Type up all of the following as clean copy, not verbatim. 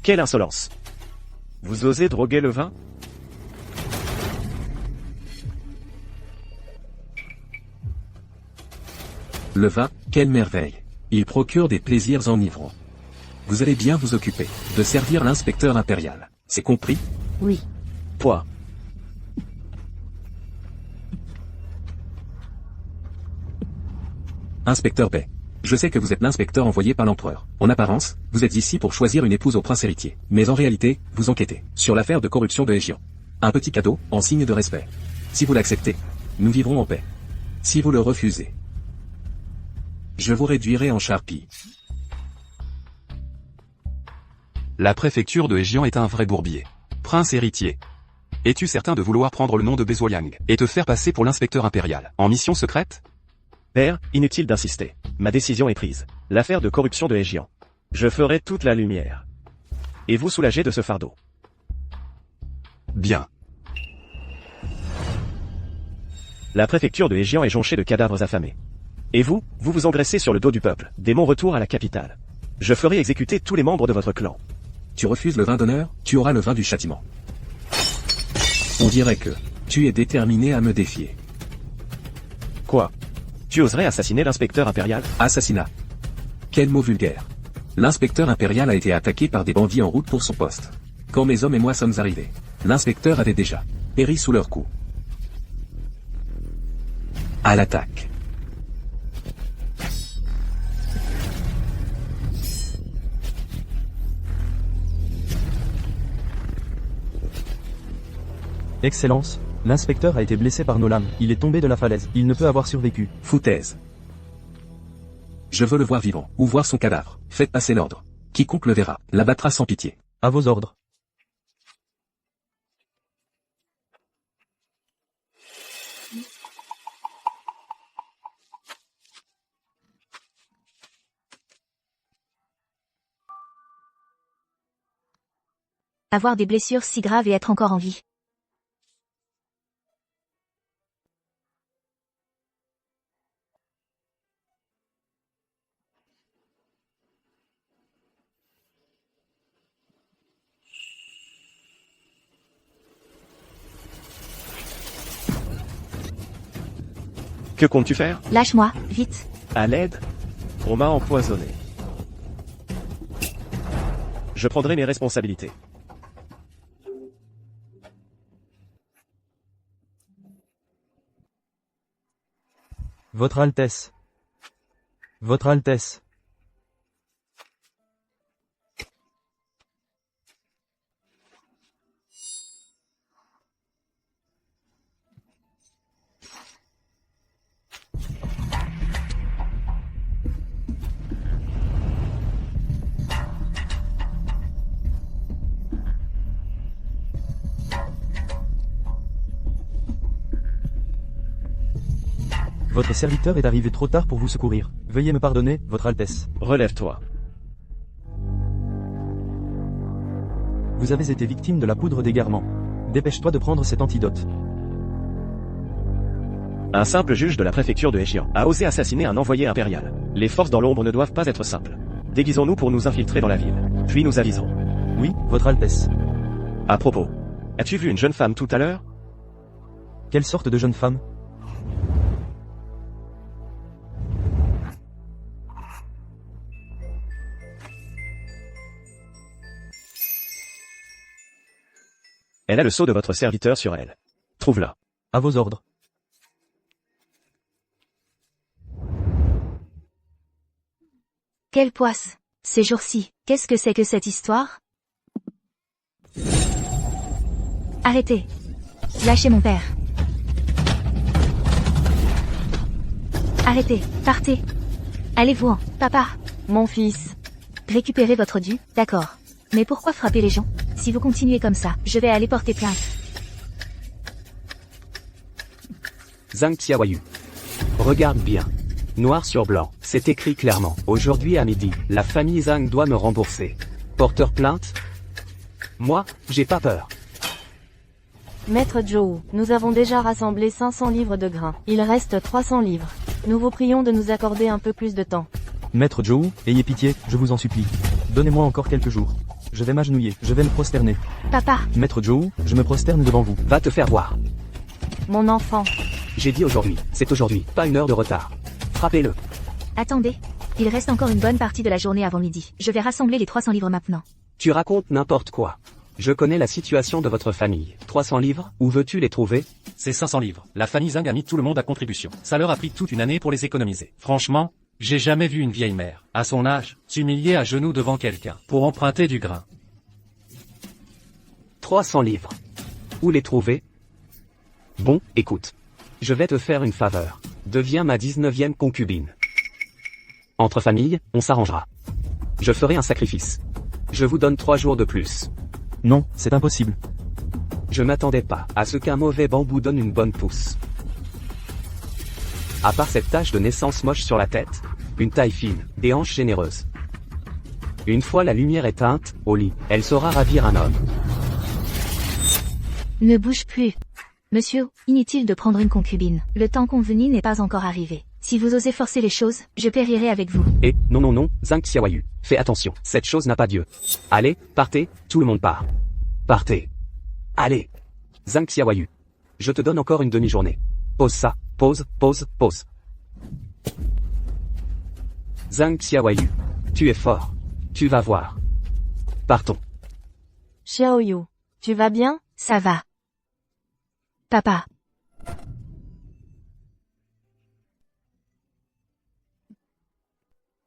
Quelle insolence! Vous osez droguer le vin? Le vin, quelle merveille! Il procure des plaisirs enivrants. Vous allez bien vous occuper de servir l'inspecteur impérial. C'est compris? Oui. Point. Inspecteur Bay. Je sais que vous êtes l'inspecteur envoyé par l'empereur. En apparence, vous êtes ici pour choisir une épouse au prince héritier. Mais en réalité, vous enquêtez sur l'affaire de corruption de Hégion. Un petit cadeau, en signe de respect. Si vous l'acceptez, nous vivrons en paix. Si vous le refusez, je vous réduirai en charpie. La préfecture de Hégion est un vrai bourbier. Prince héritier. Es-tu certain de vouloir prendre le nom de Bezuoyang et te faire passer pour l'inspecteur impérial, en mission secrète? Père, inutile d'insister. Ma décision est prise. L'affaire de corruption de Hégion. Je ferai toute la lumière. Et vous soulager de ce fardeau. Bien. La préfecture de Hégion est jonchée de cadavres affamés. Et vous, vous vous engraissez sur le dos du peuple, dès mon retour à la capitale. Je ferai exécuter tous les membres de votre clan. Tu refuses le vin d'honneur, tu auras le vin du châtiment. On dirait que tu es déterminé à me défier. Quoi? Tu oserais assassiner l'inspecteur impérial? Assassinat. Quel mot vulgaire. L'inspecteur impérial a été attaqué par des bandits en route pour son poste. Quand mes hommes et moi sommes arrivés, l'inspecteur avait déjà péri sous leurs coups. À l'attaque. Excellence, l'inspecteur a été blessé par nos lames. Il est tombé de la falaise. Il ne peut avoir survécu. Foutaise. Je veux le voir vivant, ou voir son cadavre. Faites passer l'ordre. Quiconque le verra, l'abattra sans pitié. À vos ordres. Avoir des blessures si graves et être encore en vie. Que comptes-tu faire? Lâche-moi, vite. À l'aide? On m'a empoisonné. Je prendrai mes responsabilités. Votre Altesse. Votre Altesse. Votre serviteur est arrivé trop tard pour vous secourir. Veuillez me pardonner, Votre Altesse. Relève-toi. Vous avez été victime de la poudre d'égarement. Dépêche-toi de prendre cet antidote. Un simple juge de la préfecture de Hégion a osé assassiner un envoyé impérial. Les forces dans l'ombre ne doivent pas être simples. Déguisons-nous pour nous infiltrer dans la ville. Puis nous aviserons. Oui, Votre Altesse. À propos, as-tu vu une jeune femme tout à l'heure? Quelle sorte de jeune femme? Elle a le sceau de votre serviteur sur elle. Trouve-la. À vos ordres. Quelle poisse. Ces jours-ci, qu'est-ce que c'est que cette histoire? Arrêtez. Lâchez mon père. Arrêtez, partez. Allez-vous-en, papa. Mon fils. Récupérez votre dû, d'accord. Mais pourquoi frapper les gens? Si vous continuez comme ça, je vais aller porter plainte. Zhang Xiaoyu. Regarde bien. Noir sur blanc, c'est écrit clairement. Aujourd'hui à midi, la famille Zhang doit me rembourser. Porteur plainte? Moi, j'ai pas peur. Maître Zhou, nous avons déjà rassemblé 500 livres de grains. Il reste 300 livres. Nous vous prions de nous accorder un peu plus de temps. Maître Joe, ayez pitié, je vous en supplie. Donnez-moi encore quelques jours. Je vais m'agenouiller, je vais me prosterner. Papa, Maître Joe, je me prosterne devant vous. Va te faire voir. Mon enfant. J'ai dit aujourd'hui, c'est aujourd'hui, pas une heure de retard. Frappez-le. attendez. Il reste encore une bonne partie de la journée avant midi. Je vais rassembler les 300 livres maintenant. Tu racontes n'importe quoi. Je connais la situation de votre famille. 300 livres, où veux-tu les trouver? C'est 500 livres. La famille Zing a mis tout le monde à contribution. Ça leur a pris toute une année pour les économiser. Franchement, j'ai jamais vu une vieille mère, à son âge, s'humilier à genoux devant quelqu'un, pour emprunter du grain. 300 livres. Où les trouver? Bon, écoute. Je vais te faire une faveur. Deviens ma 19e concubine. Entre familles, on s'arrangera. Je ferai un sacrifice. Je vous donne 3 jours de plus. Non, c'est impossible. Je m'attendais pas à ce qu'un mauvais bambou donne une bonne pousse. À part cette tache de naissance moche sur la tête, une taille fine, des hanches généreuses. Une fois la lumière éteinte, au lit, elle saura ravir un homme. Ne bouge plus. Monsieur, inutile de prendre une concubine. Le temps convenu n'est pas encore arrivé. Si vous osez forcer les choses, je périrai avec vous. Et, non, Zing Xiaoyu, fais attention, cette chose n'a pas Dieu. Allez, partez, tout le monde part. Partez. Allez. Zing Xiaoyu. Je te donne encore une demi-journée. Pose ça, pose. Zing Xiaoyu. Tu es fort. Tu vas voir. Partons. Xiaoyu, tu vas bien? Ça va. Papa.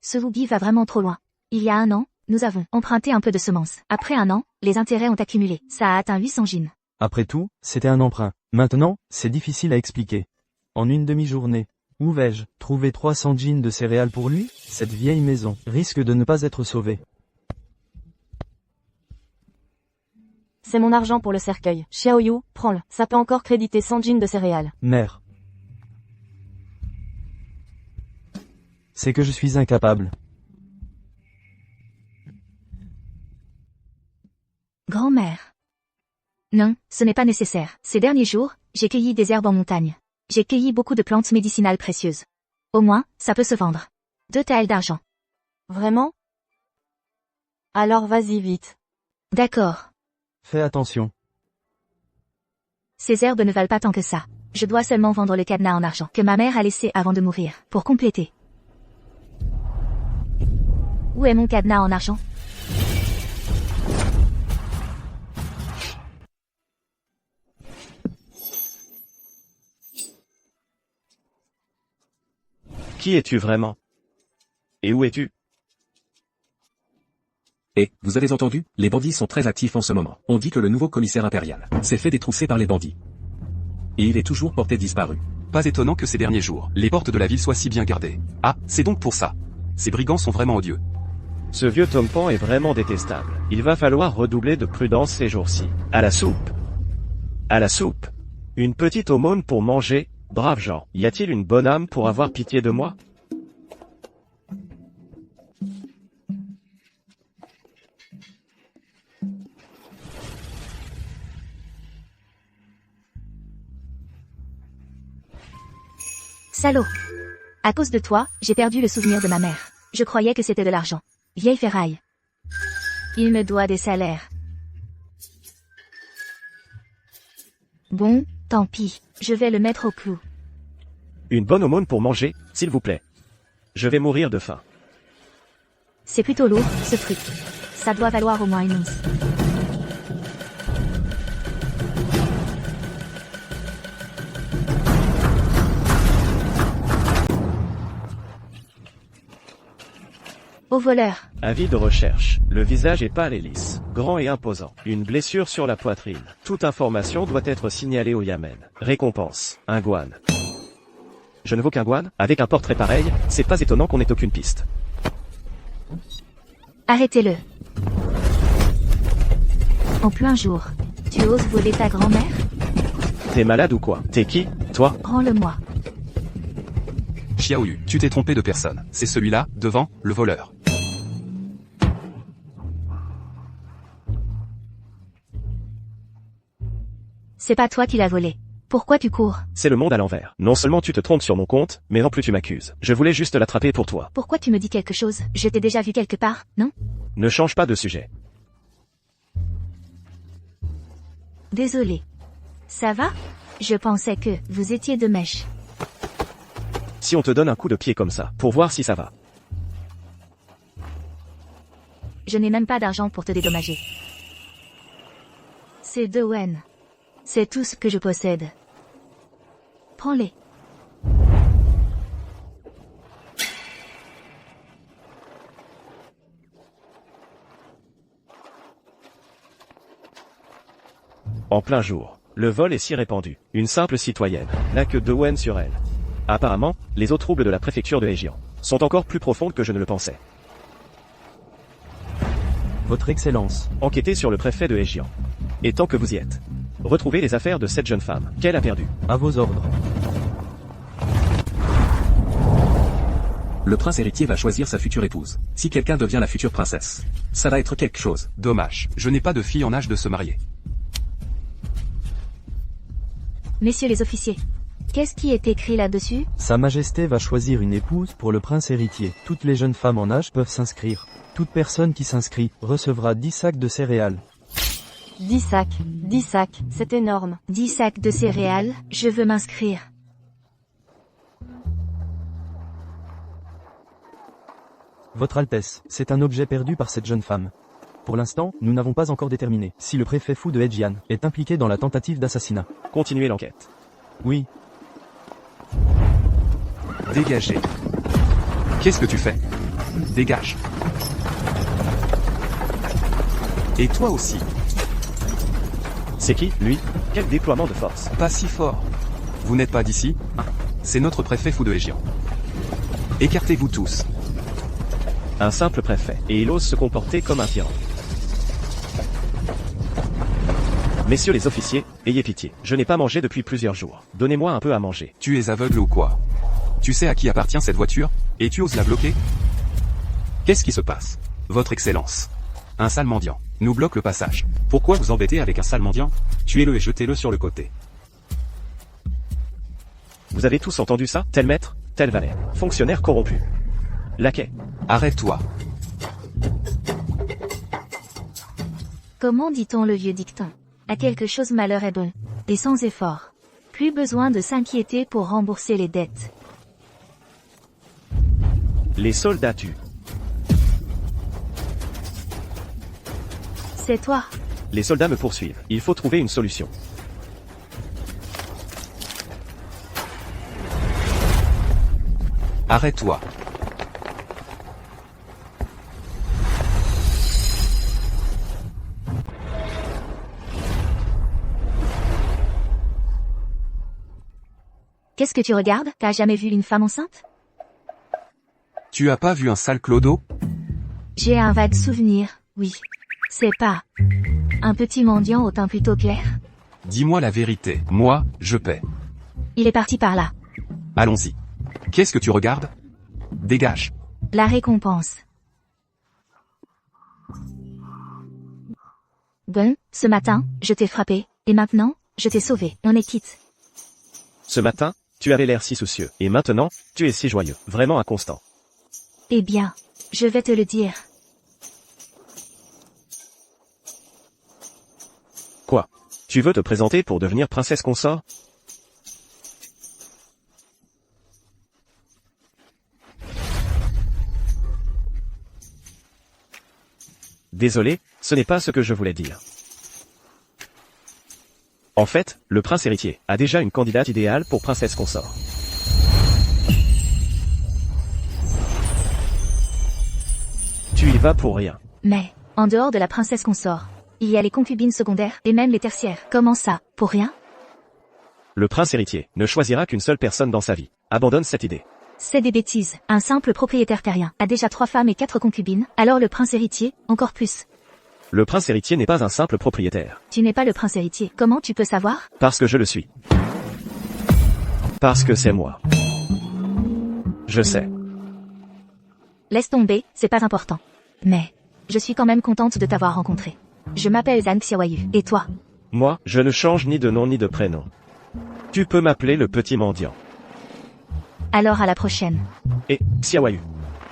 Ce Wubi va vraiment trop loin. Il y a 1 an, nous avons emprunté un peu de semences. Après 1 an, les intérêts ont accumulé. Ça a atteint 800 jin. Après tout, c'était un emprunt. Maintenant, c'est difficile à expliquer. En une demi-journée, où vais-je trouver 300 jeans de céréales pour lui? Cette vieille maison risque de ne pas être sauvée. C'est mon argent pour le cercueil. Xiaoyu, prends-le. Ça peut encore créditer 100 jeans de céréales. Mère. C'est que je suis incapable. Grand-mère. Non, ce n'est pas nécessaire. Ces derniers jours, j'ai cueilli des herbes en montagne. J'ai cueilli beaucoup de plantes médicinales précieuses. Au moins, ça peut se vendre. 2 taels d'argent. Vraiment? Alors vas-y vite. D'accord. Fais attention. Ces herbes ne valent pas tant que ça. Je dois seulement vendre le cadenas en argent que ma mère a laissé avant de mourir, pour compléter. Où est mon cadenas en argent? Qui es-tu vraiment? Et où es-tu? Et, vous avez entendu, les bandits sont très actifs en ce moment. On dit que le nouveau commissaire impérial s'est fait détrousser par les bandits. Et il est toujours porté disparu. Pas étonnant que ces derniers jours, les portes de la ville soient si bien gardées. Ah, c'est donc pour ça. Ces brigands sont vraiment odieux. Ce vieux Tompan est vraiment détestable. Il va falloir redoubler de prudence ces jours-ci. À la soupe. À la soupe. Une petite aumône pour manger, braves gens. Y a-t-il une bonne âme pour avoir pitié de moi? Salaud. À cause de toi, j'ai perdu le souvenir de ma mère. Je croyais que c'était de l'argent. Vieille ferraille. Il me doit des salaires. Bon, tant pis. Je vais le mettre au clou. Une bonne aumône pour manger, s'il vous plaît. Je vais mourir de faim. C'est plutôt lourd, ce truc. Ça doit valoir au moins 1 once. Au voleur. Avis de recherche. Le visage est pâle et lisse, grand et imposant. Une blessure sur la poitrine. Toute information doit être signalée au Yamen. Récompense. Un guan. Je ne vaux qu'un guan? Avec un portrait pareil, c'est pas étonnant qu'on ait aucune piste. Arrêtez-le. En plein jour. Tu oses voler ta grand-mère? T'es malade ou quoi? T'es qui, toi? Rends-le-moi. Xiaoyu, tu t'es trompé de personne. C'est celui-là, devant, le voleur. C'est pas toi qui l'as volé. Pourquoi tu cours? C'est le monde à l'envers. Non seulement tu te trompes sur mon compte, mais en plus tu m'accuses. Je voulais juste l'attraper pour toi. Pourquoi tu me dis quelque chose? Je t'ai déjà vu quelque part, non? Ne change pas de sujet. Désolé. Ça va? Je pensais que vous étiez de mèche. Si on te donne un coup de pied comme ça, pour voir si ça va. Je n'ai même pas d'argent pour te dédommager. C'est de Wen. C'est tout ce que je possède. Prends-les. En plein jour. Le vol est si répandu. Une simple citoyenne n'a que 2 Wen sur elle. Apparemment, les eaux troubles de la préfecture de Hejian sont encore plus profondes que je ne le pensais. Votre Excellence. Enquêtez sur le préfet de Hejian. Et tant que vous y êtes, retrouvez les affaires de cette jeune femme qu'elle a perdue. À vos ordres. Le prince héritier va choisir sa future épouse. Si quelqu'un devient la future princesse, ça va être quelque chose. Dommage, je n'ai pas de fille en âge de se marier. Messieurs les officiers. Qu'est-ce qui est écrit là-dessus? Sa Majesté va choisir une épouse pour le prince héritier. Toutes les jeunes femmes en âge peuvent s'inscrire. Toute personne qui s'inscrit recevra 10 sacs de céréales. 10 sacs. 10 sacs. C'est énorme. 10 sacs de céréales, je veux m'inscrire. Votre Altesse, c'est un objet perdu par cette jeune femme. Pour l'instant, nous n'avons pas encore déterminé si le préfet fou de Hejian est impliqué dans la tentative d'assassinat. Continuez l'enquête. Oui, Dégagez. Qu'est-ce que tu fais? Dégage. Et toi aussi. C'est qui, lui? Quel déploiement de force? Pas si fort. Vous n'êtes pas d'ici? C'est notre préfet fou de Hejian. Écartez-vous tous. Un simple préfet, et il ose se comporter comme un tyran. Messieurs les officiers, ayez pitié. Je n'ai pas mangé depuis plusieurs jours. Donnez-moi un peu à manger. Tu es aveugle ou quoi? Tu sais à qui appartient cette voiture? Et tu oses la bloquer? Qu'est-ce qui se passe? Votre Excellence. Un sale mendiant nous bloque le passage. Pourquoi vous embêtez avec un sale mendiant? Tuez-le et jetez-le sur le côté. Vous avez tous entendu ça? Tel maître, tel valet. Fonctionnaire corrompu. Laquais. Arrête-toi. Comment dit-on le vieux dicton? À quelque chose malheur est bon. Et sans effort. Plus besoin de s'inquiéter pour rembourser les dettes. Les soldats tuent. C'est toi. Les soldats me poursuivent. Il faut trouver une solution. Arrête-toi. Qu'est-ce que tu regardes? T'as jamais vu une femme enceinte? Tu as pas vu un sale clodo? J'ai un vague souvenir, oui. C'est pas un petit mendiant au teint plutôt clair? Dis-moi la vérité. Moi, je paie. Il est parti par là. Allons-y. Qu'est-ce que tu regardes? Dégage. La récompense. Bon, ce matin, je t'ai frappé, et maintenant, je t'ai sauvé. On est quitte. Ce matin, tu avais l'air si soucieux. Et maintenant, tu es si joyeux. Vraiment inconstant. Eh bien, je vais te le dire. Quoi? Tu veux te présenter pour devenir princesse consort? Désolé, ce n'est pas ce que je voulais dire. En fait, le prince héritier a déjà une candidate idéale pour princesse consort. Tu y vas pour rien. Mais, en dehors de la princesse consort, il y a les concubines secondaires, et même les tertiaires. Comment ça, pour rien? Le prince héritier ne choisira qu'une seule personne dans sa vie. Abandonne cette idée. C'est des bêtises. Un simple propriétaire terrien a déjà 3 femmes et 4 concubines, alors le prince héritier, encore plus. Le prince héritier n'est pas un simple propriétaire. Tu n'es pas le prince héritier. Comment tu peux savoir? Parce que je le suis. Parce que c'est moi. Je sais. Laisse tomber, c'est pas important. Mais, je suis quand même contente de t'avoir rencontré. Je m'appelle Zhang Xiaoyu. Et toi? Moi, je ne change ni de nom ni de prénom. Tu peux m'appeler le petit mendiant. Alors à la prochaine. Et, Xiaoyu.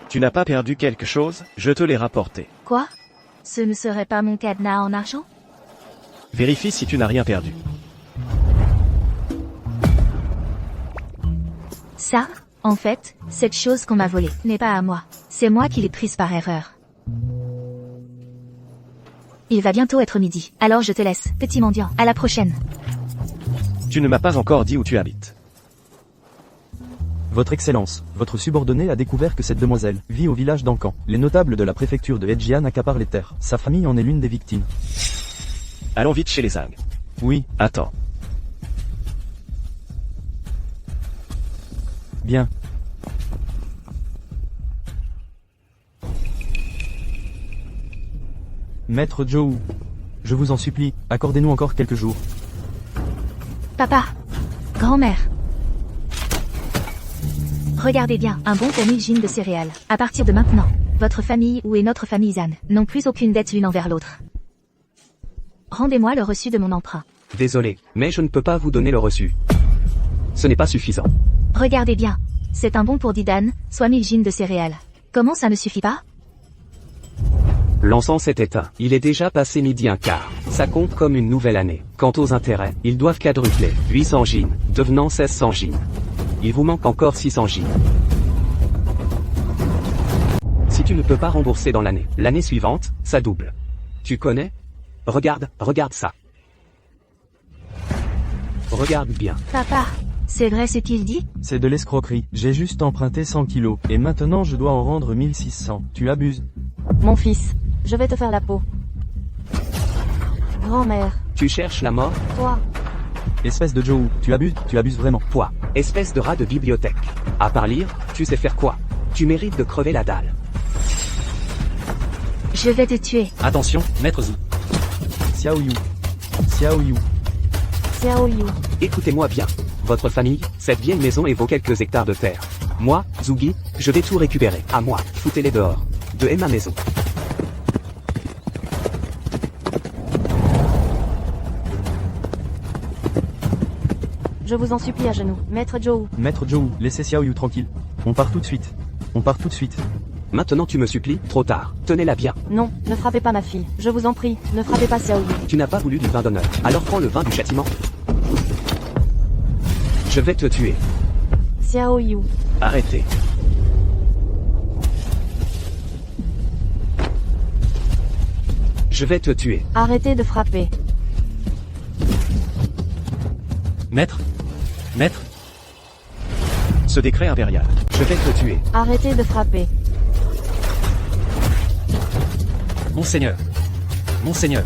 Tu n'as pas perdu quelque chose, je te l'ai rapporté. Quoi? Ce ne serait pas mon cadenas en argent? Vérifie si tu n'as rien perdu. Ça, en fait, cette chose qu'on m'a volée n'est pas à moi. C'est moi qui l'ai prise par erreur. Il va bientôt être midi. Alors je te laisse, petit mendiant. À la prochaine. Tu ne m'as pas encore dit où tu habites. Votre Excellence, votre subordonné a découvert que cette demoiselle vit au village d'Ancan. Les notables de la préfecture de Hejian accaparent les terres. Sa famille en est l'une des victimes. Allons vite chez les Zhang. Oui, Attends. bien. Maître Zhou, je vous en supplie, accordez-nous encore quelques jours. Papa. Grand-mère. Regardez bien, un bon pour 1000 jeans de céréales. À partir de maintenant, votre famille ou et notre famille Zan n'ont plus aucune dette l'une envers l'autre. Rendez-moi le reçu de mon emprunt. Désolé, mais je ne peux pas vous donner le reçu. Ce n'est pas suffisant. Regardez bien. C'est un bon pour 10 dan, soit 1000 jeans de céréales. Comment ça ne suffit pas? L'encens est éteint. Il est déjà passé midi un quart. Ça compte comme une nouvelle année. Quant aux intérêts, ils doivent quadrupler. 800 jeans, devenant 1600 jeans. Il vous manque encore 600 jeans. Si tu ne peux pas rembourser dans l'année suivante, ça double. Tu connais? Regarde ça. Regarde bien. Papa, c'est vrai ce qu'il dit? C'est de l'escroquerie. J'ai juste emprunté 100 kilos, et maintenant je dois en rendre 1600. Tu abuses. Mon fils, je vais te faire la peau. Grand-mère, Tu cherches la mort? toi, Espèce de Zhou, tu abuses vraiment. Toi, espèce de rat de bibliothèque. À part lire, tu sais faire quoi? Tu mérites de crever la dalle. Je vais te tuer. Attention, maître Zhu. Xiaoyu. Xiaoyu. Xiao Yu. Écoutez-moi bien. Votre famille, cette vieille maison et vos quelques hectares de terre. Moi, Zhugi, je vais tout récupérer. À moi, foutez-les dehors. De ma maison. Je vous en supplie à genoux, Maître Zhou. Maître Zhou, laissez Xiaoyu tranquille. On part tout de suite. On part tout de suite. Maintenant tu me supplies, trop tard. Tenez-la bien. Non, ne frappez pas ma fille. Je vous en prie, ne frappez pas Xiao Yu. Tu n'as pas voulu du vin d'honneur. Alors prends le vin du châtiment. Je vais te tuer. Xiao Yu. Arrêtez. Je vais te tuer. Arrêtez de frapper. Maître? Maître? Ce décret impérial. Je vais te tuer. Arrêtez de frapper. Monseigneur. Monseigneur.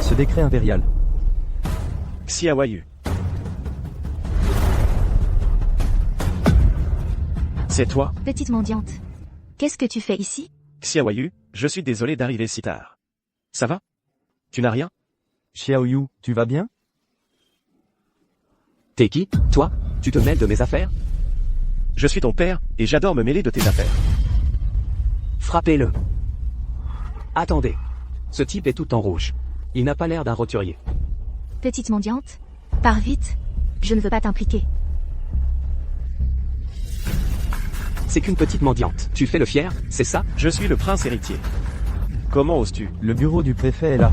Ce décret impérial. Xiaoyu. C'est toi, Petite mendiante. Qu'est-ce que tu fais ici? Xiaoyu, je suis désolé d'arriver si tard. Ça va? Tu n'as rien? Xiaoyu, tu vas bien? T'es qui, toi? Tu te mêles de mes affaires? Je suis ton père, et j'adore me mêler de tes affaires. Frappez-le. Attendez. Ce type est tout en rouge. Il n'a pas l'air d'un roturier. Petite mendiante? Pars vite. Je ne veux pas t'impliquer. C'est qu'une petite mendiante. Tu fais le fier, c'est ça? Je suis le prince héritier. Comment oses-tu? Le bureau du préfet est là.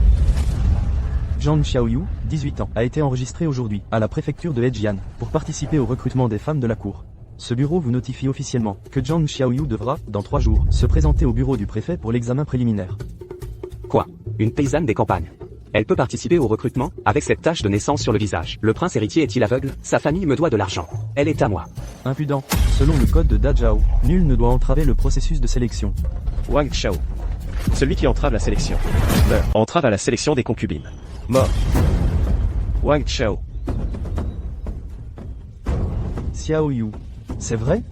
Zhang Xiaoyu, 18 ans, a été enregistré aujourd'hui à la préfecture de Hejian pour participer au recrutement des femmes de la cour. Ce bureau vous notifie officiellement que Zhang Xiaoyu devra, dans 3 jours, se présenter au bureau du préfet pour l'examen préliminaire. Quoi? Une paysanne des campagnes. Elle peut participer au recrutement, avec cette tache de naissance sur le visage. Le prince héritier est-il aveugle? Sa famille me doit de l'argent. Elle est à moi. Impudent. Selon le code de Dazhao, nul ne doit entraver le processus de sélection. Wang Chao. Celui qui entrave la sélection. Meurt. Entrave à la sélection des concubines. Mort. Wang Chao. Xiaoyu. C'est vrai?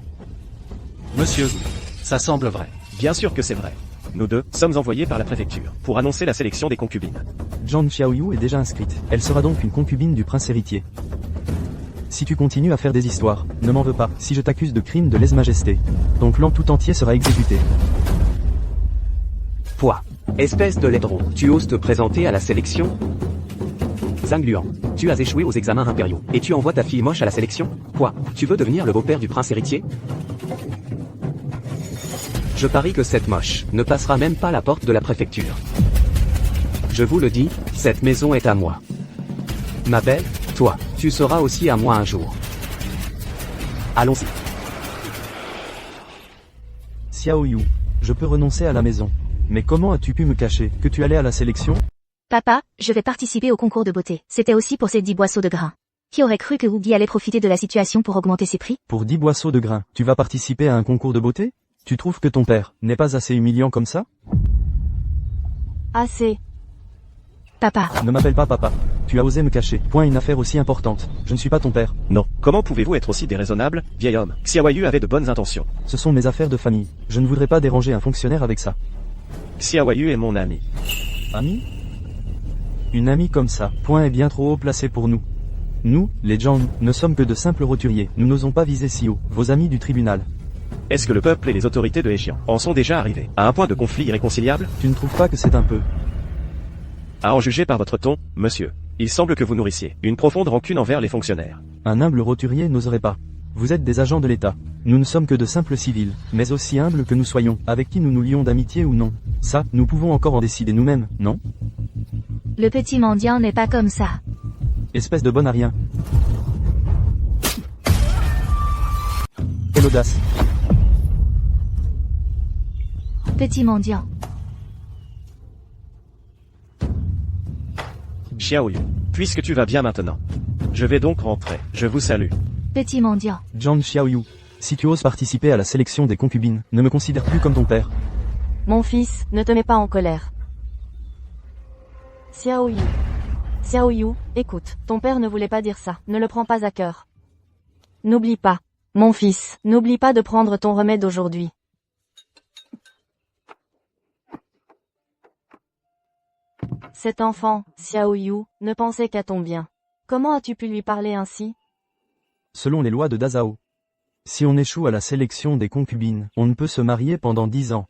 Monsieur Zhu. Ça semble vrai. Bien sûr que c'est vrai. Nous deux sommes envoyés par la préfecture pour annoncer la sélection des concubines. Zhang Xiaoyu est déjà inscrite. Elle sera donc une concubine du prince héritier. Si tu continues à faire des histoires, ne m'en veux pas si je t'accuse de crime de lèse-majesté. Ton clan tout entier sera exécuté. Toi, espèce de laidron, tu oses te présenter à la sélection? Zhang Luan, tu as échoué aux examens impériaux, et tu envoies ta fille moche à la sélection? Quoi? Tu veux devenir le beau-père du prince héritier? Je parie que cette moche ne passera même pas la porte de la préfecture. Je vous le dis, cette maison est à moi. Ma belle, toi, tu seras aussi à moi un jour. Allons-y. Xiao Yu, je peux renoncer à la maison. Mais comment as-tu pu me cacher que tu allais à la sélection? Papa, je vais participer au concours de beauté. C'était aussi pour ces 10 boisseaux de grains. Qui aurait cru que Woogie allait profiter de la situation pour augmenter ses prix? Pour 10 boisseaux de grains, tu vas participer à un concours de beauté? Tu trouves que ton père n'est pas assez humiliant comme ça? Assez. Papa, Ne m'appelle pas papa. Tu as osé me cacher. Point une affaire aussi importante. Je ne suis pas ton père. Non. Comment pouvez-vous être aussi déraisonnable, vieil homme? Xiaoyu avait de bonnes intentions. Ce sont mes affaires de famille. Je ne voudrais pas déranger un fonctionnaire avec ça. Xiaoyu est mon ami. Ami? Une amie comme ça, point est bien trop haut placé pour nous. Nous, les gens, ne sommes que de simples roturiers. Nous n'osons pas viser si haut. Vos amis du tribunal. Est-ce que le peuple et les autorités de Hejian en sont déjà arrivés à un point de conflit irréconciliable? Tu ne trouves pas que c'est un peu? À en juger par votre ton, monsieur, il semble que vous nourrissiez une profonde rancune envers les fonctionnaires. Un humble roturier n'oserait pas. Vous êtes des agents de l'État. Nous ne sommes que de simples civils, mais aussi humbles que nous soyons, avec qui nous nous lions d'amitié ou non. Ça, nous pouvons encore en décider nous-mêmes, non? le petit mendiant n'est pas comme ça. Espèce de bon à rien. Quelle audace. Petit mendiant. Xiaoyu, puisque tu vas bien maintenant, je vais donc rentrer. Je vous salue. Petit mendiant. Zhang Xiaoyu, si tu oses participer à la sélection des concubines, ne me considère plus comme ton père. Mon fils, ne te mets pas en colère. Xiao Yu. Xiao Yu, écoute, ton père ne voulait pas dire ça, ne le prends pas à cœur. N'oublie pas. Mon fils, n'oublie pas de prendre ton remède aujourd'hui. Cet enfant, Xiao Yu, ne pensait qu'à ton bien. Comment as-tu pu lui parler ainsi? Selon les lois de Dazao, si on échoue à la sélection des concubines, on ne peut se marier pendant 10 ans.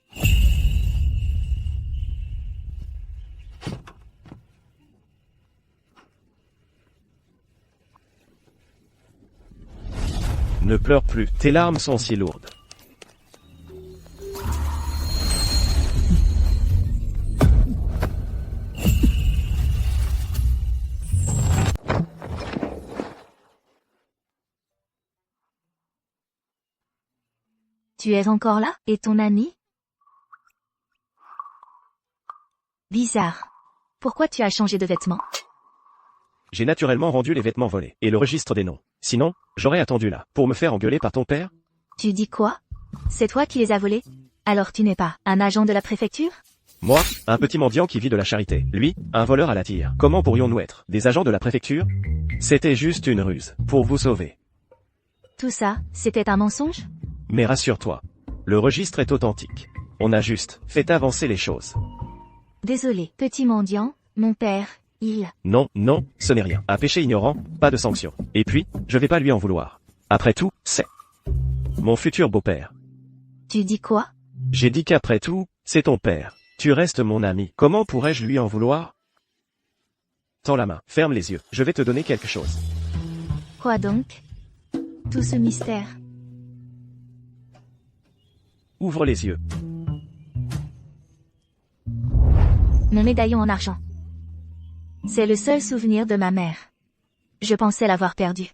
Ne pleure plus, tes larmes sont si lourdes. Tu es encore là? Et ton ami? Bizarre. Pourquoi tu as changé de vêtements? J'ai naturellement rendu les vêtements volés, et le registre des noms. Sinon, j'aurais attendu là, pour me faire engueuler par ton père? Tu dis quoi? C'est toi qui les as volés? Alors tu n'es pas un agent de la préfecture? Moi, un petit mendiant qui vit de la charité. Lui, un voleur à la tire. Comment pourrions-nous être des agents de la préfecture? C'était juste une ruse, pour vous sauver. Tout ça, c'était un mensonge? Mais rassure-toi, le registre est authentique. On a juste fait avancer les choses. Désolé, petit mendiant, mon père, il... Non, non, ce n'est rien. Un péché ignorant, pas de sanction. Et puis, je vais pas lui en vouloir. Après tout, c'est mon futur beau-père. Tu dis quoi? J'ai dit qu'après tout, c'est ton père. Tu restes mon ami. Comment pourrais-je lui en vouloir? Tends la main, ferme les yeux. Je vais te donner quelque chose. Quoi donc? Tout ce mystère. Ouvre les yeux. Mon médaillon en argent. C'est le seul souvenir de ma mère. Je pensais l'avoir perdu.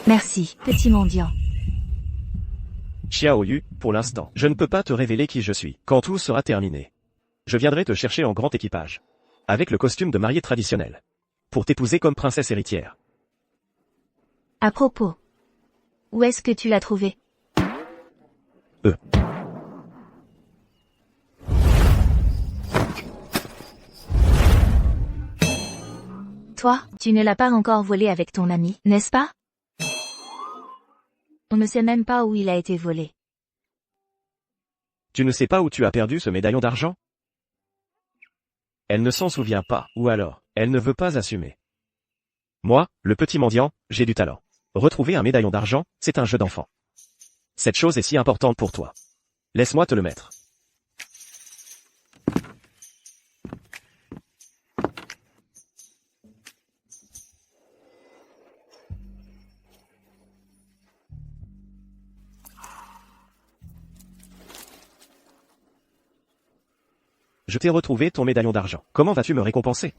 Merci, petit mendiant. Xiaoyu, pour l'instant, je ne peux pas te révéler qui je suis. Quand tout sera terminé, je viendrai te chercher en grand équipage. Avec le costume de mariée traditionnel. Pour t'épouser comme princesse héritière. À propos. Où est-ce que tu l'as trouvé? Toi, tu ne l'as pas encore volé avec ton ami, n'est-ce pas? On ne sait même pas où il a été volé. Tu ne sais pas où tu as perdu ce médaillon d'argent? Elle ne s'en souvient pas, ou alors, elle ne veut pas assumer. Moi, le petit mendiant, j'ai du talent. Retrouver un médaillon d'argent, c'est un jeu d'enfant. Cette chose est si importante pour toi. Laisse-moi te le mettre. je t'ai retrouvé ton médaillon d'argent. Comment vas-tu me récompenser?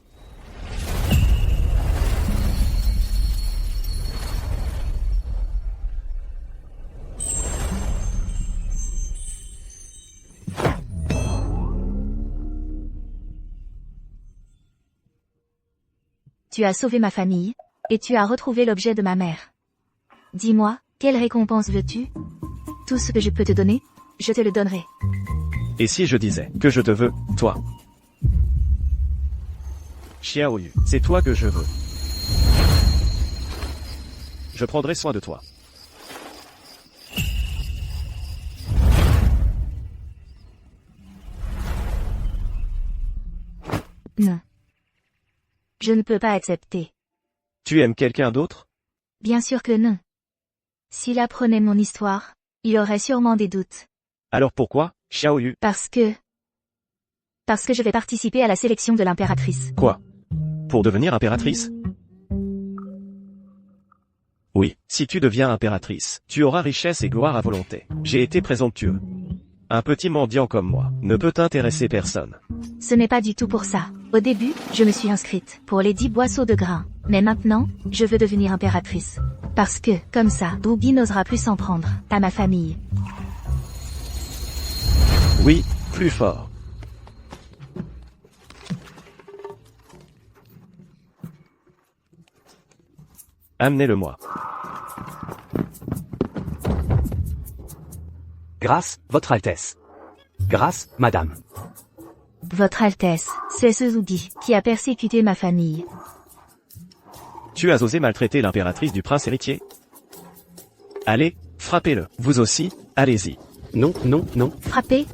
Tu as sauvé ma famille, et tu as retrouvé l'objet de ma mère. Dis-moi, quelle récompense veux-tu? Tout ce que je peux te donner, je te le donnerai. Et si je disais que je te veux, toi? Xiaoyu, c'est toi que je veux. Je prendrai soin de toi. Non. Je ne peux pas accepter. Tu aimes quelqu'un d'autre? Bien sûr que non. S'il apprenait mon histoire, il aurait sûrement des doutes. Alors pourquoi, Xiaoyu? Parce que je vais participer à la sélection de l'impératrice. Quoi? Pour devenir impératrice? Oui, si tu deviens impératrice, tu auras richesse et gloire à volonté. J'ai été présomptueux. Un petit mendiant comme moi ne peut intéresser personne. Ce n'est pas du tout pour ça. Au début, je me suis inscrite pour les 10 boisseaux de grains. Mais maintenant, je veux devenir impératrice. Parce que, comme ça, Booby n'osera plus s'en prendre à ma famille. Oui, plus fort. Amenez-le-moi. Grâce, Votre Altesse. Grâce, Madame. Votre Altesse, c'est ce Zoubi qui a persécuté ma famille. Tu as osé maltraiter l'impératrice du prince héritier? Allez, frappez-le. Vous aussi, allez-y. Non, non, non. Frappez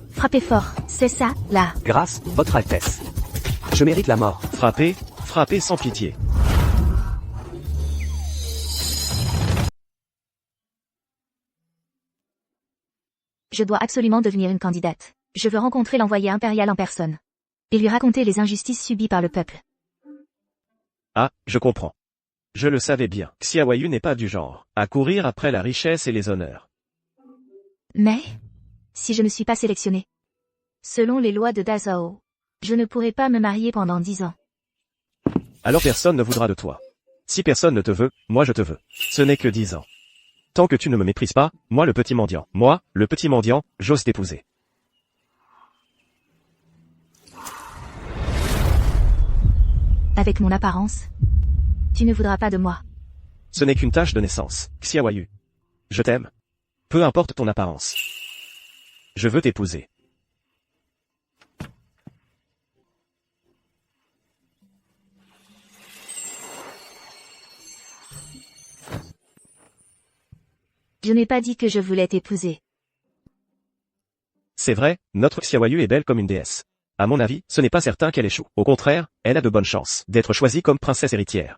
fort. C'est ça, là. Grâce, Votre Altesse. Je mérite la mort. Frappez sans pitié. Je dois absolument devenir une candidate. Je veux rencontrer l'envoyé impérial en personne. Et lui raconter les injustices subies par le peuple. Ah, je comprends. Je le savais bien. Xiaoyu n'est pas du genre à courir après la richesse et les honneurs. Mais, si je ne suis pas sélectionnée, selon les lois de Dazhao, je ne pourrai pas me marier pendant 10 ans. Alors personne ne voudra de toi. Si personne ne te veut, moi je te veux. Ce n'est que 10 ans. Tant que tu ne me méprises pas, moi le petit mendiant, j'ose t'épouser. Avec mon apparence, tu ne voudras pas de moi. Ce n'est qu'une tâche de naissance, Xiaoyu. Je t'aime. Peu importe ton apparence. Je veux t'épouser. Je n'ai pas dit que je voulais t'épouser. C'est vrai, notre Xiaoyu est belle comme une déesse. À mon avis, ce n'est pas certain qu'elle échoue. Au contraire, elle a de bonnes chances d'être choisie comme princesse héritière.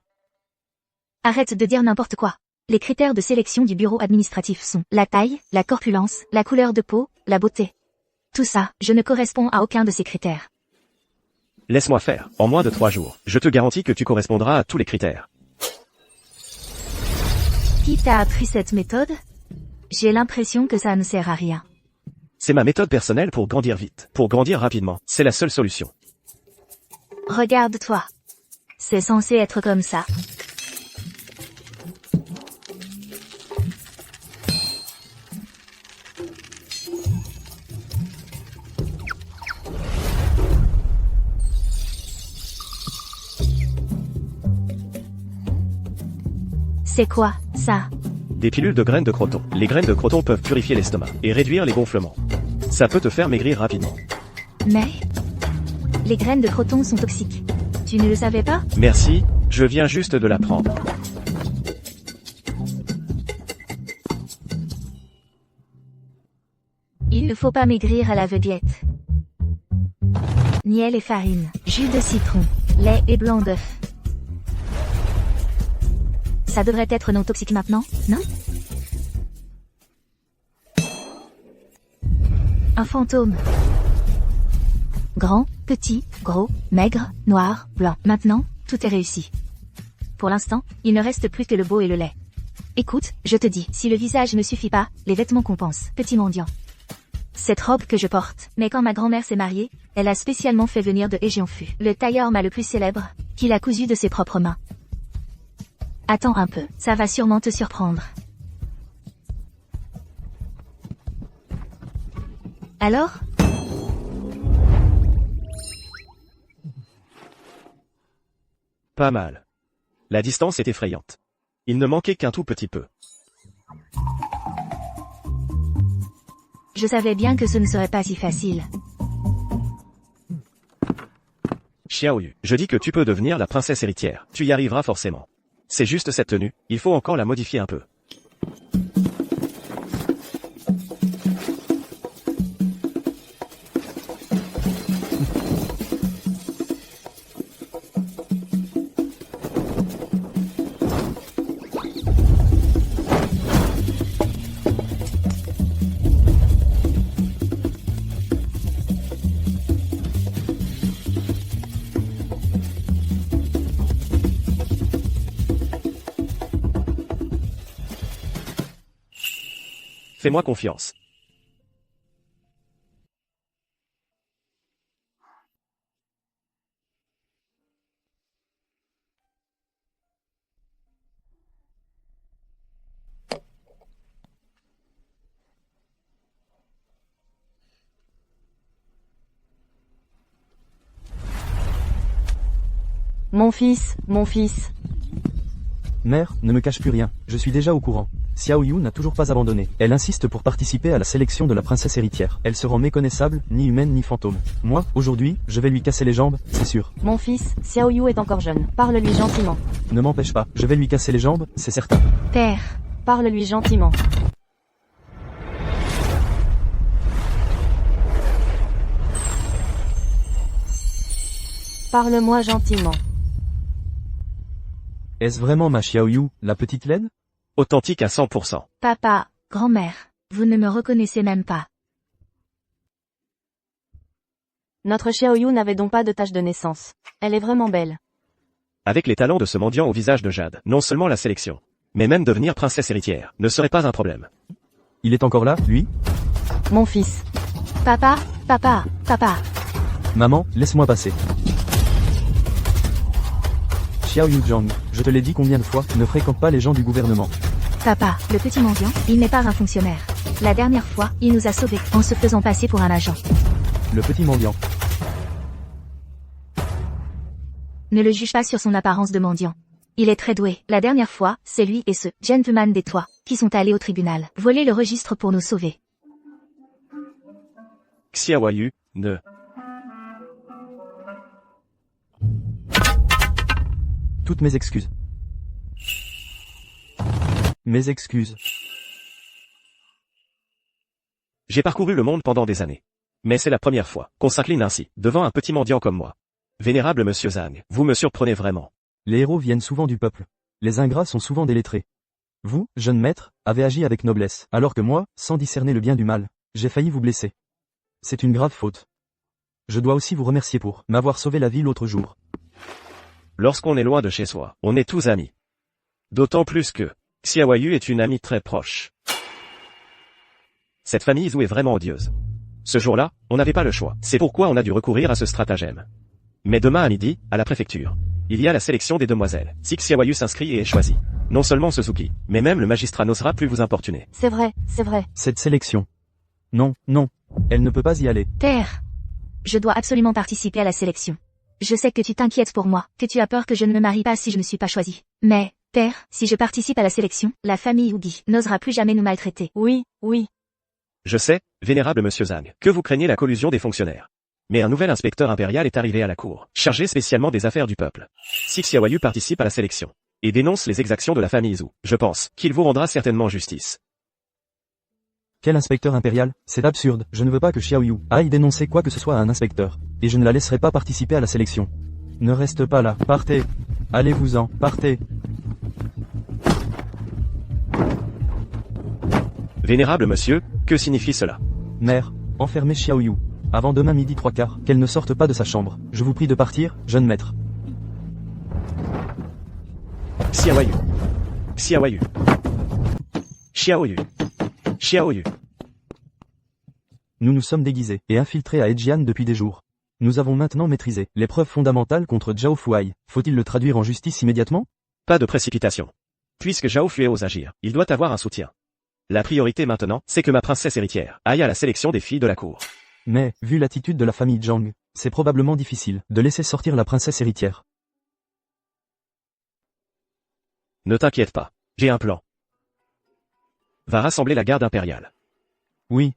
Arrête de dire n'importe quoi. Les critères de sélection du bureau administratif sont la taille, la corpulence, la couleur de peau, la beauté. Tout ça, je ne corresponds à aucun de ces critères. Laisse-moi faire. En moins de 3 jours, je te garantis que tu correspondras à tous les critères. Qui t'a appris cette méthode? J'ai l'impression que ça ne sert à rien. C'est ma méthode personnelle pour grandir vite, pour grandir rapidement. C'est la seule solution. Regarde-toi. C'est censé être comme ça. C'est quoi, ça? Des pilules de graines de croton. Les graines de croton peuvent purifier l'estomac et réduire les gonflements. Ça peut te faire maigrir rapidement. Mais les graines de croton sont toxiques. Tu ne le savais pas? Merci, je viens juste de l'apprendre. Il ne faut pas maigrir à l'aveuglette. Miel et farine, jus de citron, lait et blanc d'œuf. Ça devrait être non toxique maintenant, non? Un fantôme. Grand, petit, gros, maigre, noir, blanc. Maintenant, tout est réussi. Pour l'instant, il ne reste plus que le beau et le laid. Écoute, je te dis, si le visage ne suffit pas, les vêtements compensent. Petit mendiant. cette robe que je porte. Mais quand ma grand-mère s'est mariée, elle a spécialement fait venir de Égianfu, le tailleur mât le plus célèbre, qui l'a cousu de ses propres mains. Attends un peu, ça va sûrement te surprendre. Alors? Pas mal. La distance est effrayante. Il ne manquait qu'un tout petit peu. Je savais bien que ce ne serait pas si facile. Xiaoyu, je dis que tu peux devenir la princesse héritière. Tu y arriveras forcément. C'est juste cette tenue, il faut encore la modifier un peu. Fais-moi confiance. Mon fils, mon fils. Mère, ne me cache plus rien, je suis déjà au courant. Xiaoyu n'a toujours pas abandonné. Elle insiste pour participer à la sélection de la princesse héritière. Elle se rend méconnaissable, ni humaine ni fantôme. Moi, aujourd'hui, je vais lui casser les jambes, c'est sûr. Mon fils, Xiaoyu est encore jeune. Parle-lui gentiment. Ne m'empêche pas, je vais lui casser les jambes, c'est certain. Père, Parle-lui gentiment. Parle-moi gentiment. Est-ce vraiment ma Xiaoyu, la petite laine? Authentique à 100%. papa, grand-mère, vous ne me reconnaissez même pas. Notre Xiaoyu n'avait donc pas de tache de naissance. Elle est vraiment belle. Avec les talents de ce mendiant au visage de jade, non seulement la sélection, mais même devenir princesse héritière, ne serait pas un problème. Il est encore là, lui? Mon fils. Papa, papa, papa. Maman, laisse-moi passer. Xiaoyu Zhang, je te l'ai dit combien de fois, ne fréquente pas les gens du gouvernement. Papa, le petit mendiant, il n'est pas un fonctionnaire. La dernière fois, il nous a sauvés, en se faisant passer pour un agent. Le petit mendiant. Ne le juge pas sur son apparence de mendiant. Il est très doué. La dernière fois, c'est lui et ce gentleman des toits qui sont allés au tribunal, voler le registre pour nous sauver. Xiaoyu, ne. Toutes mes excuses. Mes excuses. J'ai parcouru le monde pendant des années. Mais c'est la première fois qu'on s'incline ainsi, devant un petit mendiant comme moi. Vénérable monsieur Zhang, vous me surprenez vraiment. Les héros viennent souvent du peuple. Les ingrats sont souvent des lettrés. Vous, jeune maître, avez agi avec noblesse, alors que moi, sans discerner le bien du mal, j'ai failli vous blesser. C'est une grave faute. Je dois aussi vous remercier pour m'avoir sauvé la vie l'autre jour. Lorsqu'on est loin de chez soi, on est tous amis. D'autant plus que Xiaoyu est une amie très proche. Cette famille Zhou est vraiment odieuse. Ce jour-là, on n'avait pas le choix. C'est pourquoi on a dû recourir à ce stratagème. Mais demain à midi, à la préfecture, il y a la sélection des demoiselles. Si Xiaoyu s'inscrit et est choisi, non seulement Suzuki, mais même le magistrat n'osera plus vous importuner. C'est vrai, c'est vrai. Cette sélection. Non, non, elle ne peut pas y aller. Père, je dois absolument participer à la sélection. Je sais que tu t'inquiètes pour moi, que tu as peur que je ne me marie pas si je ne suis pas choisie. Mais, père, si je participe à la sélection, la famille Ugi n'osera plus jamais nous maltraiter. Oui, oui. Je sais, vénérable monsieur Zhang, que vous craignez la collusion des fonctionnaires. Mais un nouvel inspecteur impérial est arrivé à la cour, chargé spécialement des affaires du peuple. Si Xiaoyu participe à la sélection, et dénonce les exactions de la famille Zhou, je pense qu'il vous rendra certainement justice. Quel inspecteur impérial? C'est absurde, je ne veux pas que Xiaoyu aille dénoncer quoi que ce soit à un inspecteur. Et je ne la laisserai pas participer à la sélection. Ne reste pas là, partez. Allez-vous-en, partez. Vénérable monsieur, que signifie cela? Mère, enfermez Xiaoyu. Avant demain midi 3/4, qu'elle ne sorte pas de sa chambre. Je vous prie de partir, jeune maître. Xiaoyu. Xiaoyu. Xiaoyu. Xiaoyu. Nous nous sommes déguisés et infiltrés à Edjian depuis des jours. Nous avons maintenant maîtrisé les preuves fondamentales contre Zhao Fuai. Faut-il le traduire en justice immédiatement? Pas de précipitation. Puisque Zhao Fue ose agir, il doit avoir un soutien. La priorité maintenant, c'est que ma princesse héritière aille à la sélection des filles de la cour. Mais, vu l'attitude de la famille Zhang, c'est probablement difficile de laisser sortir la princesse héritière. Ne t'inquiète pas, j'ai un plan. Va rassembler la garde impériale. Oui,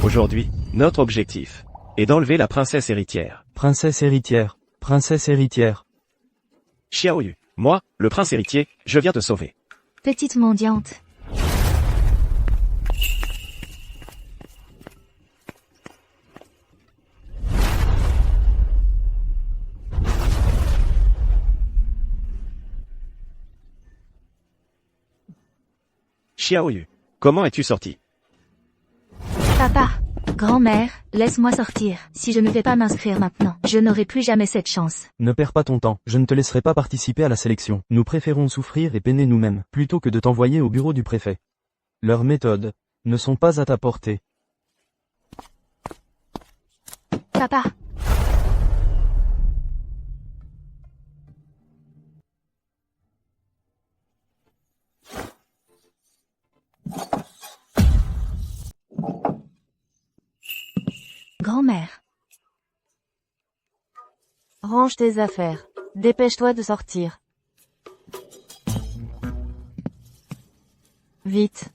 Aujourd'hui, notre objectif est d'enlever la princesse héritière. princesse héritière, princesse héritière. Xiao Yu, moi, le prince héritier, je viens te sauver. Petite mendiante. Xiao Yu, comment es-tu sorti? Papa, grand-mère, laisse-moi sortir. Si je ne vais pas m'inscrire maintenant, je n'aurai plus jamais cette chance. Ne perds pas ton temps, je ne te laisserai pas participer à la sélection. Nous préférons souffrir et peiner nous-mêmes, plutôt que de t'envoyer au bureau du préfet. Leurs méthodes ne sont pas à ta portée. Papa, grand-mère, Range tes affaires. Dépêche-toi de sortir. Vite.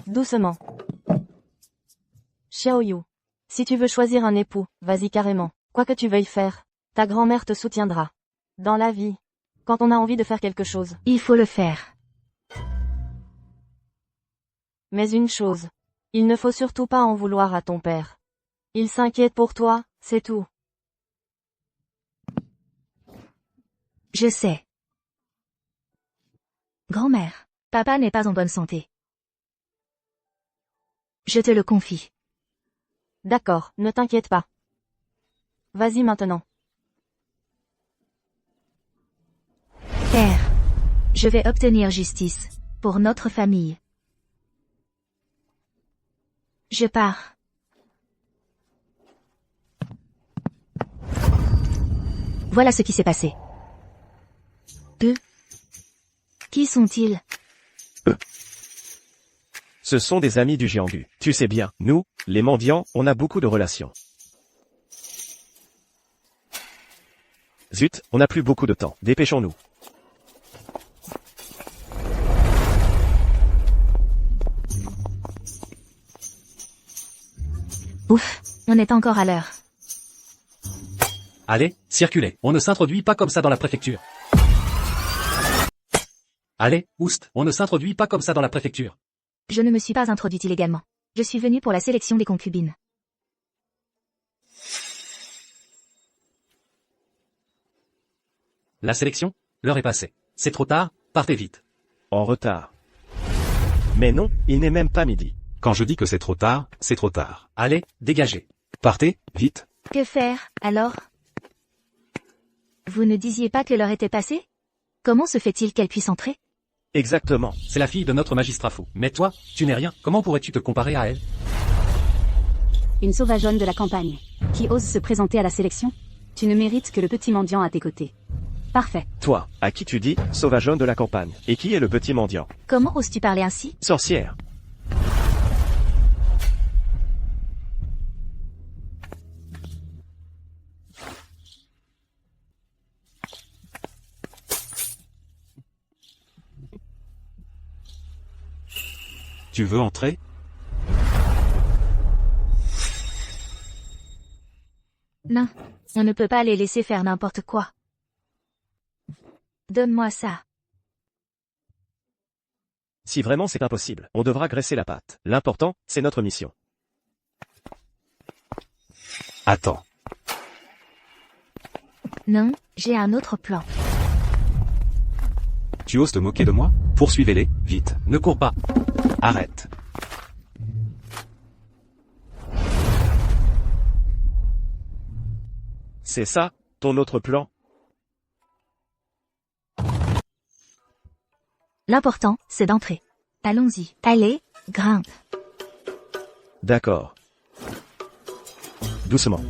Doucement. Xiaoyu. Si tu veux choisir un époux, vas-y carrément. Quoi que tu veuilles faire, ta grand-mère te soutiendra. Dans la vie, quand on a envie de faire quelque chose. il faut le faire. Mais une chose. Il ne faut surtout pas en vouloir à ton père. Il s'inquiète pour toi, c'est tout. Je sais. Grand-mère, papa n'est pas en bonne santé. Je te le confie. D'accord, ne t'inquiète pas. Vas-y maintenant. Père, je vais obtenir justice pour notre famille. Je pars. Voilà ce qui s'est passé. Eux? Qui sont-ils? Ce sont des amis du Jianghu. Tu sais bien, nous, les mendiants, on a beaucoup de relations. Zut, on n'a plus beaucoup de temps. Dépêchons-nous. Ouf, on est encore à l'heure. Allez, circulez. On ne s'introduit pas comme ça dans la préfecture. Allez, oust, on ne s'introduit pas comme ça dans la préfecture. Je ne me suis pas introduite illégalement. Je suis venue pour la sélection des concubines. La sélection? L'heure est passée. C'est trop tard, partez vite. En retard. Mais non, il n'est même pas midi. Quand je dis que c'est trop tard, c'est trop tard. Allez, dégagez. Partez, vite. Que faire, alors? Vous ne disiez pas que l'heure était passée? Comment se fait-il qu'elle puisse entrer? Exactement. C'est la fille de notre magistrat fou. Mais toi, tu n'es rien. Comment pourrais-tu te comparer à elle? Une sauvageonne de la campagne, qui ose se présenter à la sélection? Tu ne mérites que le petit mendiant à tes côtés. Parfait. Toi, à qui tu dis, sauvageonne de la campagne. Et qui est le petit mendiant? Comment oses-tu parler ainsi? Sorcière. Tu veux entrer? Non, on ne peut pas les laisser faire n'importe quoi. Donne-moi ça. Si vraiment c'est impossible, on devra graisser la pâte. L'important, c'est notre mission. Attends. Non, j'ai un autre plan. Tu oses te moquer de moi? Poursuivez-les, vite. Ne cours pas. Arrête. C'est ça, ton autre plan? L'important, c'est d'entrer. Allons-y. Allez, grimpe. D'accord. Doucement.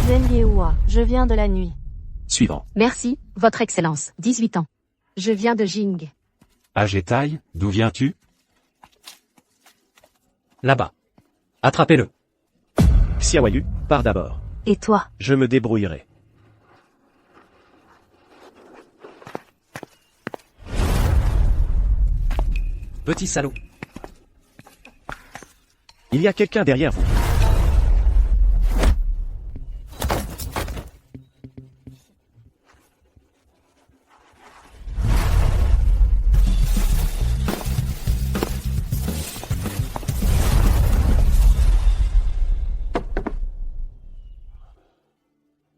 Zenyeua, je viens de la nuit. Suivant. Merci, Votre Excellence, 18 ans. Je viens de Jing. Âge et taille, d'où viens-tu? Là-bas. Attrapez-le. Xiaoyu, pars d'abord. Et toi? Je me débrouillerai. Petit salaud. Il y a quelqu'un derrière vous.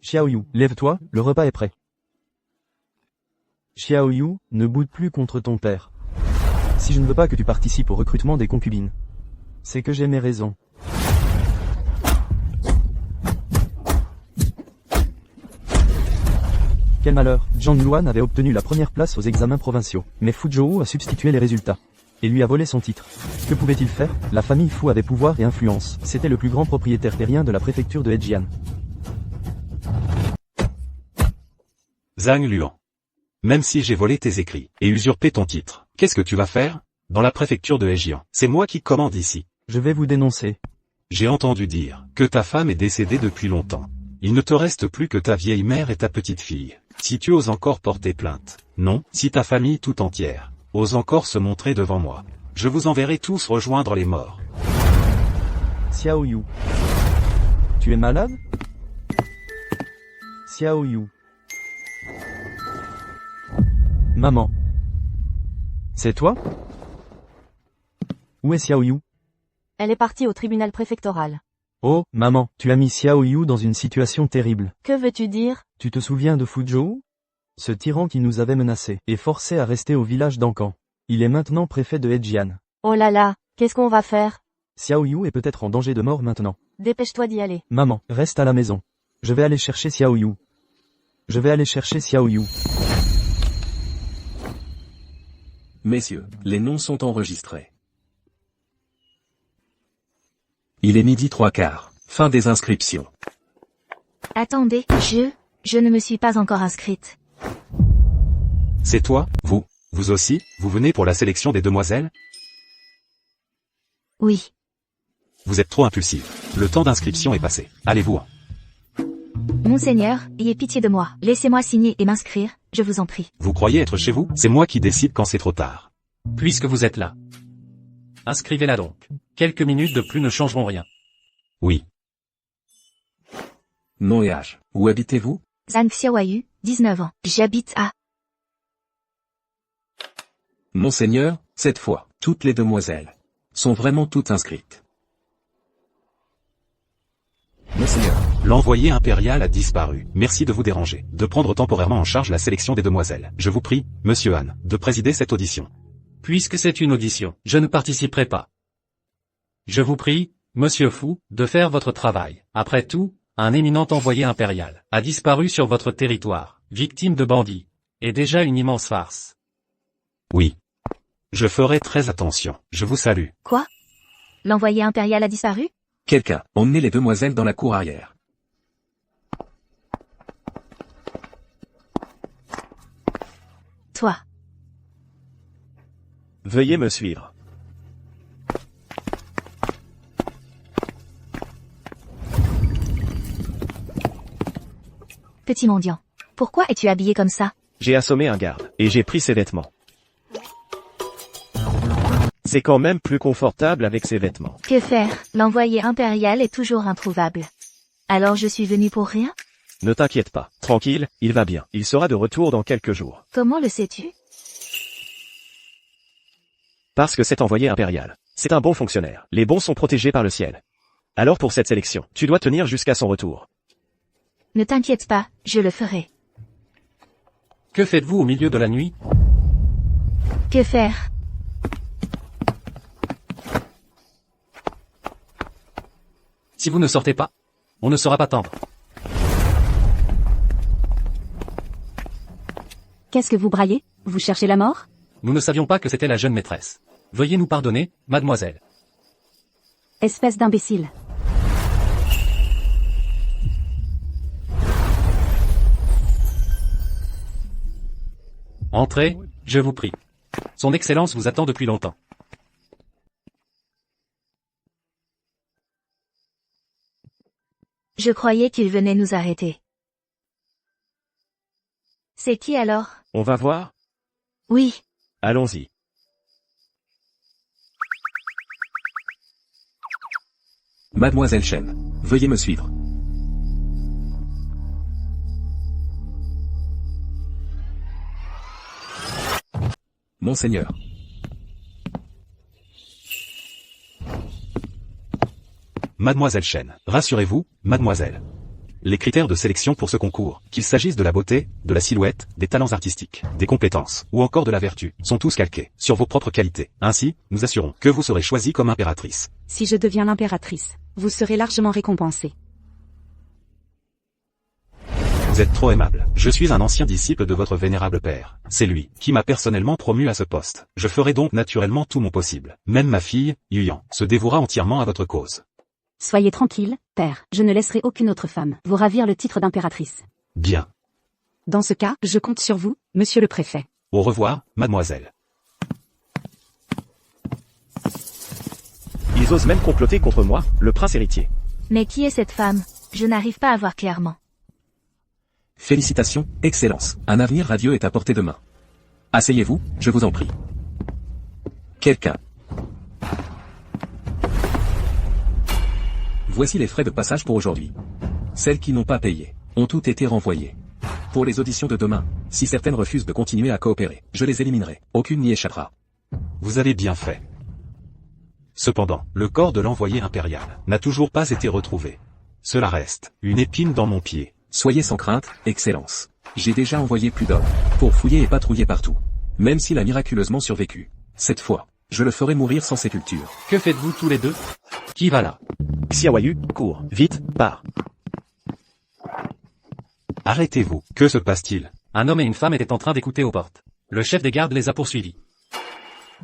Xiaoyu, lève-toi, le repas est prêt. Xiaoyu, ne boude plus contre ton père. Si je ne veux pas que tu participes au recrutement des concubines, c'est que j'ai mes raisons. Quel malheur, Zhang Luan avait obtenu la première place aux examens provinciaux, mais Fu Zhou a substitué les résultats et lui a volé son titre. Que pouvait-il faire? La famille Fu avait pouvoir et influence, c'était le plus grand propriétaire terrien de la préfecture de Hejian. Zhang Luan. Même si j'ai volé tes écrits et usurpé ton titre, qu'est-ce que tu vas faire? Dans la préfecture de Hejian, c'est moi qui commande ici. Je vais vous dénoncer. J'ai entendu dire que ta femme est décédée depuis longtemps. Il ne te reste plus que ta vieille mère et ta petite fille. Si tu oses encore porter plainte, non, si ta famille tout entière ose encore se montrer devant moi, je vous enverrai tous rejoindre les morts. Xiaoyu. Tu es malade? Xiaoyu. Maman. C'est toi? Où est Xiaoyu? Elle est partie au tribunal préfectoral. Oh, maman, tu as mis Xiaoyu dans une situation terrible. Que veux-tu dire? Tu te souviens de Fuzhou? Ce tyran qui nous avait menacés et forcé à rester au village d'Ankan. Il est maintenant préfet de Hejian. Oh là là, qu'est-ce qu'on va faire? Xiaoyu est peut-être en danger de mort maintenant. Dépêche-toi d'y aller. Maman, reste à la maison. Je vais aller chercher Xiaoyu. Je vais aller chercher Xiaoyu. Messieurs, les noms sont enregistrés. Il est midi 3/4. Fin des inscriptions. Attendez, je ne me suis pas encore inscrite. C'est toi, vous aussi, vous venez pour la sélection des demoiselles? Oui. Vous êtes trop impulsif. Le temps d'inscription est passé. Allez-vous-en. Monseigneur, ayez pitié de moi. Laissez-moi signer et m'inscrire, je vous en prie. Vous croyez être chez vous? C'est moi qui décide quand c'est trop tard. Puisque vous êtes là. Inscrivez-la donc. Quelques minutes de plus ne changeront rien. Oui. Nom et âge. Où habitez-vous? Zhang Xiaoyu, 19 ans. J'habite à... Monseigneur, cette fois, toutes les demoiselles sont vraiment toutes inscrites. Monseigneur. L'envoyé impérial a disparu. Merci de vous déranger, de prendre temporairement en charge la sélection des demoiselles. Je vous prie, Monsieur Han, de présider cette audition. Puisque c'est une audition, je ne participerai pas. Je vous prie, Monsieur Fu, de faire votre travail. Après tout, un éminent envoyé impérial a disparu sur votre territoire, victime de bandits. Et déjà une immense farce. Oui. Je ferai très attention. Je vous salue. Quoi? L'envoyé impérial a disparu? Quelqu'un, emmenez les demoiselles dans la cour arrière. Toi. Veuillez me suivre. Petit mendiant. Pourquoi es-tu habillé comme ça? J'ai assommé un garde, et j'ai pris ses vêtements. C'est quand même plus confortable avec ses vêtements. Que faire? L'envoyé impérial est toujours introuvable. Alors je suis venu pour rien? Ne t'inquiète pas. Tranquille, il va bien. Il sera de retour dans quelques jours. Comment le sais-tu? Parce que c'est envoyé impérial. C'est un bon fonctionnaire. Les bons sont protégés par le ciel. Alors pour cette sélection, tu dois tenir jusqu'à son retour. Ne t'inquiète pas, je le ferai. Que faites-vous au milieu de la nuit? Que faire? Si vous ne sortez pas, on ne saura pas tendre. Qu'est-ce que vous braillez? Vous cherchez la mort? Nous ne savions pas que c'était la jeune maîtresse. Veuillez nous pardonner, mademoiselle. Espèce d'imbécile. Entrez, je vous prie. Son Excellence vous attend depuis longtemps. Je croyais qu'il venait nous arrêter. C'est qui alors? On va voir? Oui. Allons-y. Mademoiselle Chen, veuillez me suivre. Monseigneur. Mademoiselle Chen, rassurez-vous, mademoiselle. Les critères de sélection pour ce concours, qu'il s'agisse de la beauté, de la silhouette, des talents artistiques, des compétences, ou encore de la vertu, sont tous calqués sur vos propres qualités. Ainsi, nous assurons que vous serez choisie comme impératrice. Si je deviens l'impératrice, vous serez largement récompensée. Vous êtes trop aimable. Je suis un ancien disciple de votre vénérable père. C'est lui qui m'a personnellement promu à ce poste. Je ferai donc naturellement tout mon possible. Même ma fille, Yuyan, se dévouera entièrement à votre cause. Soyez tranquille, père, je ne laisserai aucune autre femme vous ravir le titre d'impératrice. Bien. Dans ce cas, je compte sur vous, monsieur le préfet. Au revoir, mademoiselle. Ils osent même comploter contre moi, le prince héritier. Mais qui est cette femme? Je n'arrive pas à voir clairement. Félicitations, Excellence. Un avenir radieux est à portée de main. Asseyez-vous, je vous en prie. Quelqu'un. Voici les frais de passage pour aujourd'hui. Celles qui n'ont pas payé ont toutes été renvoyées. Pour les auditions de demain, si certaines refusent de continuer à coopérer, je les éliminerai. Aucune n'y échappera. Vous avez bien fait. Cependant, le corps de l'envoyé impérial n'a toujours pas été retrouvé. Cela reste une épine dans mon pied. Soyez sans crainte, Excellence. J'ai déjà envoyé plus d'hommes pour fouiller et patrouiller partout. Même s'il a miraculeusement survécu. Cette fois, je le ferai mourir sans sépulture. Que faites-vous tous les deux? Qui va là? Xiaoyu, cours, vite, pars. Arrêtez-vous. Que se passe-t-il? Un homme et une femme étaient en train d'écouter aux portes. Le chef des gardes les a poursuivis.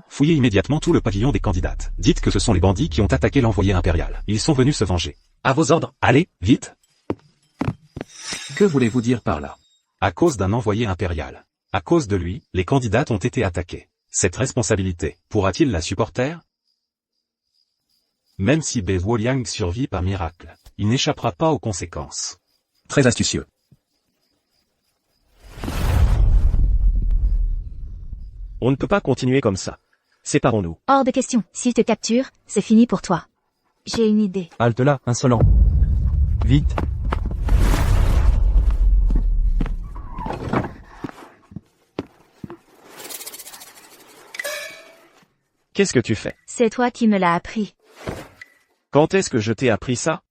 Fouillez immédiatement tout le pavillon des candidates. Dites que ce sont les bandits qui ont attaqué l'envoyé impérial. Ils sont venus se venger. À vos ordres. Allez, vite. Que voulez-vous dire par là? À cause d'un envoyé impérial. À cause de lui, les candidates ont été attaquées. Cette responsabilité, pourra-t-il la supporter? Même si Bei Wuliang survit par miracle, il n'échappera pas aux conséquences. Très astucieux. On ne peut pas continuer comme ça. Séparons-nous. Hors de question. S'il te capture, c'est fini pour toi. J'ai une idée. Halte là, insolent. Vite. Qu'est-ce que tu fais? C'est toi qui me l'as appris. Quand est-ce que je t'ai appris ça?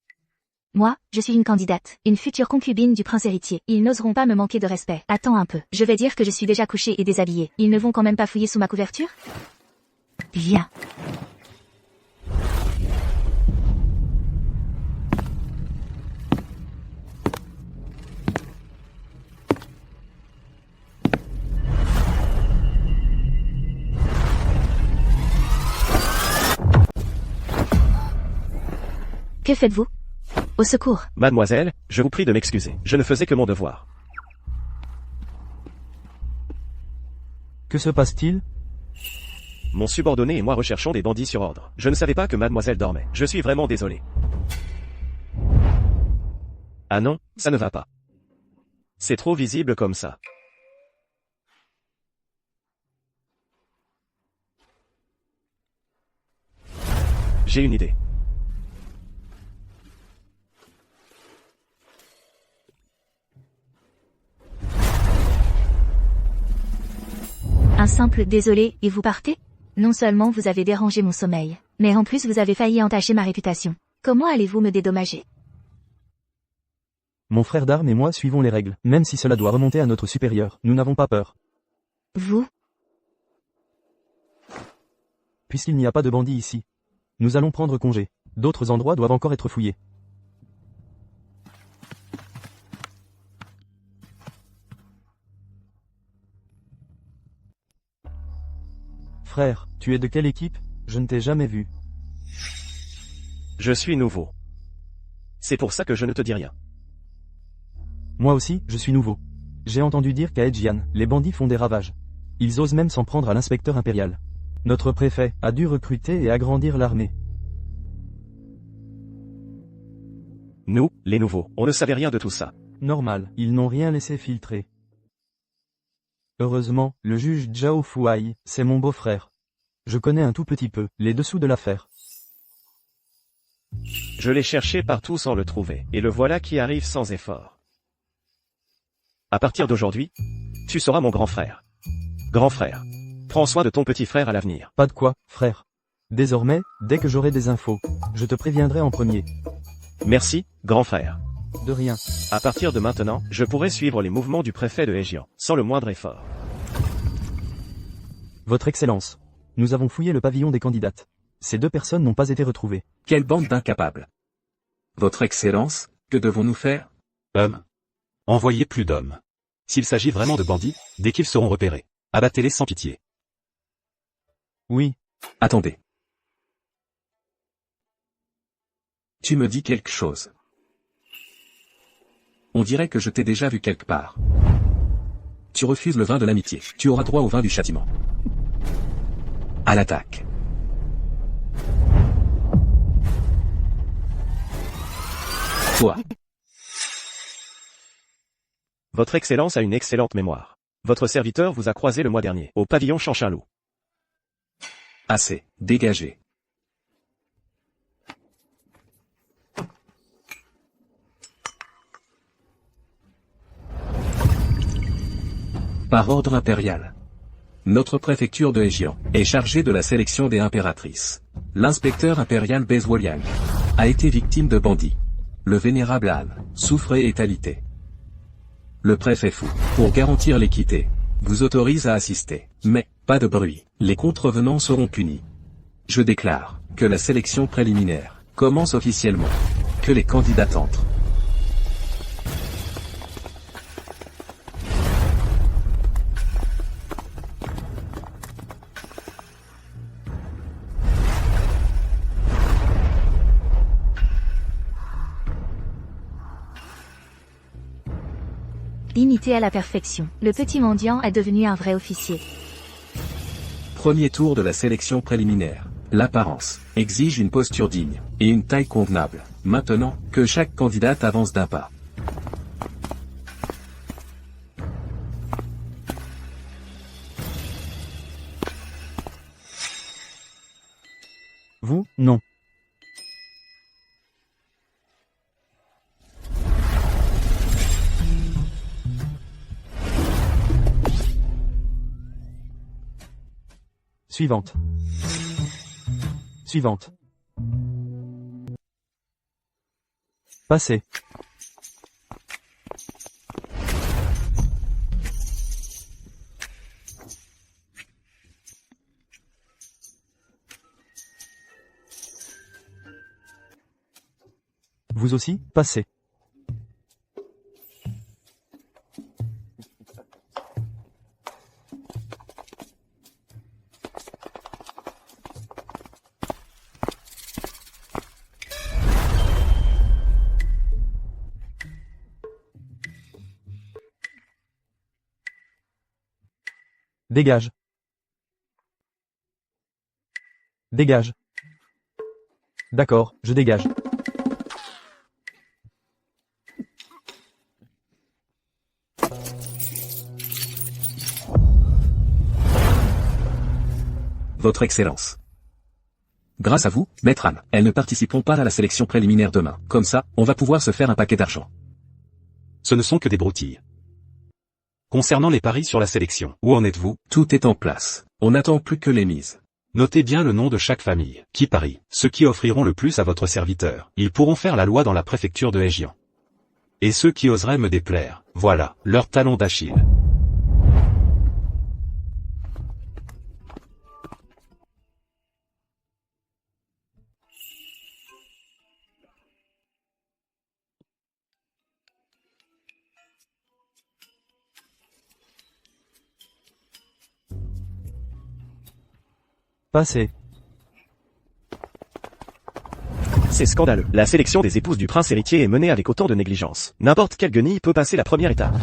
Moi, je suis une candidate, une future concubine du prince héritier. Ils n'oseront pas me manquer de respect. Attends un peu. Je vais dire que je suis déjà couchée et déshabillée. Ils ne vont quand même pas fouiller sous ma couverture? Viens. Que faites-vous? Au secours. Mademoiselle, je vous prie de m'excuser. Je ne faisais que mon devoir. Que se passe-t-il? Mon subordonné et moi recherchons des bandits sur ordre. Je ne savais pas que mademoiselle dormait. Je suis vraiment désolé. Ah non, ça ne va pas. C'est trop visible comme ça. J'ai une idée. Un simple désolé et vous partez? Non seulement vous avez dérangé mon sommeil, mais en plus vous avez failli entacher ma réputation. Comment allez-vous me dédommager? Mon frère d'armes et moi suivons les règles. Même si cela doit remonter à notre supérieur, nous n'avons pas peur. Vous? Puisqu'il n'y a pas de bandits ici, nous allons prendre congé. D'autres endroits doivent encore être fouillés. Frère, tu es de quelle équipe? Je ne t'ai jamais vu. Je suis nouveau. C'est pour ça que je ne te dis rien. Moi aussi, je suis nouveau. J'ai entendu dire qu'à Edjian, les bandits font des ravages. Ils osent même s'en prendre à l'inspecteur impérial. Notre préfet a dû recruter et agrandir l'armée. Nous, les nouveaux, on ne savait rien de tout ça. Normal, ils n'ont rien laissé filtrer. Heureusement, le juge Zhao Fuai, c'est mon beau-frère. Je connais un tout petit peu les dessous de l'affaire. Je l'ai cherché partout sans le trouver, et le voilà qui arrive sans effort. À partir d'aujourd'hui, tu seras mon grand frère. Grand frère. Prends soin de ton petit frère à l'avenir. Pas de quoi, frère. Désormais, dès que j'aurai des infos, je te préviendrai en premier. Merci, grand frère. De rien. À partir de maintenant, je pourrai suivre les mouvements du préfet de Hejian, sans le moindre effort. Votre Excellence. Nous avons fouillé le pavillon des candidates. Ces 2 personnes n'ont pas été retrouvées. Quelle bande d'incapables. Votre Excellence, que devons-nous faire? Envoyez plus d'hommes. S'il s'agit vraiment de bandits, dès qu'ils seront repérés, abattez-les sans pitié. Oui. Attendez. Tu me dis quelque chose. On dirait que je t'ai déjà vu quelque part. Tu refuses le vin de l'amitié, tu auras droit au vin du châtiment. À l'attaque. Toi. Votre Excellence a une excellente mémoire. Votre serviteur vous a croisé le mois dernier, au pavillon Chanchalou. Assez, dégagez. Par ordre impérial. Notre préfecture de Hejian est chargée de la sélection des impératrices. L'inspecteur impérial Bezwoliang a été victime de bandits. Le vénérable Han souffrait et alité. Le préfet fou, pour garantir l'équité, vous autorise à assister. Mais, pas de bruit, les contrevenants seront punis. Je déclare que la sélection préliminaire commence officiellement. Que les candidats entrent. Imité à la perfection, le petit mendiant est devenu un vrai officier. Premier tour de la sélection préliminaire. L'apparence exige une posture digne et une taille convenable. Maintenant, que chaque candidate avance d'un pas. Vous, non. Suivante. Suivante. Passez. Vous aussi, passez. Dégage. Dégage. D'accord, je dégage. Votre Excellence. Grâce à vous, Maître Anne, elles ne participeront pas à la sélection préliminaire demain. Comme ça, on va pouvoir se faire un paquet d'argent. Ce ne sont que des broutilles. Concernant les paris sur la sélection, où en êtes-vous? Tout est en place. On n'attend plus que les mises. Notez bien le nom de chaque famille. Qui parie? Ceux qui offriront le plus à votre serviteur. Ils pourront faire la loi dans la préfecture de Hejian. Et ceux qui oseraient me déplaire, voilà, leur talon d'Achille. Passez. C'est scandaleux. La sélection des épouses du prince héritier est menée avec autant de négligence. N'importe quelle guenille peut passer la première étape.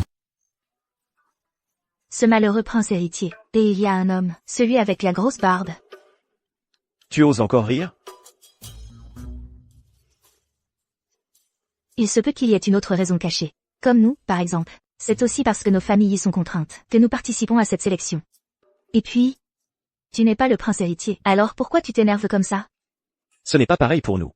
Ce malheureux prince héritier. Et il y a un homme, celui avec la grosse barbe. Tu oses encore rire? Il se peut qu'il y ait une autre raison cachée. Comme nous, par exemple. C'est aussi parce que nos familles y sont contraintes que nous participons à cette sélection. Et puis, tu n'es pas le prince héritier. Alors pourquoi tu t'énerves comme ça? Ce n'est pas pareil pour nous.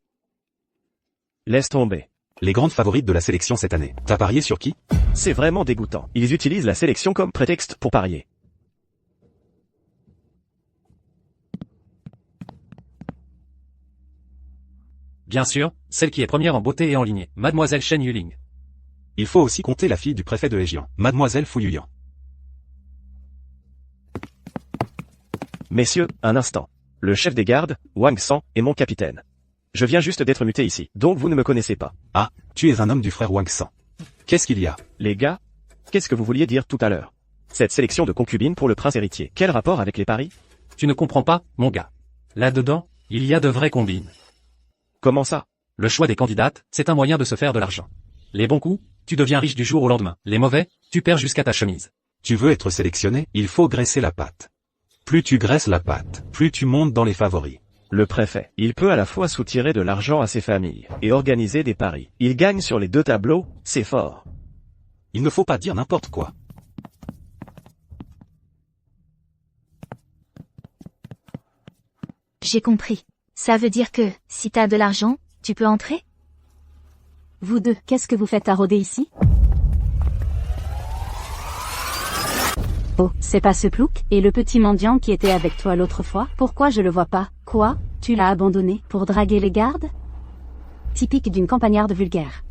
Laisse tomber. Les grandes favorites de la sélection cette année. T'as parié sur qui? C'est vraiment dégoûtant. Ils utilisent la sélection comme prétexte pour parier. Bien sûr, celle qui est première en beauté et en lignée, Mademoiselle Shen Yuling. Il faut aussi compter la fille du préfet de Hejian, Mademoiselle Fu Yuyan. Messieurs, un instant. Le chef des gardes, Wang San, est mon capitaine. Je viens juste d'être muté ici, donc vous ne me connaissez pas. Ah, tu es un homme du frère Wang San. Qu'est-ce qu'il y a? Les gars, qu'est-ce que vous vouliez dire tout à l'heure? Cette sélection de concubines pour le prince héritier, quel rapport avec les paris? Tu ne comprends pas, mon gars. Là-dedans, il y a de vraies combines. Comment ça? Le choix des candidates, c'est un moyen de se faire de l'argent. Les bons coups, tu deviens riche du jour au lendemain. Les mauvais, tu perds jusqu'à ta chemise. Tu veux être sélectionné, il faut graisser la pâte. Plus tu graisses la pâte, plus tu montes dans les favoris. Le préfet, il peut à la fois soutirer de l'argent à ses familles et organiser des paris. Il gagne sur les deux tableaux, c'est fort. Il ne faut pas dire n'importe quoi. J'ai compris. Ça veut dire que, si t'as de l'argent, tu peux entrer? Vous deux, qu'est-ce que vous faites à rôder ici? Oh, c'est pas ce plouc? Et le petit mendiant qui était avec toi l'autre fois? Pourquoi je le vois pas? Quoi? Tu l'as abandonné pour draguer les gardes? Typique d'une campagnarde vulgaire.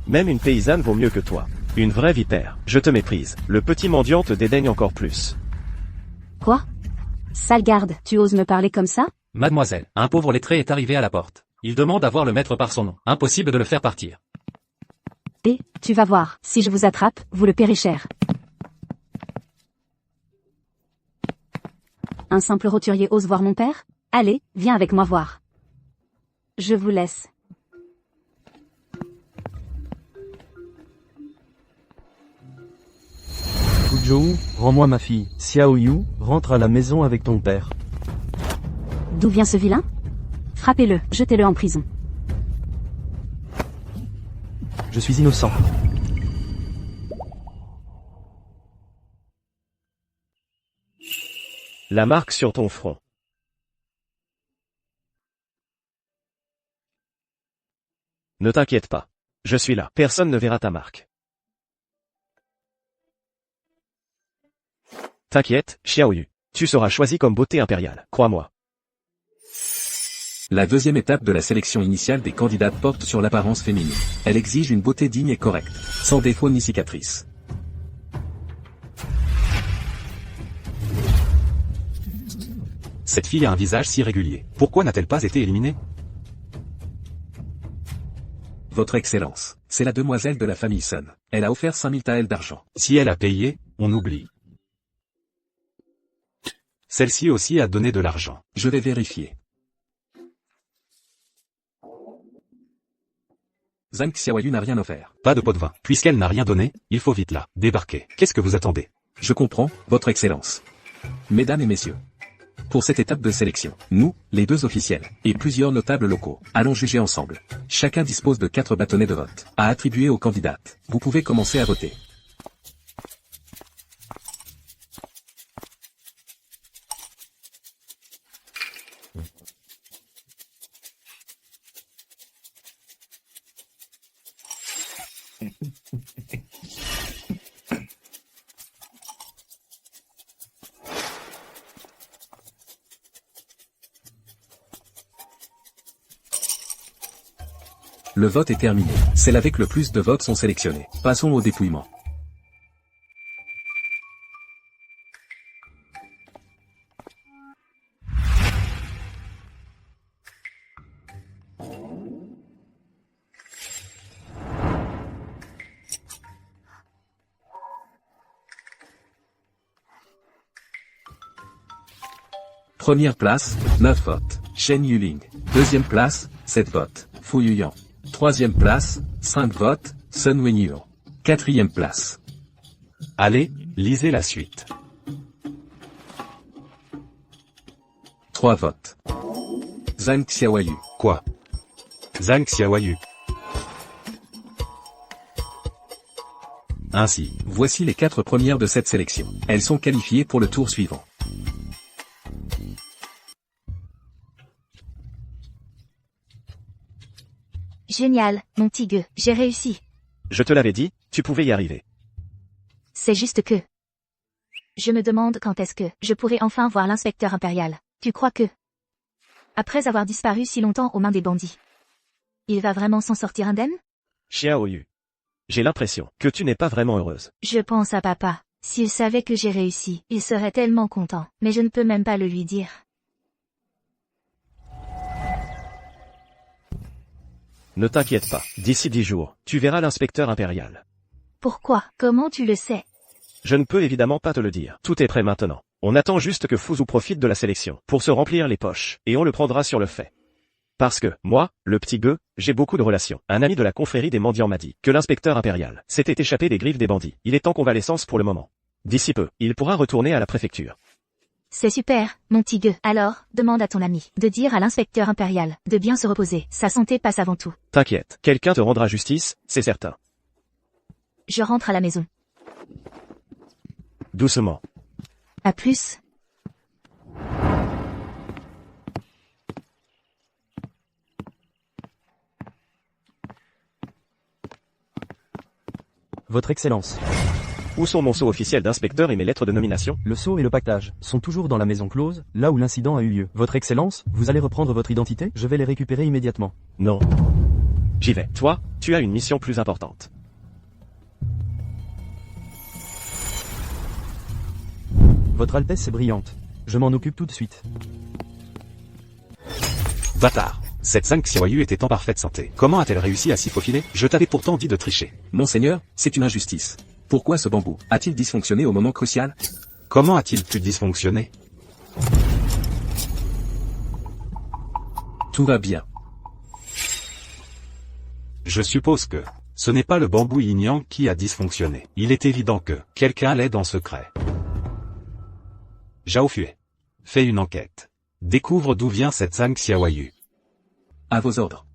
Même une paysanne vaut mieux que toi. Une vraie vipère. Je te méprise. Le petit mendiant te dédaigne encore plus. Quoi? Sale garde, tu oses me parler comme ça? Mademoiselle, un pauvre lettré est arrivé à la porte. Il demande à voir le maître par son nom. Impossible de le faire partir. Et, tu vas voir, si je vous attrape, vous le paierez cher. Un simple roturier ose voir mon père? Allez, viens avec moi voir. Je vous laisse. Fuzhou, rends-moi ma fille. Xiao Yu, rentre à la maison avec ton père. D'où vient ce vilain? Frappez-le, jetez-le en prison. Je suis innocent. La marque sur ton front. Ne t'inquiète pas. Je suis là. Personne ne verra ta marque. T'inquiète, Xiaoyu. Tu seras choisi comme beauté impériale, crois-moi. La deuxième étape de la sélection initiale des candidates porte sur l'apparence féminine. Elle exige une beauté digne et correcte, sans défaut ni cicatrice. Cette fille a un visage si régulier. Pourquoi n'a-t-elle pas été éliminée? Votre Excellence, c'est la demoiselle de la famille Sun. Elle a offert 5000 taels d'argent. Si elle a payé, on oublie. Celle-ci aussi a donné de l'argent. Je vais vérifier. Zhang Xiaoyu n'a rien offert. Pas de pot de vin. Puisqu'elle n'a rien donné, il faut vite là, débarquer. Qu'est-ce que vous attendez? Je comprends, Votre Excellence. Mesdames et messieurs. Pour cette étape de sélection, nous, les deux officiels, et plusieurs notables locaux, allons juger ensemble. Chacun dispose de 4 bâtonnets de vote, à attribuer aux candidates. Vous pouvez commencer à voter. Le vote est terminé. Celles avec le plus de votes sont sélectionnées. Passons au dépouillement. Première place, 9 votes, Shen Yuling. Deuxième place, 7 votes, Fu Yuyan. Troisième place, 5 votes, Sun Wenyuo. Quatrième place. Allez, lisez la suite. 3 votes. Zhang Xiaoyu. Quoi? Zhang Xiaoyu. Ainsi, Voici les 4 premières de cette sélection. Elles sont qualifiées pour le tour suivant. Génial, mon petit gueux, j'ai réussi. Je te l'avais dit, tu pouvais y arriver. C'est juste que... Je me demande quand est-ce que je pourrai enfin voir l'inspecteur impérial. Tu crois que... Après avoir disparu si longtemps aux mains des bandits, il va vraiment s'en sortir indemne? Xiaoyu. J'ai l'impression que tu n'es pas vraiment heureuse. Je pense à papa. S'il savait que j'ai réussi, il serait tellement content. Mais je ne peux même pas le lui dire. Ne t'inquiète pas, d'ici 10 jours, tu verras l'inspecteur impérial. Pourquoi? Comment tu le sais? Je ne peux évidemment pas te le dire. Tout est prêt maintenant. On attend juste que Fuzu profite de la sélection pour se remplir les poches, et on le prendra sur le fait. Parce que, moi, le petit gueux, j'ai beaucoup de relations. Un ami de la confrérie des mendiants m'a dit que l'inspecteur impérial s'était échappé des griffes des bandits. Il est en convalescence pour le moment. D'ici peu, il pourra retourner à la préfecture. C'est super, mon petit gueux. Alors, demande à ton ami de dire à l'inspecteur impérial de bien se reposer. Sa santé passe avant tout. T'inquiète, quelqu'un te rendra justice, c'est certain. Je rentre à la maison. Doucement. À plus. Votre Excellence. Où sont mon sceau officiel d'inspecteur et mes lettres de nomination? Le sceau et le pactage sont toujours dans la maison close, là où l'incident a eu lieu. Votre Excellence, vous allez reprendre votre identité? Je vais les récupérer immédiatement. Non. J'y vais. Toi, tu as une mission plus importante. Votre Altesse est brillante. Je m'en occupe tout de suite. bâtard. Cette Zhang Xiaoyu était en parfaite santé. Comment a-t-elle réussi à s'y faufiler? Je t'avais pourtant dit de tricher. Monseigneur, c'est une injustice. Pourquoi ce bambou a-t-il dysfonctionné au moment crucial? Comment a-t-il pu dysfonctionner? Tout va bien. Je suppose que ce n'est pas le bambou yin-yang qui a dysfonctionné. Il est évident que quelqu'un l'aide en secret. Zhao Fue. Fais une enquête. Découvre d'où vient cette Zhang Xiaoyu. À vos ordres.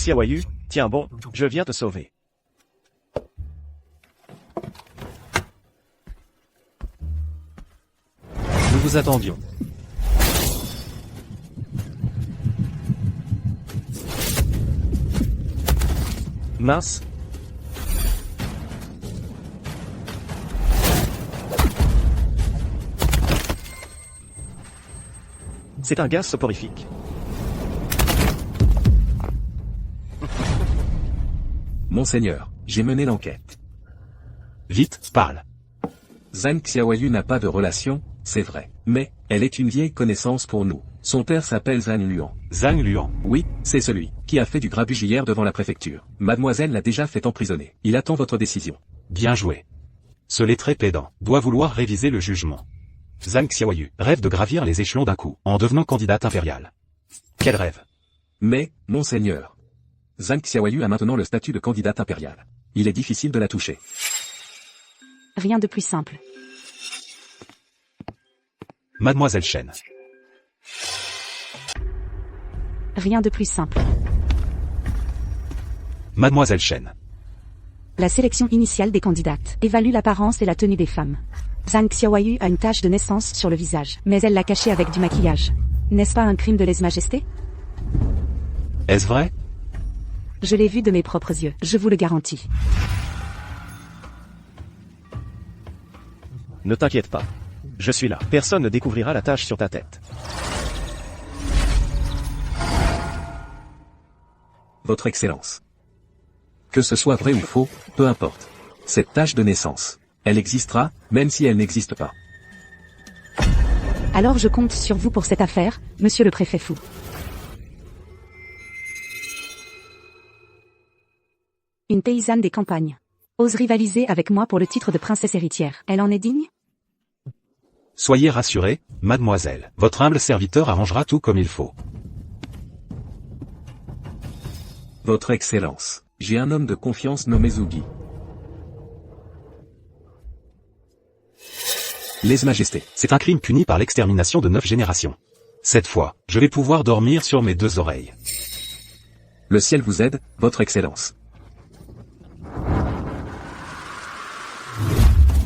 Xiaoyu, tiens bon, je viens te sauver. Nous vous attendions. Mince. C'est un gaz soporifique. Monseigneur, j'ai mené l'enquête. Vite, parle. Zhang Xiaoyu n'a pas de relation, c'est vrai. Mais, elle est une vieille connaissance pour nous. Son père s'appelle Zhang Luan. Zhang Luan. Oui, c'est celui qui a fait du grabuge hier devant la préfecture. Mademoiselle l'a déjà fait emprisonner. Il attend votre décision. Bien joué. Ce lettré pédant doit vouloir réviser le jugement. Zhang Xiaoyu rêve de gravir les échelons d'un coup, en devenant candidate impériale. Quel rêve. Mais, monseigneur, Zhang Xiaoyu a maintenant le statut de candidate impériale. Il est difficile de la toucher. Rien de plus simple. Mademoiselle Shen. Rien de plus simple. Mademoiselle Shen. La sélection initiale des candidates évalue l'apparence et la tenue des femmes. Zhang Xiaoyu a une tache de naissance sur le visage, mais elle l'a cachée avec du maquillage. N'est-ce pas un crime de lèse-majesté? Est-ce vrai? Je l'ai vu de mes propres yeux, je vous le garantis. Ne t'inquiète pas. Je suis là. Personne ne découvrira la tache sur ta tête. Votre Excellence. Que ce soit vrai ou faux, peu importe. Cette tache de naissance, elle existera, même si elle n'existe pas. Alors je compte sur vous pour cette affaire, monsieur le préfet fou. Une paysanne des campagnes ose rivaliser avec moi pour le titre de princesse héritière. Elle en est digne? Soyez rassurée, mademoiselle. Votre humble serviteur arrangera tout comme il faut. Votre Excellence, j'ai un homme de confiance nommé Zugi. Lèse-Majesté. C'est un crime puni par l'extermination de 9 générations. Cette fois, je vais pouvoir dormir sur mes 2 oreilles. Le ciel vous aide, Votre Excellence.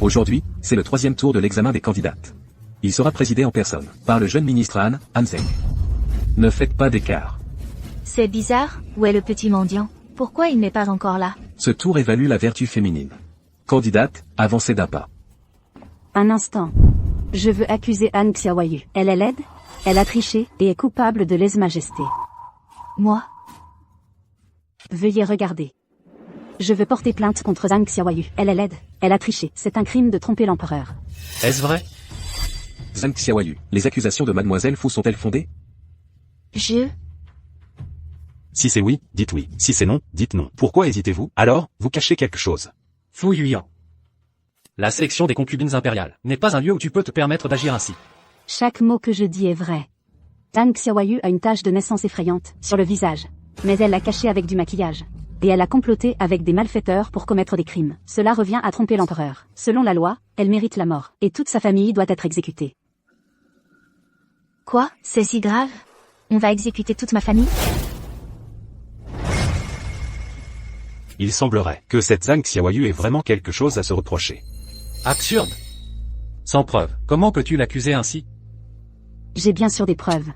Aujourd'hui, c'est le 3e tour de l'examen des candidates. Il sera présidé en personne par le jeune ministre Han Zheng. Ne faites pas d'écart. C'est bizarre, où est le petit mendiant? Pourquoi il n'est pas encore là? Ce tour évalue la vertu féminine. Candidate, avancez d'un pas. Un instant. Je veux accuser Han Xiaoyu. Elle est laide, elle a triché et est coupable de lèse-majesté. Moi? Veuillez regarder. Je veux porter plainte contre Zhang Xiaoyu. Elle est laide, elle a triché. C'est un crime de tromper l'empereur. Est-ce vrai? Zhang Xiaoyu, les accusations de Mademoiselle Fu sont-elles fondées? Je... Si c'est oui, dites oui. Si c'est non, dites non. Pourquoi hésitez-vous? Alors, vous cachez quelque chose. Fu Yuyan. La sélection des concubines impériales n'est pas un lieu où tu peux te permettre d'agir ainsi. Chaque mot que je dis est vrai. Zhang Xiaoyu a une tache de naissance effrayante sur le visage. Mais elle l'a cachée avec du maquillage. Et elle a comploté avec des malfaiteurs pour commettre des crimes. Cela revient à tromper l'empereur. Selon la loi, elle mérite la mort. Et toute sa famille doit être exécutée. Quoi? C'est si grave? On va exécuter toute ma famille? Il semblerait que cette Zhang Xiaoyu ait vraiment quelque chose à se reprocher. Absurde. Sans preuve, comment peux-tu l'accuser ainsi? J'ai bien sûr des preuves.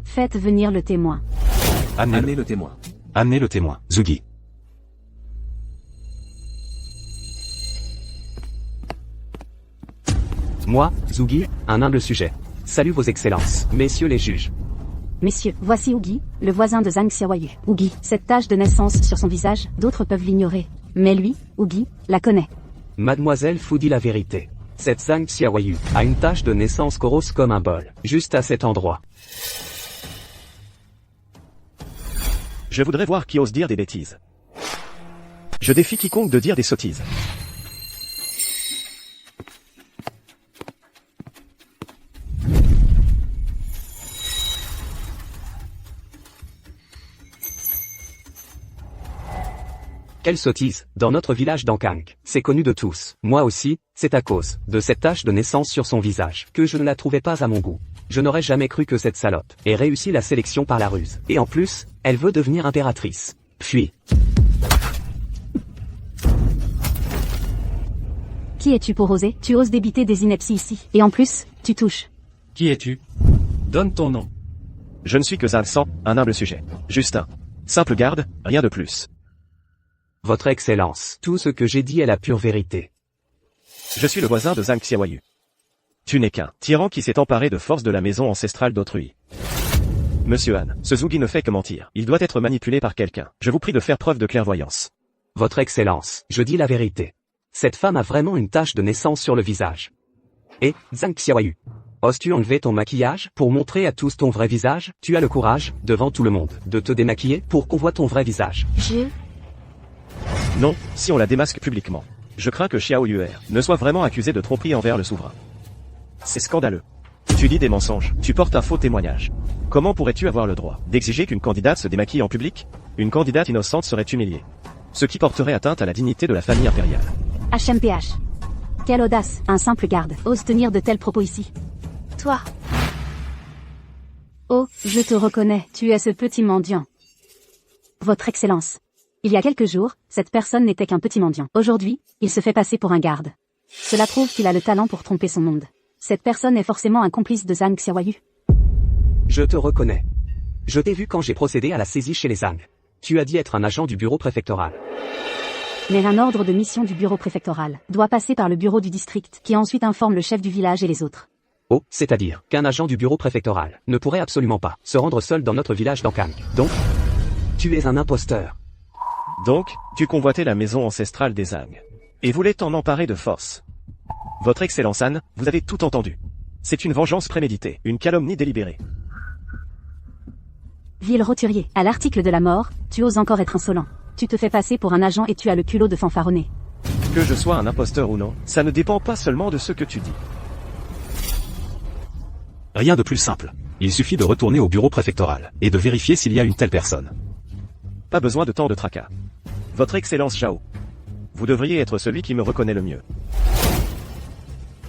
Faites venir le témoin. Amenez le témoin. Amenez le témoin. Zugi. Moi, Zugi, un humble sujet. Salut vos excellences, messieurs les juges. Messieurs, voici Ugi, le voisin de Zhang Xiaoyu. Ugi, cette tache de naissance sur son visage, d'autres peuvent l'ignorer. Mais lui, Ugi, la connaît. Mademoiselle Fu dit la vérité. Cette Zhang Xiaoyu a une tache de naissance grosse comme un bol, juste à cet endroit. Je voudrais voir qui ose dire des bêtises. Je défie quiconque de dire des sottises. Quelle sottise, dans notre village d'Ankang, c'est connu de tous. Moi aussi, c'est à cause de cette tache de naissance sur son visage que je ne la trouvais pas à mon goût. Je n'aurais jamais cru que cette salope ait réussi la sélection par la ruse. Et en plus, elle veut devenir impératrice. Puis... Qui es-tu pour oser? Tu oses débiter des inepties ici. Et en plus, tu touches. Qui es-tu? Donne ton nom. Je ne suis que Zhang San, un humble sujet. Justin. Simple garde, rien de plus. Votre Excellence, tout ce que j'ai dit est la pure vérité. Je suis le voisin de Zhang Xiaoyu. Tu n'es qu'un tyran qui s'est emparé de force de la maison ancestrale d'autrui. Monsieur Han, ce Zugi ne fait que mentir. Il doit être manipulé par quelqu'un. Je vous prie de faire preuve de clairvoyance. Votre Excellence, je dis la vérité. Cette femme a vraiment une tache de naissance sur le visage. Et, Zhang Xiaoyu, oses-tu enlever ton maquillage pour montrer à tous ton vrai visage? Tu as le courage, devant tout le monde, de te démaquiller pour qu'on voit ton vrai visage. Non, si on la démasque publiquement. Je crains que Xiao Yuer ne soit vraiment accusé de tromperie envers le souverain. C'est scandaleux. Tu dis des mensonges, tu portes un faux témoignage. Comment pourrais-tu avoir le droit d'exiger qu'une candidate se démaquille en public? Une candidate innocente serait humiliée. Ce qui porterait atteinte à la dignité de la famille impériale. HMPH. Quelle audace, un simple garde, ose tenir de tels propos ici. Toi. Oh, je te reconnais, tu es ce petit mendiant. Votre Excellence. Il y a quelques jours, cette personne n'était qu'un petit mendiant. Aujourd'hui, il se fait passer pour un garde. Cela prouve qu'il a le talent pour tromper son monde. Cette personne est forcément un complice de Zhang Xiaoyu. Je te reconnais. Je t'ai vu quand j'ai procédé à la saisie chez les Zhang. Tu as dit être un agent du bureau préfectoral. Mais un ordre de mission du bureau préfectoral doit passer par le bureau du district, qui ensuite informe le chef du village et les autres. Oh, c'est-à-dire qu'un agent du bureau préfectoral ne pourrait absolument pas se rendre seul dans notre village d'Ankang. Donc, tu es un imposteur. Donc, tu convoitais la maison ancestrale des Zhang. Et voulais t'en emparer de force. Votre Excellence Han, vous avez tout entendu. C'est une vengeance préméditée, une calomnie délibérée. Vil roturier, à l'article de la mort, tu oses encore être insolent. Tu te fais passer pour un agent et tu as le culot de fanfaronner. Que je sois un imposteur ou non, ça ne dépend pas seulement de ce que tu dis. Rien de plus simple. Il suffit de retourner au bureau préfectoral, et de vérifier s'il y a une telle personne. Pas besoin de tant de tracas. Votre Excellence Zhao. Vous devriez être celui qui me reconnaît le mieux.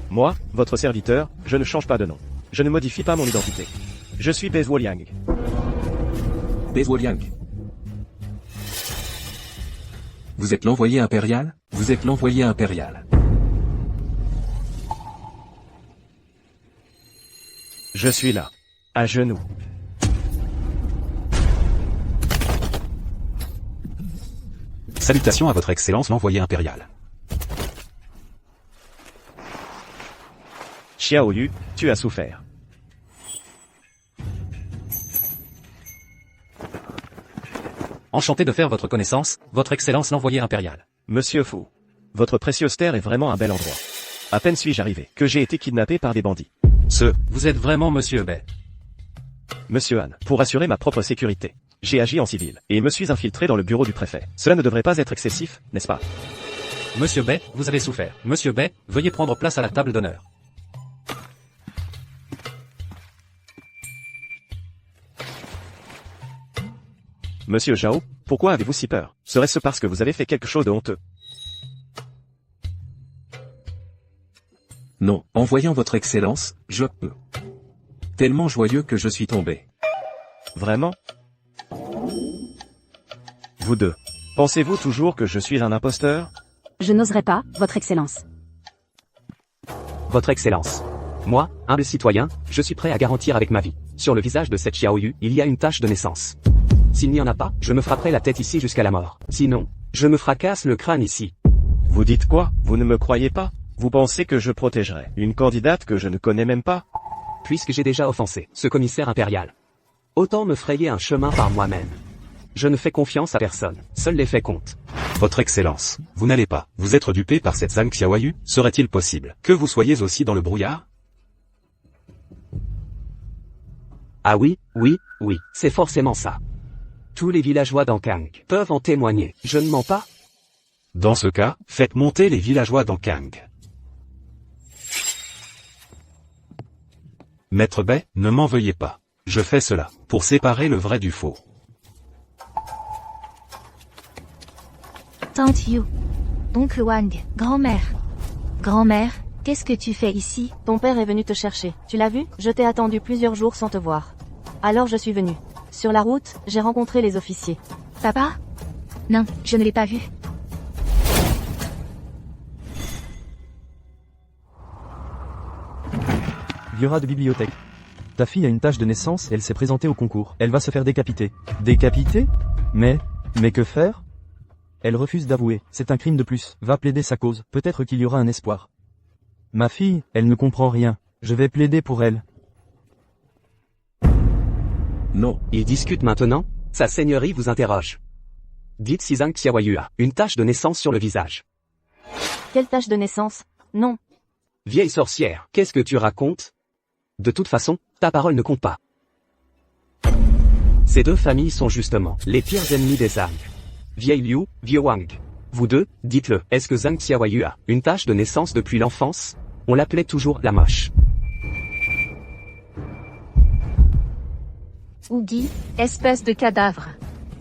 Moi, votre serviteur, je ne change pas de nom. Je ne modifie pas mon identité. Je suis Bei Zuoliang. Bei Zuoliang. Vous êtes l'envoyé impérial? Vous êtes l'envoyé impérial. Je suis là. À genoux. Salutations à votre Excellence l'envoyé impérial. Xiao Yu, tu as souffert. Enchanté de faire votre connaissance, votre Excellence l'envoyé impérial. Monsieur Fu. Votre précieuse terre est vraiment un bel endroit. À peine suis-je arrivé, que j'ai été kidnappé par des bandits. Vous êtes vraiment Monsieur Bei. Monsieur Han, pour assurer ma propre sécurité, j'ai agi en civil, et me suis infiltré dans le bureau du préfet. Cela ne devrait pas être excessif, n'est-ce pas? Monsieur Bei, vous avez souffert. Monsieur Bei, veuillez prendre place à la table d'honneur. Monsieur Zhao, pourquoi avez-vous si peur? Serait-ce parce que vous avez fait quelque chose de honteux? Non, en voyant votre Excellence, je peux. Tellement joyeux que je suis tombé. Vraiment? Vous deux. Pensez-vous toujours que je suis un imposteur? Je n'oserais pas, votre Excellence. Votre Excellence. Moi, humble citoyen, je suis prêt à garantir avec ma vie. Sur le visage de cette Xiao Yu, il y a une tache de naissance. S'il n'y en a pas, je me frapperai la tête ici jusqu'à la mort. Sinon, je me fracasse le crâne ici. Vous dites quoi? Vous ne me croyez pas? Vous pensez que je protégerai une candidate que je ne connais même pas? Puisque j'ai déjà offensé ce commissaire impérial. Autant me frayer un chemin par moi-même. Je ne fais confiance à personne, seuls les faits comptent. Votre Excellence, vous n'allez pas vous être dupé par cette Zhang Xiaoyu? Serait-il possible que vous soyez aussi dans le brouillard? Ah oui, c'est forcément ça. Tous les villageois d'Ankang peuvent en témoigner, je ne mens pas. Dans ce cas, faites monter les villageois d'Ankang. Maître Bei, ne m'en veuillez pas. Je fais cela, pour séparer le vrai du faux. Tante Yu. Oncle Wang, grand-mère. Grand-mère, qu'est-ce que tu fais ici? Ton père est venu te chercher. Tu l'as vu? Je t'ai attendu plusieurs jours sans te voir. Alors je suis venue. Sur la route, j'ai rencontré les officiers. Papa? Non, je ne l'ai pas vu. Viora de bibliothèque. Ta fille a une tache de naissance et elle s'est présentée au concours. Elle va se faire décapiter. Décapiter? Mais que faire? Elle refuse d'avouer. C'est un crime de plus. Va plaider sa cause. Peut-être qu'il y aura un espoir. Ma fille, elle ne comprend rien. Je vais plaider pour elle. Non, ils discutent maintenant? Sa seigneurie vous interroge. Dites si Zhang Xiaoyu a une tache de naissance sur le visage. Quelle tache de naissance? Non. Vieille sorcière, qu'est-ce que tu racontes? De toute façon, ta parole ne compte pas. Ces deux familles sont justement les pires ennemis des Zhang. Vieille Liu, vieux Wang. Vous deux, dites-le, est-ce que Zhang Xiaoyu a une tache de naissance depuis l'enfance? On l'appelait toujours la moche. Ougi, espèce de cadavre.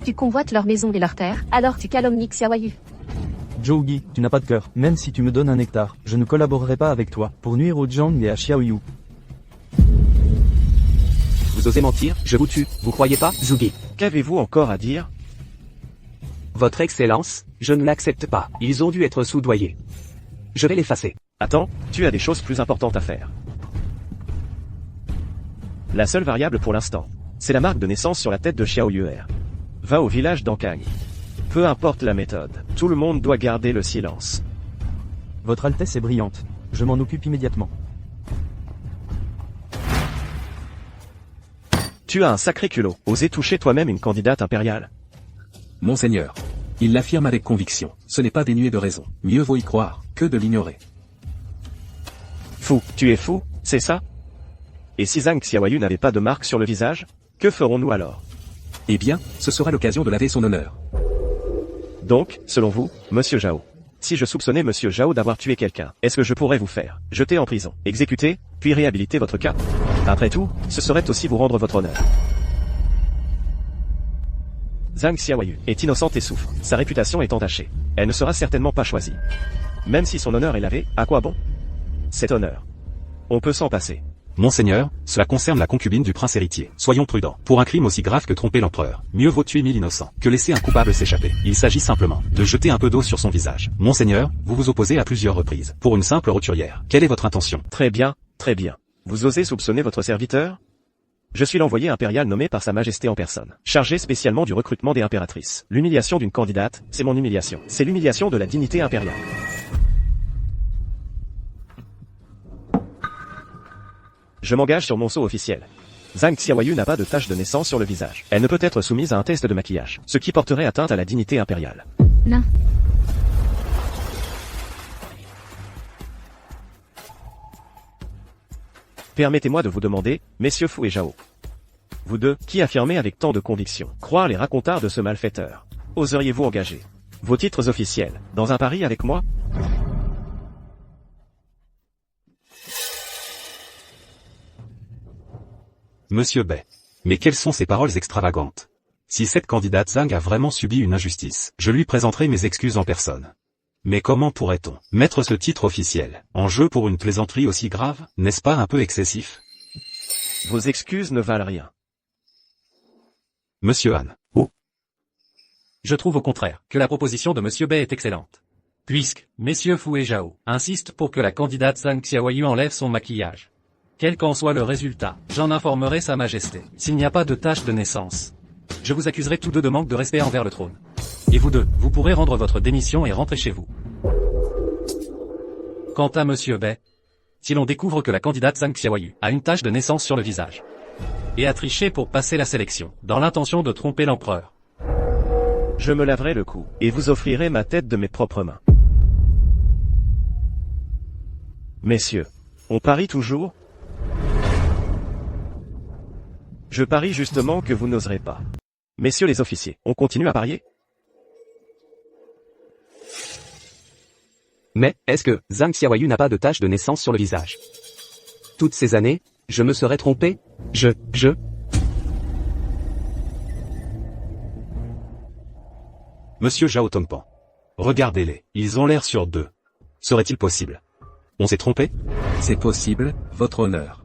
Tu convoites leur maison et leur terre, alors tu calomnies Xiaoyu. Zhougi, tu n'as pas de cœur. Même si tu me donnes un hectare, je ne collaborerai pas avec toi, pour nuire aux Zhang et à Xiaoyu. Vous osez mentir, je vous tue, vous croyez pas, Zhugi? Qu'avez-vous encore à dire? Votre Excellence, je ne l'accepte pas, ils ont dû être soudoyés. Je vais l'effacer. Attends, tu as des choses plus importantes à faire. La seule variable pour l'instant, c'est la marque de naissance sur la tête de Xiao Yuer. Va au village d'Ankang. Peu importe la méthode, tout le monde doit garder le silence. Votre Altesse est brillante. Je m'en occupe immédiatement. Tu as un sacré culot, oser toucher toi-même une candidate impériale. Monseigneur. Il l'affirme avec conviction. Ce n'est pas dénué de raison. Mieux vaut y croire que de l'ignorer. Fou, tu es fou, c'est ça? Et si Zhang Xiaoyu n'avait pas de marque sur le visage, que ferons-nous alors? Eh bien, ce sera l'occasion de laver son honneur. Donc, selon vous, Monsieur Zhao, si je soupçonnais Monsieur Zhao d'avoir tué quelqu'un, est-ce que je pourrais vous faire jeter en prison, exécuter, puis réhabiliter votre cas? Après tout, ce serait aussi vous rendre votre honneur. Zhang Xiaoyu est innocente et souffre. Sa réputation est entachée. Elle ne sera certainement pas choisie. Même si son honneur est lavé, à quoi bon? Cet honneur. On peut s'en passer. Monseigneur, cela concerne la concubine du prince héritier. Soyons prudents. Pour un crime aussi grave que tromper l'empereur, mieux vaut tuer 1000 innocents que laisser un coupable s'échapper. Il s'agit simplement de jeter un peu d'eau sur son visage. Monseigneur, vous vous opposez à plusieurs reprises pour une simple roturière. Quelle est votre intention? Très bien, très bien. Vous osez soupçonner votre serviteur? Je suis l'envoyé impérial nommé par Sa Majesté en personne, chargé spécialement du recrutement des impératrices. L'humiliation d'une candidate, c'est mon humiliation. C'est l'humiliation de la dignité impériale. Je m'engage sur mon sceau officiel. Zhang Xiaoyu n'a pas de tache de naissance sur le visage. Elle ne peut être soumise à un test de maquillage, ce qui porterait atteinte à la dignité impériale. Non. Permettez-moi de vous demander, messieurs Fu et Zhao. Vous deux, qui affirmez avec tant de conviction croire les racontards de ce malfaiteur? Oseriez-vous engager vos titres officiels dans un pari avec moi? Monsieur Bai. Mais quelles sont ces paroles extravagantes? Si cette candidate Zhang a vraiment subi une injustice, je lui présenterai mes excuses en personne. Mais comment pourrait-on mettre ce titre officiel en jeu pour une plaisanterie aussi grave? N'est-ce pas un peu excessif? Vos excuses ne valent rien. Monsieur Han. Je trouve au contraire que la proposition de Monsieur Bai est excellente. Puisque, messieurs Fu et Zhao insistent pour que la candidate Zhang Xiaoyu enlève son maquillage. Quel qu'en soit le résultat, j'en informerai Sa Majesté. S'il n'y a pas de tache de naissance, je vous accuserai tous deux de manque de respect envers le trône. Et vous deux, vous pourrez rendre votre démission et rentrer chez vous. Quant à Monsieur Bai, si l'on découvre que la candidate Zhang Xiaoyu a une tache de naissance sur le visage, et a triché pour passer la sélection, dans l'intention de tromper l'empereur, je me laverai le cou, et vous offrirai ma tête de mes propres mains. Messieurs, on parie toujours? Je parie justement que vous n'oserez pas. Messieurs les officiers, on continue à parier? Mais, est-ce que Zhang Xiaoyu n'a pas de tache de naissance sur le visage? Toutes ces années, je me serais trompé? Monsieur Zhao Tongpan. Regardez-les, ils ont l'air sur deux. Serait-il possible? On s'est trompé? C'est possible, votre honneur.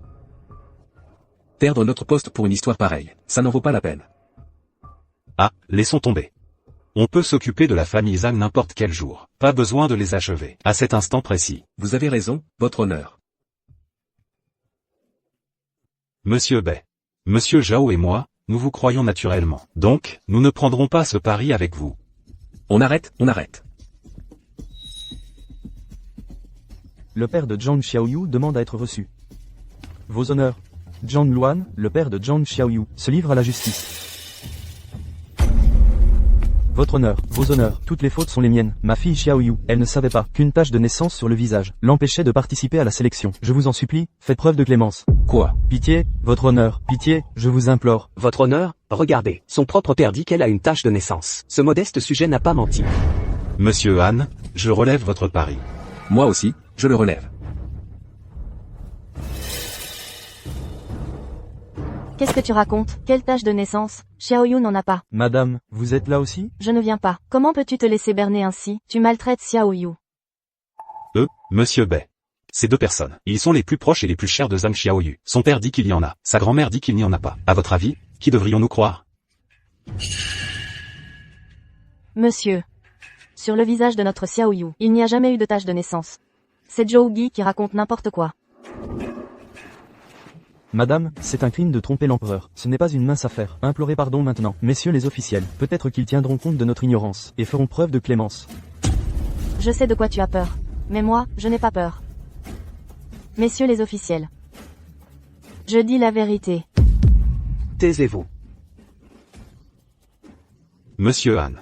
Perdre notre poste pour une histoire pareille, ça n'en vaut pas la peine. Ah, laissons tomber. On peut s'occuper de la famille Zhang n'importe quel jour. Pas besoin de les achever à cet instant précis. Vous avez raison, votre honneur. Monsieur Bai. Monsieur Zhao et moi, nous vous croyons naturellement. Donc, nous ne prendrons pas ce pari avec vous. On arrête. Le père de Zhang Xiaoyu demande à être reçu. Vos honneurs. Zhang Luan, le père de Zhang Xiaoyu, se livre à la justice. Votre honneur, vos honneurs, toutes les fautes sont les miennes. Ma fille Xiaoyu, elle ne savait pas qu'une tache de naissance sur le visage l'empêchait de participer à la sélection. Je vous en supplie, faites preuve de clémence. Quoi? Pitié, votre honneur, pitié, je vous implore. Votre honneur, regardez, son propre père dit qu'elle a une tache de naissance. Ce modeste sujet n'a pas menti. Monsieur Han, je relève votre pari. Moi aussi, je le relève. Qu'est-ce que tu racontes? Quelle tache de naissance? Xiaoyu n'en a pas. Madame, vous êtes là aussi? Je ne viens pas. Comment peux-tu te laisser berner ainsi? Tu maltraites Xiaoyu. Monsieur Bai. Ces deux personnes, ils sont les plus proches et les plus chers de Zhang Xiaoyu. Son père dit qu'il y en a, sa grand-mère dit qu'il n'y en a pas. À votre avis, qui devrions-nous croire? Monsieur. Sur le visage de notre Xiaoyu, il n'y a jamais eu de tache de naissance. C'est Zhou Gui qui raconte n'importe quoi. Madame, c'est un crime de tromper l'empereur. Ce n'est pas une mince affaire. Implorez pardon maintenant. Messieurs les officiels, peut-être qu'ils tiendront compte de notre ignorance, et feront preuve de clémence. Je sais de quoi tu as peur. Mais moi, je n'ai pas peur. Messieurs les officiels. Je dis la vérité. Taisez-vous. Monsieur Han.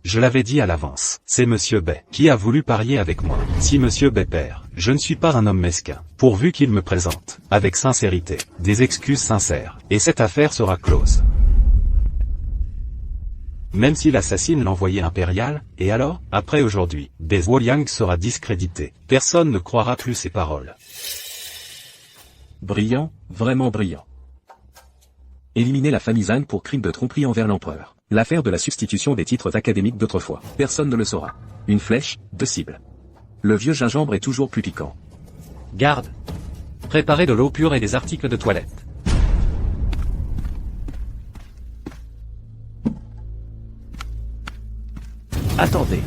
Je l'avais dit à l'avance, c'est Monsieur Bay qui a voulu parier avec moi. Si Monsieur Bay perd, je ne suis pas un homme mesquin, pourvu qu'il me présente, avec sincérité, des excuses sincères, et cette affaire sera close. Même s'il assassine l'envoyé impérial, et alors, après aujourd'hui, Bei Zhuoliang sera discrédité. Personne ne croira plus ses paroles. Brillant, vraiment brillant. Éliminer la famille Zhang pour crime de tromperie envers l'empereur. L'affaire de la substitution des titres académiques d'autrefois. Personne ne le saura. Une flèche, 2 cibles. Le vieux gingembre est toujours plus piquant. Garde. Préparez de l'eau pure et des articles de toilette. Attendez.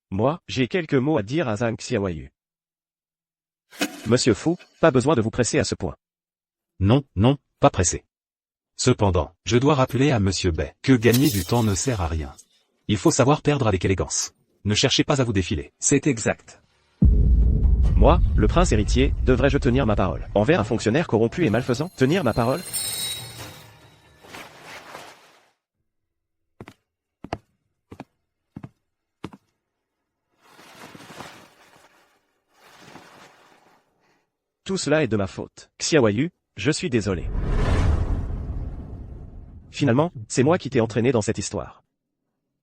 Moi, j'ai quelques mots à dire à Zhang Xiaoyu. Monsieur Fu, pas besoin de vous presser à ce point. Non, non, pas pressé. Cependant, je dois rappeler à Monsieur Bay que gagner du temps ne sert à rien. Il faut savoir perdre avec élégance. Ne cherchez pas à vous défiler. C'est exact. Moi, le prince héritier, devrais-je tenir ma parole envers un fonctionnaire corrompu et malfaisant? Tenir ma parole? Tout cela est de ma faute. Xiaoyu, je suis désolé. Finalement, c'est moi qui t'ai entraîné dans cette histoire.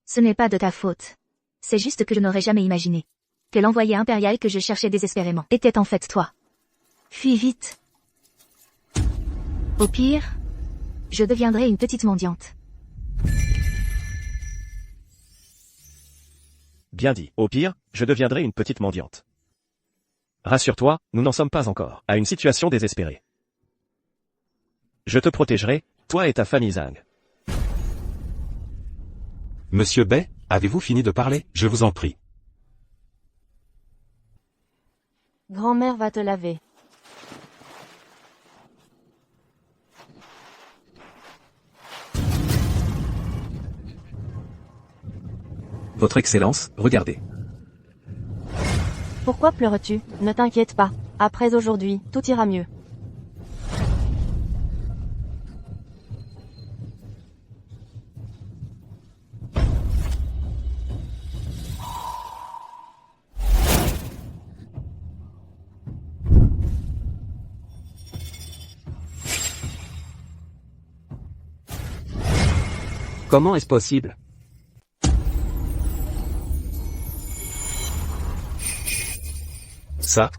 Ce n'est pas de ta faute. C'est juste que je n'aurais jamais imaginé que l'envoyé impérial que je cherchais désespérément était en fait toi. Fuis vite. Au pire, je deviendrai une petite mendiante. Bien dit. Au pire, je deviendrai une petite mendiante. Rassure-toi, nous n'en sommes pas encore à une situation désespérée. Je te protégerai, toi et ta famille Zhang. Monsieur Bay, avez-vous fini de parler? Je vous en prie. Grand-mère va te laver. Votre Excellence, regardez. Pourquoi pleures-tu? Ne t'inquiète pas. Après aujourd'hui, tout ira mieux. Comment est-ce possible? Ça?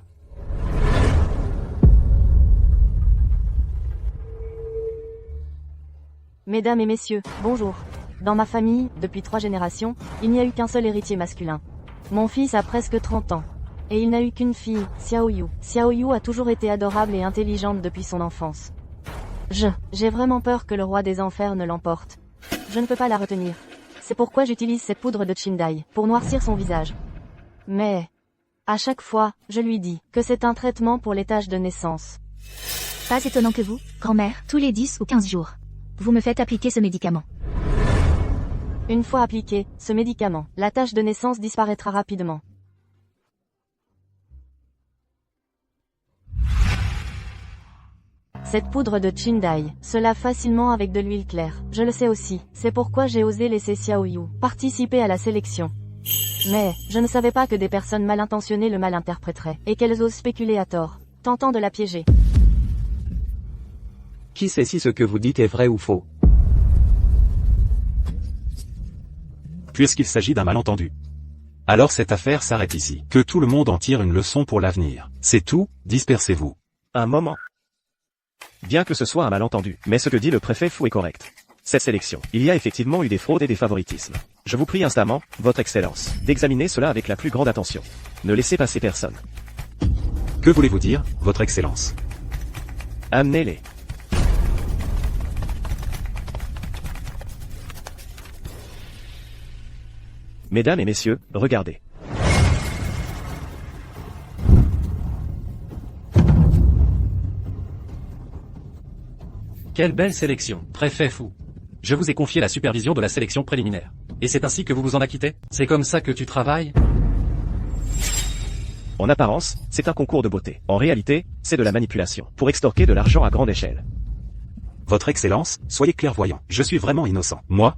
Mesdames et messieurs, bonjour. Dans ma famille, depuis 3 générations, il n'y a eu qu'un seul héritier masculin. Mon fils a presque 30 ans. Et il n'a eu qu'une fille, Xiaoyu. Xiaoyu a toujours été adorable et intelligente depuis son enfance. J'ai vraiment peur que le roi des enfers ne l'emporte. Je ne peux pas la retenir. C'est pourquoi j'utilise cette poudre de Chindai, pour noircir son visage. Mais, à chaque fois, je lui dis que c'est un traitement pour les taches de naissance. Pas étonnant que vous, grand-mère, tous les 10 ou 15 jours. Vous me faites appliquer ce médicament. Une fois appliqué, ce médicament, la tache de naissance disparaîtra rapidement. Cette poudre de Chindai se lave facilement avec de l'huile claire. Je le sais aussi, c'est pourquoi j'ai osé laisser Xiaoyu participer à la sélection. Mais, je ne savais pas que des personnes mal intentionnées le mal interpréteraient, et qu'elles osent spéculer à tort, tentant de la piéger. Qui sait si ce que vous dites est vrai ou faux? Puisqu'il s'agit d'un malentendu. Alors cette affaire s'arrête ici. Que tout le monde en tire une leçon pour l'avenir. C'est tout, dispersez-vous. Un moment. Bien que ce soit un malentendu, mais ce que dit le préfet Fu est correct. Cette sélection, il y a effectivement eu des fraudes et des favoritismes. Je vous prie instamment, Votre Excellence, d'examiner cela avec la plus grande attention. Ne laissez passer personne. Que voulez-vous dire, Votre Excellence? Amenez-les. Mesdames et messieurs, regardez. Quelle belle sélection, préfet Fu. Je vous ai confié la supervision de la sélection préliminaire. Et c'est ainsi que vous vous en acquittez? C'est comme ça que tu travailles? En apparence, c'est un concours de beauté. En réalité, c'est de la manipulation, pour extorquer de l'argent à grande échelle. Votre Excellence, soyez clairvoyant. Je suis vraiment innocent. Moi,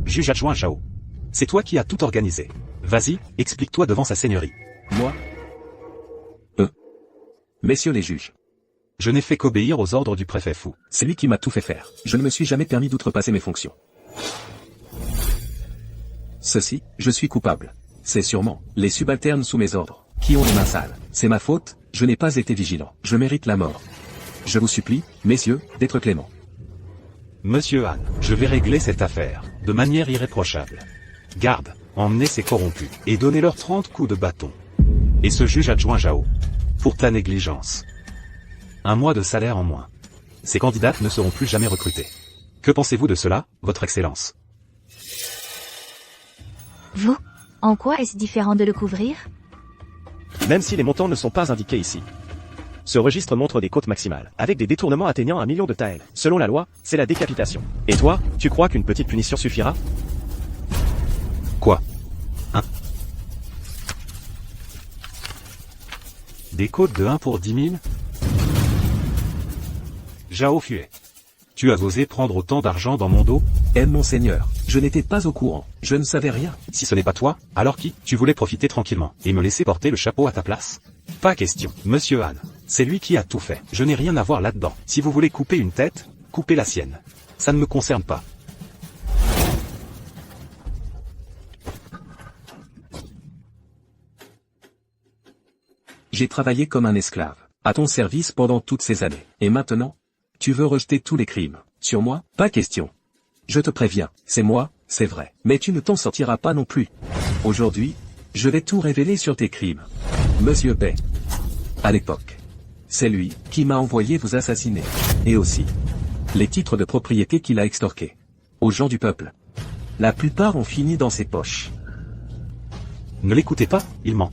Juge adjoint Zhao. C'est toi qui as tout organisé. Vas-y, explique-toi devant sa seigneurie. Moi? Messieurs les juges. Je n'ai fait qu'obéir aux ordres du préfet Fu. C'est lui qui m'a tout fait faire. Je ne me suis jamais permis d'outrepasser mes fonctions. Ceci, je suis coupable. C'est sûrement les subalternes sous mes ordres qui ont les mains sales. C'est ma faute, je n'ai pas été vigilant. Je mérite la mort. Je vous supplie, messieurs, d'être cléments. Monsieur Han, je vais régler cette affaire, de manière irréprochable. Garde, emmenez ces corrompus, et donnez-leur 30 coups de bâton. Et ce juge adjoint Zhao. Pour ta négligence. 1 mois de salaire en moins. Ces candidates ne seront plus jamais recrutées. Que pensez-vous de cela, votre excellence? Vous? En quoi est-ce différent de le couvrir? Même si les montants ne sont pas indiqués ici. Ce registre montre des cotes maximales, avec des détournements atteignant 1 million de taels. Selon la loi, c'est la décapitation. Et toi, tu crois qu'une petite punition suffira? Quoi? Des côtes de 1 pour 10 000? Zhao Fue. Tu as osé prendre autant d'argent dans mon dos? Monseigneur, je n'étais pas au courant, je ne savais rien. Si ce n'est pas toi, alors qui? Tu voulais profiter tranquillement, et me laisser porter le chapeau à ta place? Pas question, Monsieur Han. C'est lui qui a tout fait. Je n'ai rien à voir là-dedans. Si vous voulez couper une tête, coupez la sienne. Ça ne me concerne pas. J'ai travaillé comme un esclave, à ton service pendant toutes ces années. Et maintenant, tu veux rejeter tous les crimes. Sur moi, pas question. Je te préviens, c'est moi, c'est vrai. Mais tu ne t'en sortiras pas non plus. Aujourd'hui, je vais tout révéler sur tes crimes. Monsieur Bei. À l'époque. C'est lui qui m'a envoyé vous assassiner. Et aussi, les titres de propriété qu'il a extorqués. Aux gens du peuple. La plupart ont fini dans ses poches. Ne l'écoutez pas, il ment.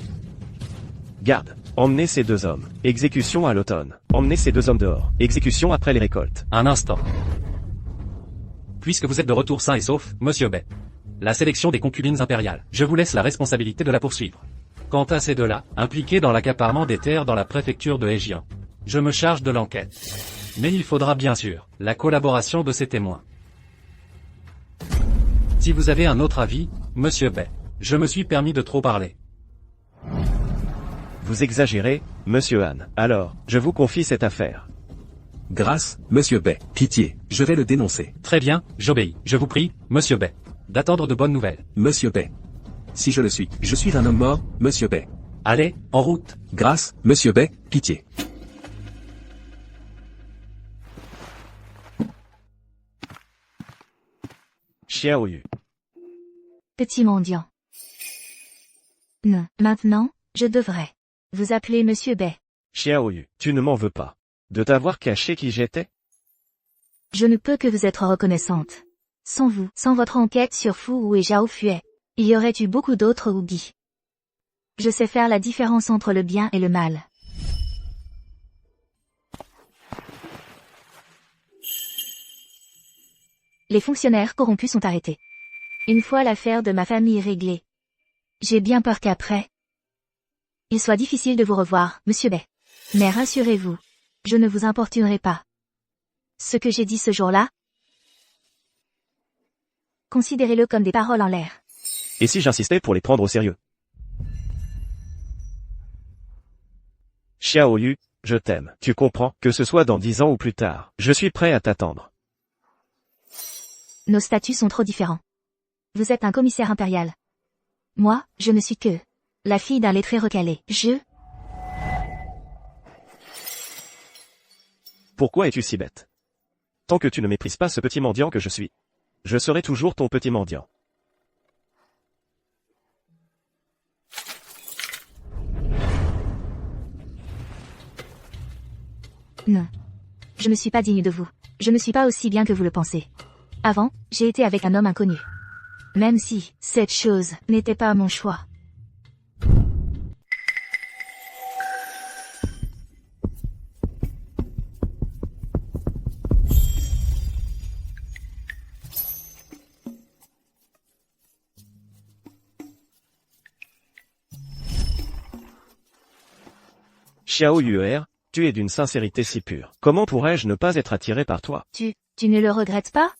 Garde, emmenez ces 2 hommes. Exécution à l'automne. Emmenez ces 2 hommes dehors. Exécution après les récoltes. Un instant. Puisque vous êtes de retour sain et sauf, monsieur Bei. La sélection des concubines impériales. Je vous laisse la responsabilité de la poursuivre. Quant à ces 2-là, impliqués dans l'accaparement des terres dans la préfecture de Hejian, je me charge de l'enquête. Mais il faudra bien sûr la collaboration de ces témoins. Si vous avez un autre avis, monsieur Bei, je me suis permis de trop parler. Vous exagérez, monsieur Han. Alors, je vous confie cette affaire. Grâce, monsieur Bei. Pitié, je vais le dénoncer. Très bien, j'obéis. Je vous prie, monsieur Bei, d'attendre de bonnes nouvelles. Monsieur Bei. Si je le suis, je suis un homme mort, monsieur Bei. Allez, en route. Grâce, monsieur Bei, pitié. Xiaoyu. Petit mendiant. Non, maintenant, je devrais vous appeler monsieur Bei. Xiaoyu, tu ne m'en veux pas. De t'avoir caché qui j'étais? Je ne peux que vous être reconnaissante. Sans vous, sans votre enquête sur Fu Wu et Zhao Fue, il y aurait eu beaucoup d'autres Ougi. Je sais faire la différence entre le bien et le mal. Les fonctionnaires corrompus sont arrêtés. Une fois l'affaire de ma famille réglée, j'ai bien peur qu'après, il soit difficile de vous revoir, monsieur Bei. Mais rassurez-vous, je ne vous importunerai pas. Ce que j'ai dit ce jour-là, considérez-le comme des paroles en l'air. Et si j'insistais pour les prendre au sérieux? Xiaoyu, je t'aime. Tu comprends, que ce soit dans 10 ans ou plus tard. Je suis prêt à t'attendre. Nos statuts sont trop différents. Vous êtes un commissaire impérial. Moi, je ne suis que la fille d'un lettré recalé. Pourquoi es-tu si bête? Tant que tu ne méprises pas ce petit mendiant que je suis, je serai toujours ton petit mendiant. Non. Je ne suis pas digne de vous. Je ne suis pas aussi bien que vous le pensez. Avant, j'ai été avec un homme inconnu. Même si, cette chose, n'était pas mon choix. Xiao Yuer, tu es d'une sincérité si pure. Comment pourrais-je ne pas être attiré par toi? Tu ne le regrettes pas?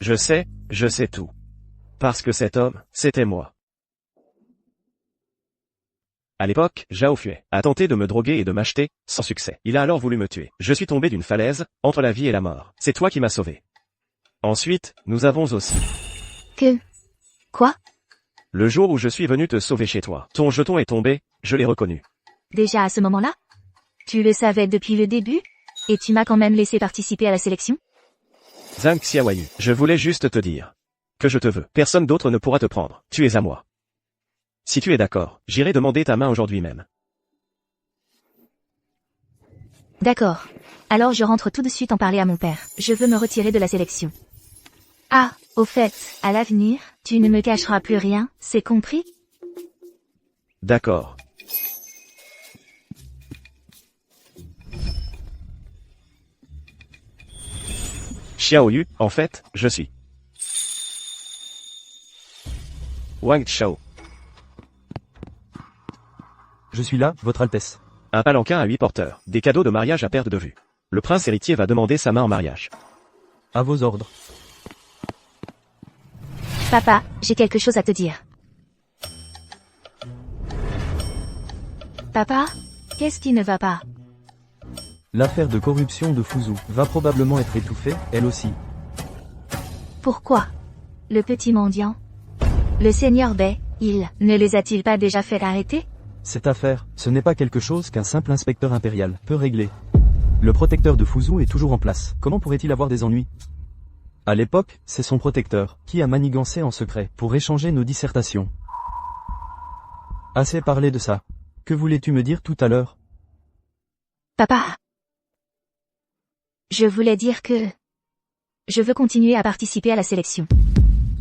Je sais tout. Parce que cet homme, c'était moi. À l'époque, Zhao Fue a tenté de me droguer et de m'acheter, sans succès. Il a alors voulu me tuer. Je suis tombé d'une falaise, entre la vie et la mort. C'est toi qui m'as sauvé. Ensuite, nous avons aussi. Quoi? Le jour où je suis venu te sauver chez toi, ton jeton est tombé, je l'ai reconnu. Déjà à ce moment-là? Tu le savais depuis le début? Et tu m'as quand même laissé participer à la sélection? Zhang Xiaoyu, je voulais juste te dire que je te veux. Personne d'autre ne pourra te prendre. Tu es à moi. Si tu es d'accord, j'irai demander ta main aujourd'hui même. D'accord. Alors je rentre tout de suite en parler à mon père. Je veux me retirer de la sélection. Ah, au fait, à l'avenir, tu ne me cacheras plus rien, c'est compris? D'accord. Xiaoyu, en fait, je suis Wang Chao. Je suis là, Votre Altesse. Un palanquin à 8 porteurs, des cadeaux de mariage à perte de vue. Le prince héritier va demander sa main en mariage. À vos ordres. Papa, j'ai quelque chose à te dire. Papa, qu'est-ce qui ne va pas? L'affaire de corruption de Fuzhou va probablement être étouffée, elle aussi. Pourquoi? Le petit mendiant? Le seigneur Bei, il ne les a-t-il pas déjà fait arrêter? Cette affaire, ce n'est pas quelque chose qu'un simple inspecteur impérial peut régler. Le protecteur de Fuzhou est toujours en place. Comment pourrait-il avoir des ennuis? À l'époque, c'est son protecteur qui a manigancé en secret pour échanger nos dissertations. Assez parlé de ça. Que voulais-tu me dire tout à l'heure? Papa. Je voulais dire que je veux continuer à participer à la sélection.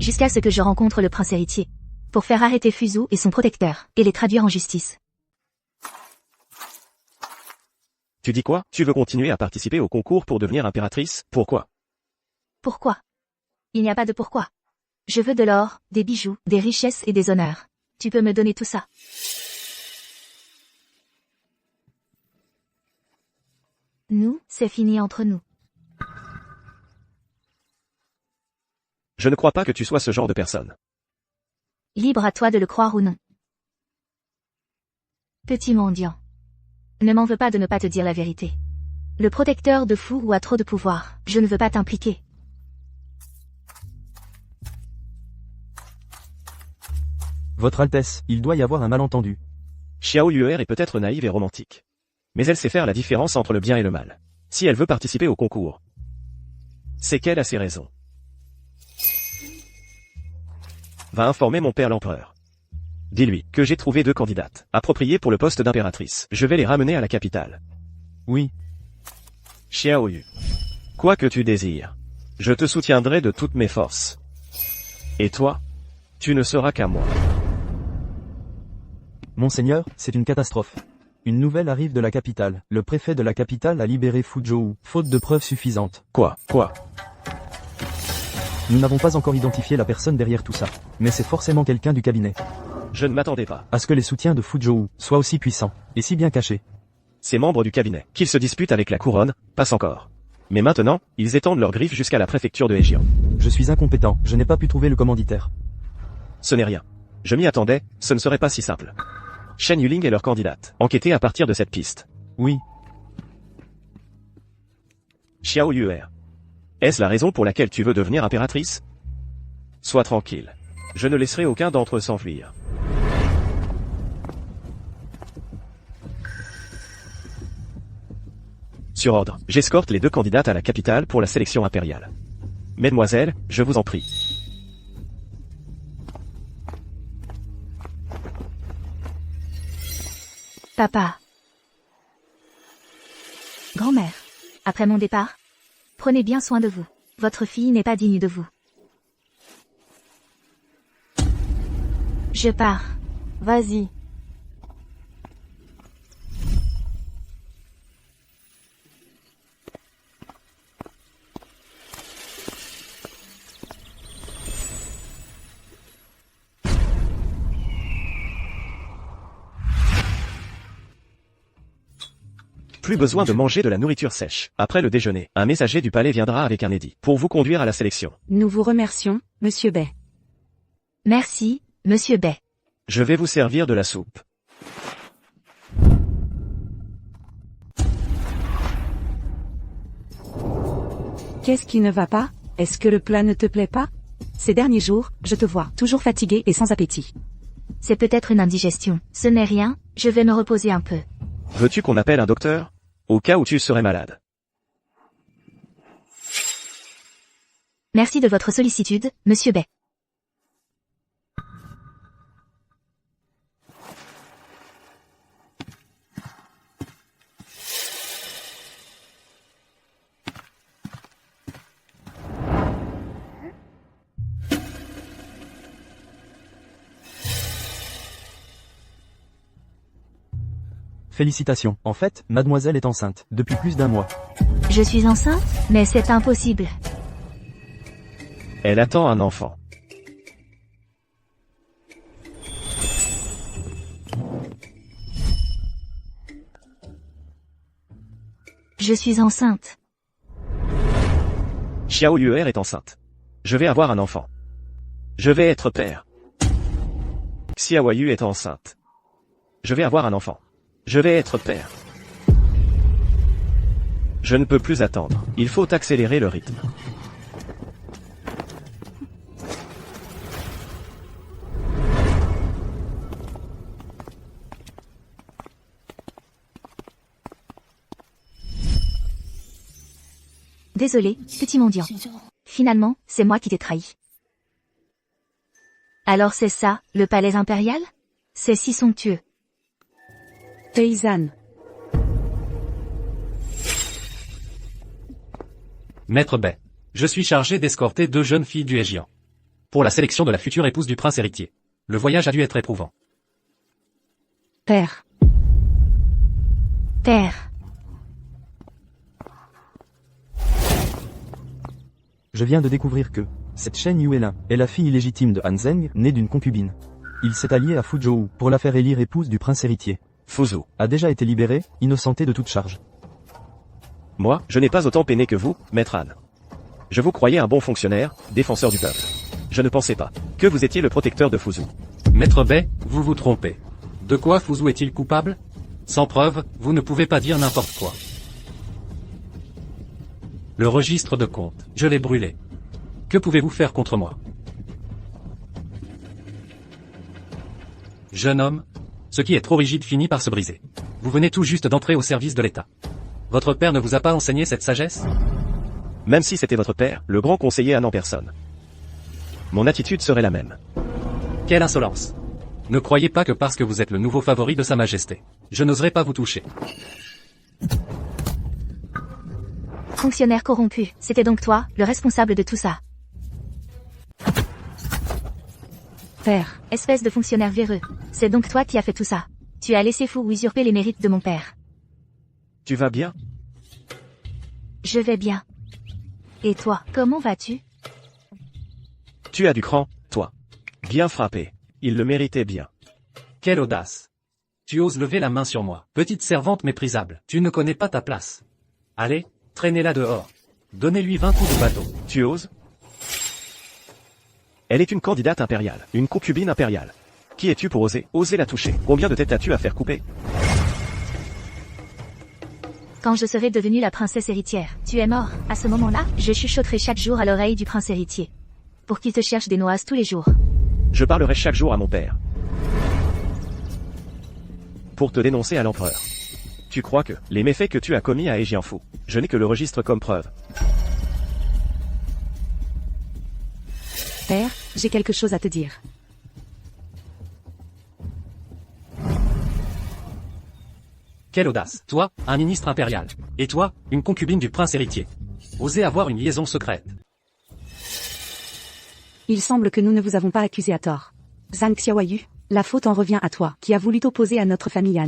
Jusqu'à ce que je rencontre le prince héritier. Pour faire arrêter Fuzhou et son protecteur, et les traduire en justice. Tu dis quoi? Tu veux continuer à participer au concours pour devenir impératrice? Pourquoi? Pourquoi? Il n'y a pas de pourquoi. Je veux de l'or, des bijoux, des richesses et des honneurs. Tu peux me donner tout ça. Nous, c'est fini entre nous. Je ne crois pas que tu sois ce genre de personne. Libre à toi de le croire ou non. Petit mendiant. Ne m'en veux pas de ne pas te dire la vérité. Le protecteur de Fuzhou a trop de pouvoir. Je ne veux pas t'impliquer. Votre Altesse, il doit y avoir un malentendu. Xiao Yuer est peut-être naïve et romantique. Mais elle sait faire la différence entre le bien et le mal. Si elle veut participer au concours, c'est qu'elle a ses raisons. Va informer mon père l'empereur. Dis-lui que j'ai trouvé 2 candidates, appropriées pour le poste d'impératrice. Je vais les ramener à la capitale. Oui. Xiao Yu. Quoi que tu désires, je te soutiendrai de toutes mes forces. Et toi, tu ne seras qu'à moi. Monseigneur, c'est une catastrophe. Une nouvelle arrive de la capitale. Le préfet de la capitale a libéré Fuzhou, faute de preuves suffisantes. Quoi? Nous n'avons pas encore identifié la personne derrière tout ça. Mais c'est forcément quelqu'un du cabinet. Je ne m'attendais pas. À ce que les soutiens de Fuzhou soient aussi puissants, et si bien cachés. Ces membres du cabinet, qu'ils se disputent avec la couronne, passe encore. Mais maintenant, ils étendent leurs griffes jusqu'à la préfecture de Hejian. Je suis incompétent, je n'ai pas pu trouver le commanditaire. Ce n'est rien. Je m'y attendais, ce ne serait pas si simple. Shen Yuling est leur candidate. Enquêtez à partir de cette piste. Oui. Xiao Yuer. Est-ce la raison pour laquelle tu veux devenir impératrice? Sois tranquille. Je ne laisserai aucun d'entre eux s'enfuir. Sur ordre, j'escorte les 2 candidates à la capitale pour la sélection impériale. Mesdemoiselles, je vous en prie. Papa. Grand-mère. Après mon départ, prenez bien soin de vous. Votre fille n'est pas digne de vous. Je pars. Vas-y. Plus besoin de manger de la nourriture sèche. Après le déjeuner, un messager du palais viendra avec un édit pour vous conduire à la sélection. Nous vous remercions, Monsieur Bay. Merci, Monsieur Bay. Je vais vous servir de la soupe. Qu'est-ce qui ne va pas? Est-ce que le plat ne te plaît pas? Ces derniers jours, je te vois toujours fatigué et sans appétit. C'est peut-être une indigestion. Ce n'est rien, je vais me reposer un peu. Veux-tu qu'on appelle un docteur? Au cas où tu serais malade. Merci de votre sollicitude, Monsieur Bay. Félicitations. En fait, mademoiselle est enceinte, depuis plus d'1 mois. Je suis enceinte? Mais c'est impossible. Elle attend un enfant. Je suis enceinte. Xiao Yuer est enceinte. Je vais avoir un enfant. Je vais être père. Xiao Yu est enceinte. Je vais avoir un enfant. Je vais être père. Je ne peux plus attendre. Il faut accélérer le rythme. Désolé, petit mendiant. Finalement, c'est moi qui t'ai trahi. Alors c'est ça, le palais impérial? C'est si somptueux. Paysanne. Maître Bay. Je suis chargé d'escorter 2 jeunes filles du Hejian. Pour la sélection de la future épouse du prince héritier. Le voyage a dû être éprouvant. Père. Père. Je viens de découvrir que cette Shen Yuelin est la fille illégitime de Han Zheng, née d'une concubine. Il s'est allié à Fu Zhou pour la faire élire épouse du prince héritier. Fuzhou. A déjà été libéré, innocenté de toute charge. Moi, je n'ai pas autant peiné que vous, maître Han. Je vous croyais un bon fonctionnaire, défenseur du peuple. Je ne pensais pas que vous étiez le protecteur de Fuzhou. Maître Bay, vous vous trompez. De quoi Fuzhou est-il coupable? Sans preuve, vous ne pouvez pas dire n'importe quoi. Le registre de compte, je l'ai brûlé. Que pouvez-vous faire contre moi? Jeune homme, ce qui est trop rigide finit par se briser. Vous venez tout juste d'entrer au service de l'État. Votre père ne vous a pas enseigné cette sagesse? Même si c'était votre père, le grand conseiller Han en personne. Mon attitude serait la même. Quelle insolence! Ne croyez pas que parce que vous êtes le nouveau favori de Sa Majesté, je n'oserais pas vous toucher. Fonctionnaire corrompu, c'était donc toi, le responsable de tout ça. Père. Espèce de fonctionnaire véreux. C'est donc toi qui as fait tout ça. Tu as laissé Fu usurper les mérites de mon père. Tu vas bien? Je vais bien. Et toi, comment vas-tu? Tu as du cran, toi. Bien frappé. Il le méritait bien. Quelle audace! Tu oses lever la main sur moi, petite servante méprisable. Tu ne connais pas ta place. Allez, traînez-la dehors. Donnez-lui 20 coups de bâton. Tu oses? Elle est une candidate impériale, une concubine impériale. Qui es-tu pour oser la toucher? Combien de têtes as-tu à faire couper? Quand je serai devenue la princesse héritière, tu es mort. À ce moment-là, je chuchoterai chaque jour à l'oreille du prince héritier. Pour qu'il te cherche des noises tous les jours. Je parlerai chaque jour à mon père. Pour te dénoncer à l'empereur. Tu crois que les méfaits que tu as commis à Hejianfu, je n'ai que le registre comme preuve. Père, j'ai quelque chose à te dire. Quelle audace! Toi, un ministre impérial. Et toi, une concubine du prince héritier. Osez avoir une liaison secrète. Il semble que nous ne vous avons pas accusé à tort. Zhang Xiaoyu, la faute en revient à toi, qui a voulu t'opposer à notre famille Han.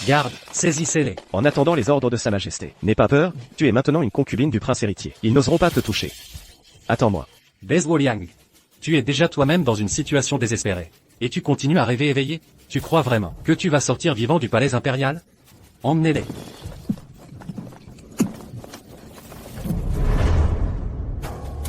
Garde, saisissez-les. En attendant les ordres de Sa Majesté. N'aie pas peur, tu es maintenant une concubine du prince héritier. Ils n'oseront pas te toucher. Attends-moi. Bezwo Liang. Tu es déjà toi-même dans une situation désespérée. Et tu continues à rêver éveillé? Tu crois vraiment que tu vas sortir vivant du palais impérial? Emmenez-les.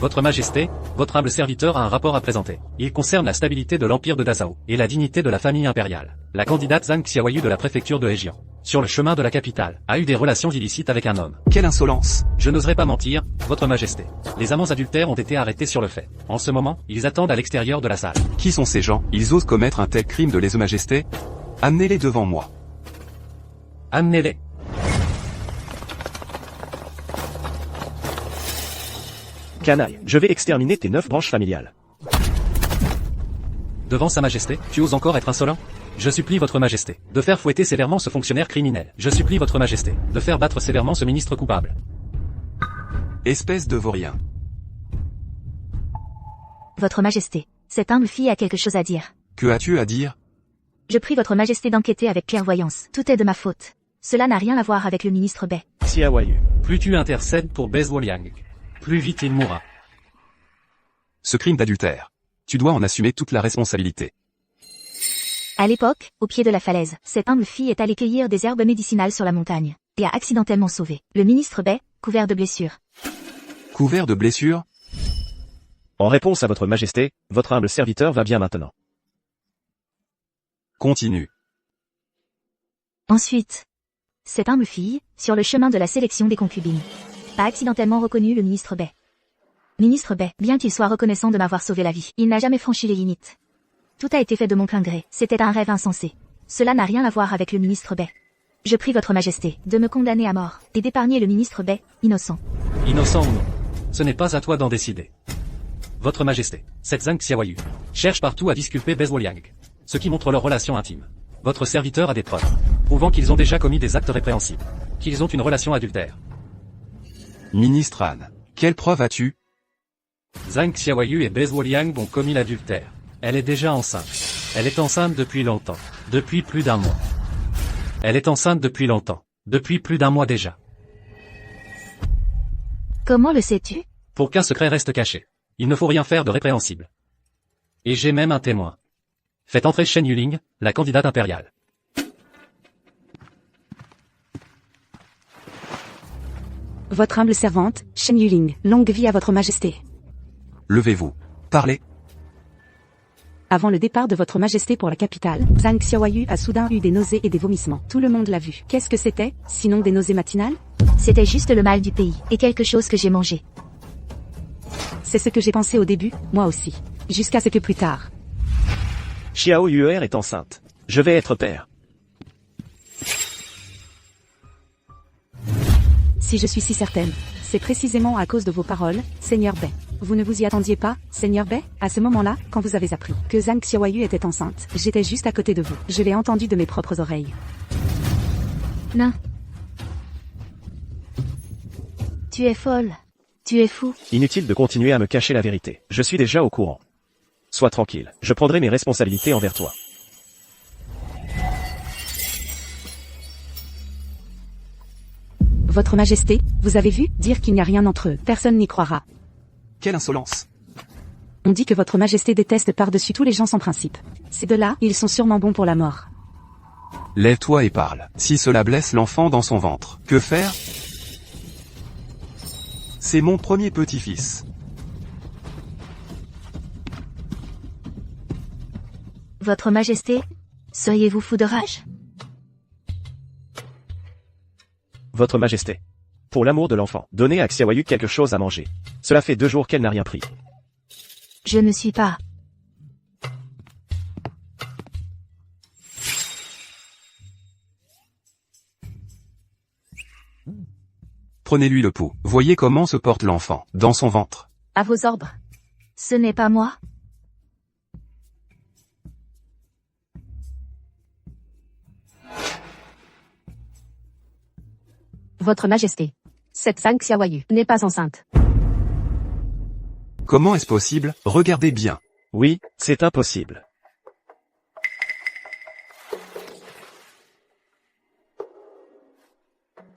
Votre Majesté, votre humble serviteur a un rapport à présenter. Il concerne la stabilité de l'Empire de Dazao, et la dignité de la famille impériale. La candidate Zhang Xiaoyu de la préfecture de Hejian, sur le chemin de la capitale, a eu des relations illicites avec un homme. Quelle insolence! Je n'oserais pas mentir, votre Majesté. Les amants adultères ont été arrêtés sur le fait. En ce moment, ils attendent à l'extérieur de la salle. Qui sont ces gens? Ils osent commettre un tel crime de lèse-majesté? Amenez-les devant moi. Amenez-les. Canaille, je vais exterminer tes 9 branches familiales. Devant Sa Majesté, tu oses encore être insolent? Je supplie votre Majesté de faire fouetter sévèrement ce fonctionnaire criminel. Je supplie votre Majesté de faire battre sévèrement ce ministre coupable. Espèce de vaurien. Votre Majesté, cette humble fille a quelque chose à dire. Que as-tu à dire? Je prie votre Majesté d'enquêter avec clairvoyance. Tout est de ma faute. Cela n'a rien à voir avec le ministre Bei. Xiaoyu. Plus tu intercèdes pour Bei Zhuoliang, plus vite il mourra. Ce crime d'adultère. Tu dois en assumer toute la responsabilité. À l'époque, au pied de la falaise, cette humble fille est allée cueillir des herbes médicinales sur la montagne, et a accidentellement sauvé le ministre Bei, couvert de blessures. Couvert de blessures? En réponse à votre Majesté, votre humble serviteur va bien maintenant. Continue. Ensuite, cette humble fille, sur le chemin de la sélection des concubines, a accidentellement reconnu le ministre Bei. Ministre Bei, bien qu'il soit reconnaissant de m'avoir sauvé la vie, il n'a jamais franchi les limites. Tout a été fait de mon plein gré, c'était un rêve insensé. Cela n'a rien à voir avec le ministre Bei. Je prie votre Majesté de me condamner à mort, et d'épargner le ministre Bei, innocent. Innocent ou non, ce n'est pas à toi d'en décider. Votre Majesté, cette Zhang Xiaoyu cherche partout à disculper Bei Zhuoliang, ce qui montre leur relation intime. Votre serviteur a des preuves, prouvant qu'ils ont déjà commis des actes répréhensibles, qu'ils ont une relation adultère. Ministre Han, quelle preuve as-tu? Zhang Xiaoyu et Bei Zhuoliang ont commis l'adultère. Elle est déjà enceinte. Elle est enceinte depuis longtemps. Depuis plus d'un mois. Elle est enceinte depuis longtemps. Depuis plus d'un mois déjà. Comment le sais-tu? Pour qu'un secret reste caché, il ne faut rien faire de répréhensible. Et j'ai même un témoin. Faites entrer Shen Yuling, la candidate impériale. Votre humble servante, Shen Yuling, longue vie à votre Majesté. Levez-vous. Parlez. Avant le départ de votre Majesté pour la capitale, Zhang Xiaoyu a soudain eu des nausées et des vomissements. Tout le monde l'a vu. Qu'est-ce que c'était, sinon des nausées matinales? C'était juste le mal du pays, et quelque chose que j'ai mangé. C'est ce que j'ai pensé au début, moi aussi. Jusqu'à ce que plus tard. Xiaoyu est enceinte. Je vais être père. Si je suis si certaine, c'est précisément à cause de vos paroles, Seigneur Bei. Vous ne vous y attendiez pas, Seigneur Bei? À ce moment-là, quand vous avez appris que Zhang Xiaoyu était enceinte, j'étais juste à côté de vous. Je l'ai entendu de mes propres oreilles. Non. Tu es folle. Tu es fou. Inutile de continuer à me cacher la vérité. Je suis déjà au courant. Sois tranquille. Je prendrai mes responsabilités envers toi. Votre Majesté, vous avez vu, dire qu'il n'y a rien entre eux, personne n'y croira. Quelle insolence! On dit que votre Majesté déteste par-dessus tous les gens sans principe. Ces deux-là, ils sont sûrement bons pour la mort. Lève-toi et parle. Si cela blesse l'enfant dans son ventre, que faire? C'est mon premier petit-fils. Votre Majesté, seriez-vous fou de rage? Votre Majesté. Pour l'amour de l'enfant, donnez à Xiaoyu quelque chose à manger. Cela fait 2 jours qu'elle n'a rien pris. Je ne suis pas. Prenez-lui le pouls. Voyez comment se porte l'enfant, dans son ventre. À vos ordres. Ce n'est pas moi. Votre Majesté. Cette Zhang Xiaoyu n'est pas enceinte. Comment est-ce possible? Regardez bien. Oui, c'est impossible.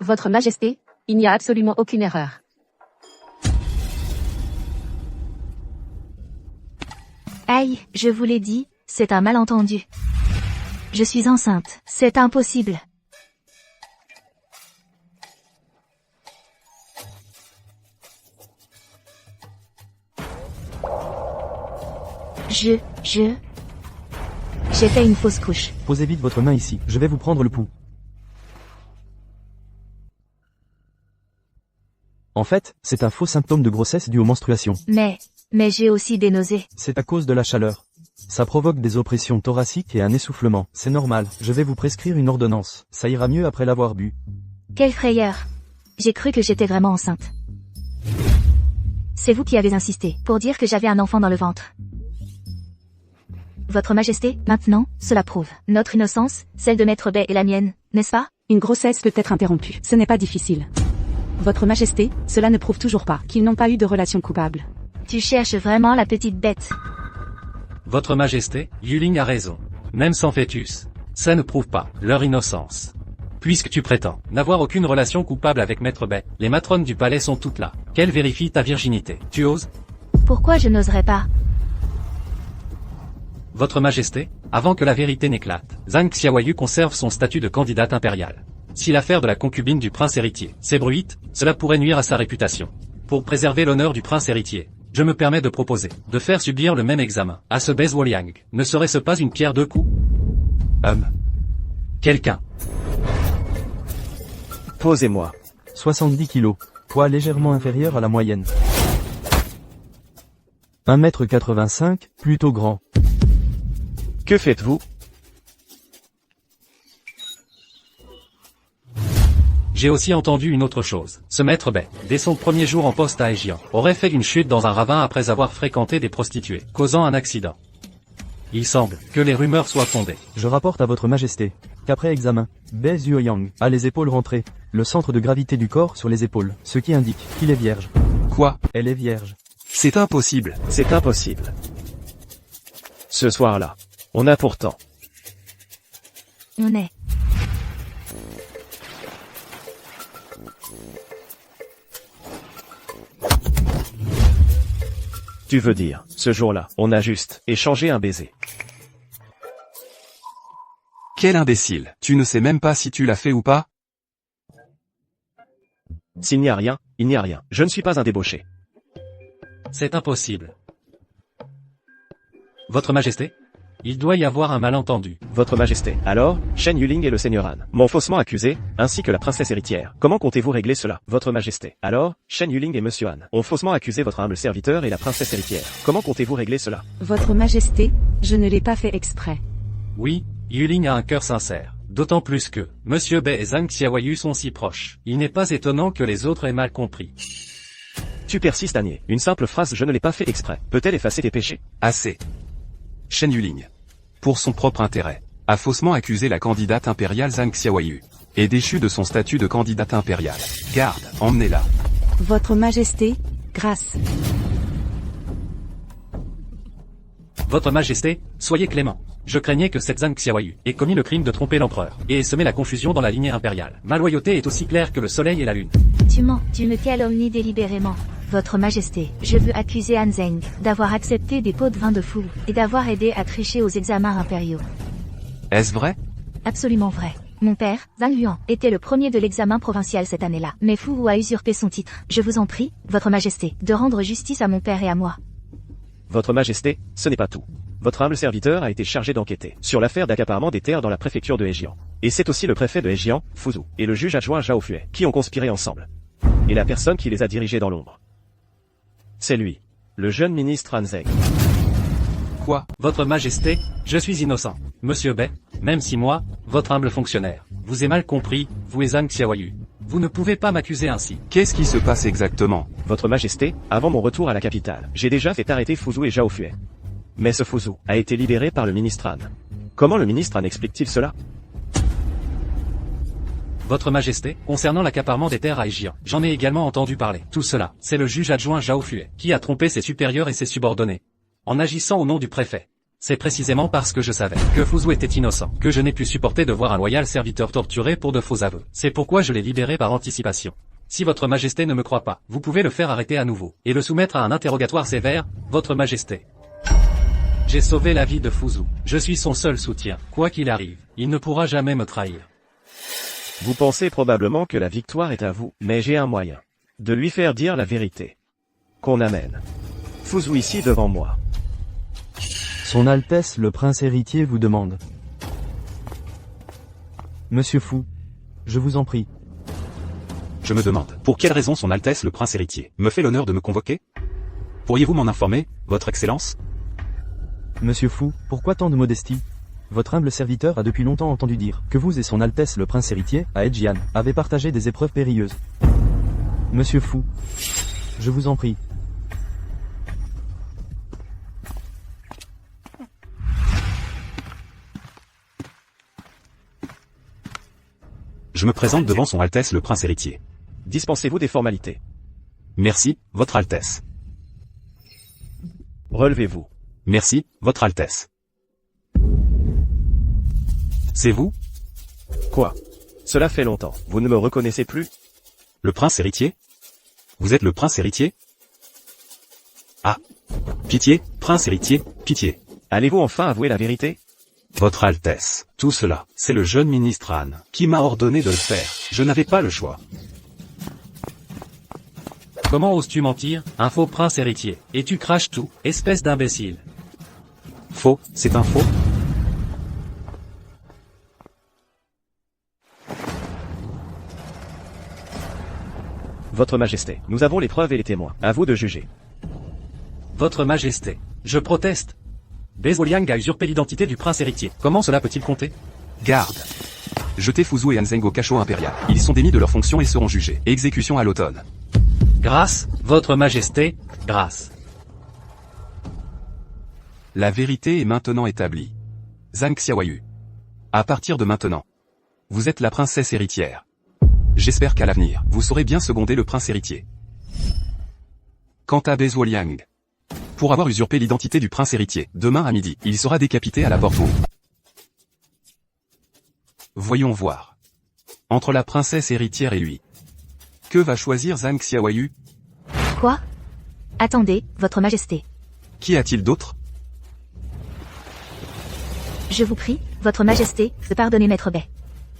Votre Majesté, il n'y a absolument aucune erreur. Aïe, je vous l'ai dit, c'est un malentendu. Je suis enceinte, c'est impossible. J'ai fait une fausse couche. Posez vite votre main ici, je vais vous prendre le pouls. En fait, c'est un faux symptôme de grossesse dû aux menstruations. Mais j'ai aussi des nausées. C'est à cause de la chaleur. Ça provoque des oppressions thoraciques et un essoufflement. C'est normal, je vais vous prescrire une ordonnance. Ça ira mieux après l'avoir bu. Quelle frayeur. J'ai cru que j'étais vraiment enceinte. C'est vous qui avez insisté pour dire que j'avais un enfant dans le ventre. Votre Majesté, maintenant, cela prouve notre innocence, celle de Maître Bay et la mienne, n'est-ce pas? Une grossesse peut être interrompue. Ce n'est pas difficile. Votre Majesté, cela ne prouve toujours pas qu'ils n'ont pas eu de relation coupable. Tu cherches vraiment la petite bête. Votre Majesté, Yuling a raison. Même sans fœtus, ça ne prouve pas leur innocence. Puisque tu prétends n'avoir aucune relation coupable avec Maître Bay, les matrones du palais sont toutes là. Qu'elles vérifient ta virginité. Tu oses? Pourquoi je n'oserais pas? Votre Majesté, avant que la vérité n'éclate, Zhang Xiaoyu conserve son statut de candidate impériale. Si l'affaire de la concubine du prince héritier s'ébruite, cela pourrait nuire à sa réputation. Pour préserver l'honneur du prince héritier, je me permets de proposer de faire subir le même examen à ce Bei Zuoliang. Ne serait-ce pas une pierre deux coups? Quelqu'un. Posez-moi. 70 kilos. Poids légèrement inférieur à la moyenne. 1,85 m, plutôt grand. Que faites-vous? J'ai aussi entendu une autre chose. Ce Maître Bay, dès son premier jour en poste à Ejian, aurait fait une chute dans un ravin après avoir fréquenté des prostituées, causant un accident. Il semble que les rumeurs soient fondées. Je rapporte à votre Majesté qu'après examen, Bei Zuoliang a les épaules rentrées, le centre de gravité du corps sur les épaules, ce qui indique qu'il est vierge. Quoi? Elle est vierge. C'est impossible. C'est impossible. Ce soir-là, on a pourtant. On est. Tu veux dire, ce jour-là, on a juste échangé un baiser. Quel imbécile. Tu ne sais même pas si tu l'as fait ou pas? S'il n'y a rien, il n'y a rien. Je ne suis pas un débauché. C'est impossible. Votre Majesté? Il doit y avoir un malentendu. Votre Majesté. Alors, Shen Yuling et le Seigneur Han m'ont faussement accusé, ainsi que la princesse héritière. Comment comptez-vous régler cela, Votre Majesté? Alors, Shen Yuling et Monsieur Han ont faussement accusé votre humble serviteur et la princesse héritière. Comment comptez-vous régler cela? Votre Majesté, je ne l'ai pas fait exprès. Oui, Yuling a un cœur sincère. D'autant plus que, Monsieur Bei et Zhang Xiaoyu sont si proches. Il n'est pas étonnant que les autres aient mal compris. Tu persistes à nier. Une simple phrase je ne l'ai pas fait exprès. Peut-elle effacer tes péchés? Assez. Shen Yuling, pour son propre intérêt, a faussement accusé la candidate impériale Zhang Xiaoyu, et déchu de son statut de candidate impériale. Garde, emmenez-la. Votre Majesté, grâce. Votre Majesté, soyez clément. Je craignais que cette Zhang Xiaoyu ait commis le crime de tromper l'empereur, et ait semé la confusion dans la lignée impériale. Ma loyauté est aussi claire que le soleil et la lune. Tu mens, tu me calomnies délibérément. Votre Majesté, je veux accuser Han Zheng d'avoir accepté des pots de vin de fou, et d'avoir aidé à tricher aux examens impériaux. Est-ce vrai? Absolument vrai. Mon père, Zhang Yuan, était le premier de l'examen provincial cette année-là. Mais Fu Wu a usurpé son titre. Je vous en prie, Votre Majesté, de rendre justice à mon père et à moi. Votre Majesté, ce n'est pas tout. Votre humble serviteur a été chargé d'enquêter sur l'affaire d'accaparement des terres dans la préfecture de Ejian. Et c'est aussi le préfet de Ejian, Fuzu, et le juge adjoint Zhao Fue, qui ont conspiré ensemble. Et la personne qui les a dirigés dans l'ombre. C'est lui, le jeune ministre Han Zheng. Quoi? Votre Majesté, je suis innocent. Monsieur Bei, même si moi, votre humble fonctionnaire, vous ai mal compris, vous et Zhang Xiaoyu. Vous ne pouvez pas m'accuser ainsi. Qu'est-ce qui se passe exactement? Votre Majesté, avant mon retour à la capitale, j'ai déjà fait arrêter Fuzu et Zhao Fue. Mais ce Fuzu a été libéré par le ministre Han. Comment le ministre Han explique-t-il cela? Votre Majesté, concernant l'accaparement des terres à Ejian, j'en ai également entendu parler. Tout cela, c'est le juge adjoint Zhao Fue, qui a trompé ses supérieurs et ses subordonnés. En agissant au nom du préfet. C'est précisément parce que je savais que Fuzu était innocent, que je n'ai pu supporter de voir un loyal serviteur torturé pour de faux aveux. C'est pourquoi je l'ai libéré par anticipation. Si Votre Majesté ne me croit pas, vous pouvez le faire arrêter à nouveau, et le soumettre à un interrogatoire sévère, Votre Majesté. J'ai sauvé la vie de Fuzu. Je suis son seul soutien. Quoi qu'il arrive, il ne pourra jamais me trahir. Vous pensez probablement que la victoire est à vous, mais j'ai un moyen. De lui faire dire la vérité. Qu'on amène Fuzu ici devant moi. Son Altesse le Prince héritier vous demande. Monsieur Fou, je vous en prie. Je me demande, pour quelle raison son Altesse le Prince héritier me fait l'honneur de me convoquer? Pourriez-vous m'en informer, Votre Excellence? Monsieur Fou, pourquoi tant de modestie? Votre humble serviteur a depuis longtemps entendu dire que vous et son Altesse le Prince héritier, à Edjian, avez partagé des épreuves périlleuses. Monsieur Fou, je vous en prie. Je me présente devant son Altesse le Prince héritier. Dispensez-vous des formalités. Merci, Votre Altesse. Relevez-vous. Merci, Votre Altesse. C'est vous? Quoi? Cela fait longtemps. Vous ne me reconnaissez plus? Le Prince héritier? Vous êtes le Prince héritier? Ah. Pitié, Prince héritier, pitié. Allez-vous enfin avouer la vérité? Votre Altesse, tout cela, c'est le jeune ministre Anne qui m'a ordonné de le faire. Je n'avais pas le choix. Comment oses-tu mentir, un faux prince héritier, et tu craches tout, espèce d'imbécile. Faux, c'est un faux? Votre Majesté, nous avons les preuves et les témoins. À vous de juger. Votre Majesté, je proteste. Bezoliang a usurpé l'identité du prince héritier. Comment cela peut-il compter? Garde. Jetez Fuzhou et Hanzeng au cachot impérial. Ils sont démis de leurs fonctions et seront jugés. Exécution à l'automne. Grâce, Votre Majesté, grâce. La vérité est maintenant établie. Zhang Xiaoyu. À partir de maintenant, vous êtes la princesse héritière. J'espère qu'à l'avenir, vous saurez bien seconder le prince héritier. Quant à Bezoliang, pour avoir usurpé l'identité du prince héritier, demain à midi, il sera décapité à la Borgo. Voyons voir. Entre la princesse héritière et lui, que va choisir Zhang Xiaoyu? Quoi? Attendez, Votre Majesté. Qui a-t-il d'autre? Je vous prie, Votre Majesté, de pardonner Maître Bai.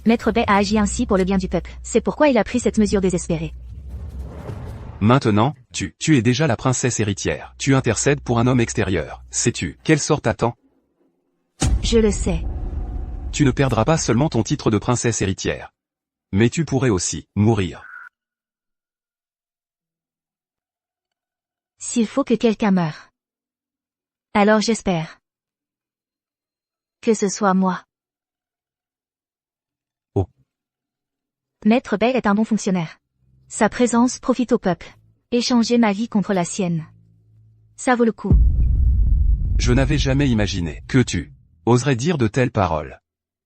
Maître Bai a agi ainsi pour le bien du peuple. C'est pourquoi il a pris cette mesure désespérée. Maintenant, tu es déjà la princesse héritière. Tu intercèdes pour un homme extérieur. Sais-tu quelle sorte attend? Je le sais. Tu ne perdras pas seulement ton titre de princesse héritière. Mais tu pourrais aussi mourir. S'il faut que quelqu'un meure. Alors j'espère que ce soit moi. Oh. Maître Bai est un bon fonctionnaire. Sa présence profite au peuple. Échanger ma vie contre la sienne. Ça vaut le coup. Je n'avais jamais imaginé que tu oserais dire de telles paroles.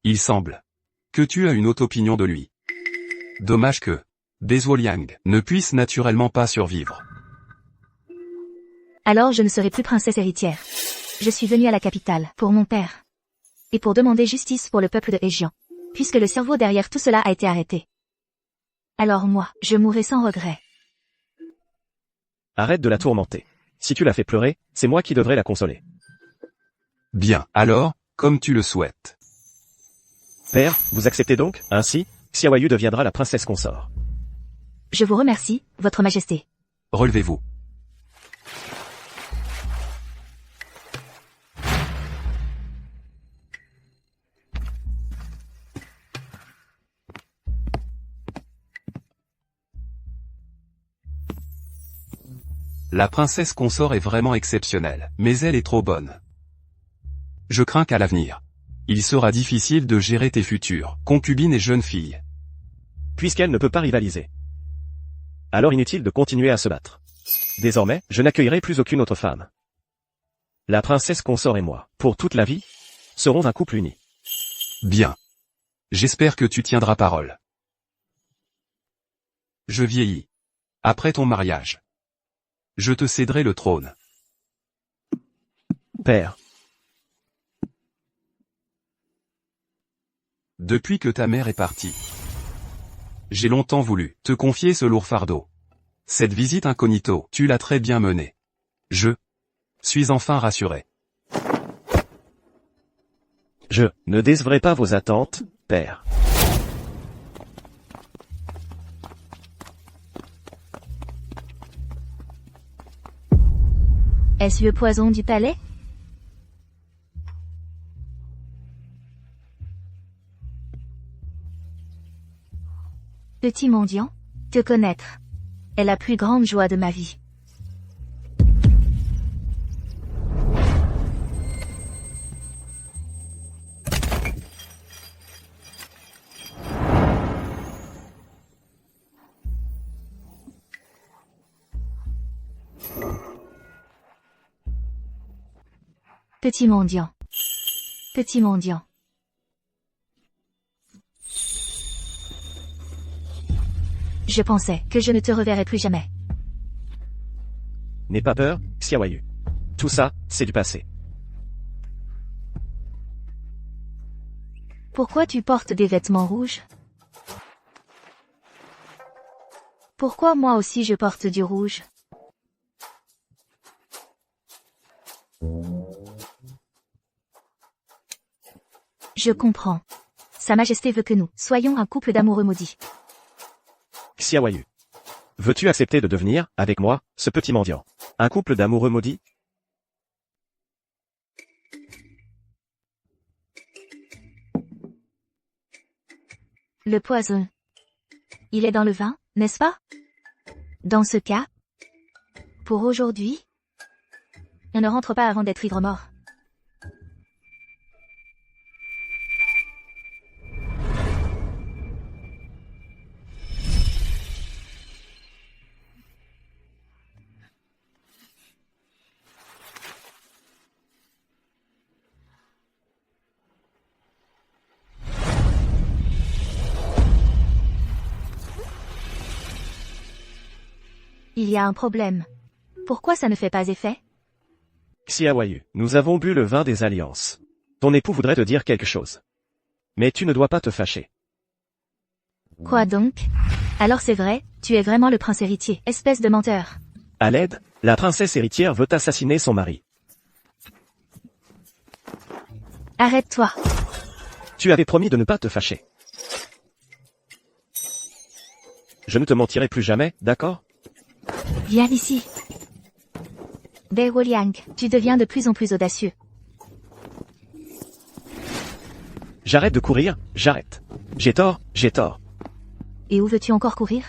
Il semble que tu as une haute opinion de lui. Dommage que Bezoliang ne puisse naturellement pas survivre. Alors je ne serai plus princesse héritière. Je suis venue à la capitale, pour mon père. Et pour demander justice pour le peuple de Hejian. Puisque le cerveau derrière tout cela a été arrêté. Alors moi, je mourrai sans regret. Arrête de la tourmenter. Si tu la fais pleurer, c'est moi qui devrais la consoler. Bien, alors, comme tu le souhaites. Père, vous acceptez donc? Ainsi, Xiaoyu deviendra la princesse consort. Je vous remercie, Votre Majesté. Relevez-vous. La princesse consort est vraiment exceptionnelle, mais elle est trop bonne. Je crains qu'à l'avenir, il sera difficile de gérer tes futures concubines et jeunes filles. Puisqu'elle ne peut pas rivaliser. Alors inutile de continuer à se battre. Désormais, je n'accueillerai plus aucune autre femme. La princesse consort et moi, pour toute la vie, serons un couple uni. Bien. J'espère que tu tiendras parole. Je vieillis. Après ton mariage, je te céderai le trône. Père. Depuis que ta mère est partie, j'ai longtemps voulu te confier ce lourd fardeau. Cette visite incognito, tu l'as très bien menée. Je suis enfin rassuré. Je ne décevrai pas vos attentes, père. Est-ce le poison du palais? Petit mendiant, te connaître est la plus grande joie de ma vie. Petit mendiant. Petit mendiant. Je pensais que je ne te reverrais plus jamais. N'aie pas peur, Xiaoyu. Tout ça, c'est du passé. Pourquoi tu portes des vêtements rouges? Pourquoi moi aussi je porte du rouge? Je comprends. Sa Majesté veut que nous soyons un couple d'amoureux maudits. Xiaoyu. Veux-tu accepter de devenir, avec moi, ce petit mendiant, un couple d'amoureux maudits? Le poison. Il est dans le vin, n'est-ce pas? Dans ce cas, pour aujourd'hui, on ne rentre pas avant d'être ivre-mort. Il y a un problème. Pourquoi ça ne fait pas effet? Xiaoyu, nous avons bu le vin des alliances. Ton époux voudrait te dire quelque chose. Mais tu ne dois pas te fâcher. Quoi donc? Alors c'est vrai, tu es vraiment le prince héritier, espèce de menteur. À l'aide, la princesse héritière veut assassiner son mari. Arrête-toi. Tu avais promis de ne pas te fâcher. Je ne te mentirai plus jamais, d'accord? Viens ici. Bei Wuliang, tu deviens de plus en plus audacieux. J'arrête de courir, j'arrête. J'ai tort, j'ai tort. Et où veux-tu encore courir?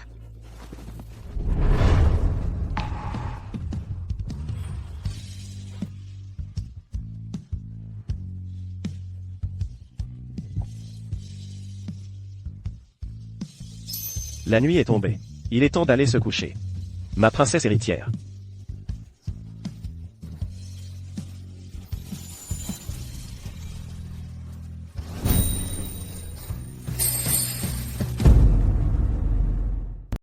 La nuit est tombée. Il est temps d'aller se coucher. Ma princesse héritière.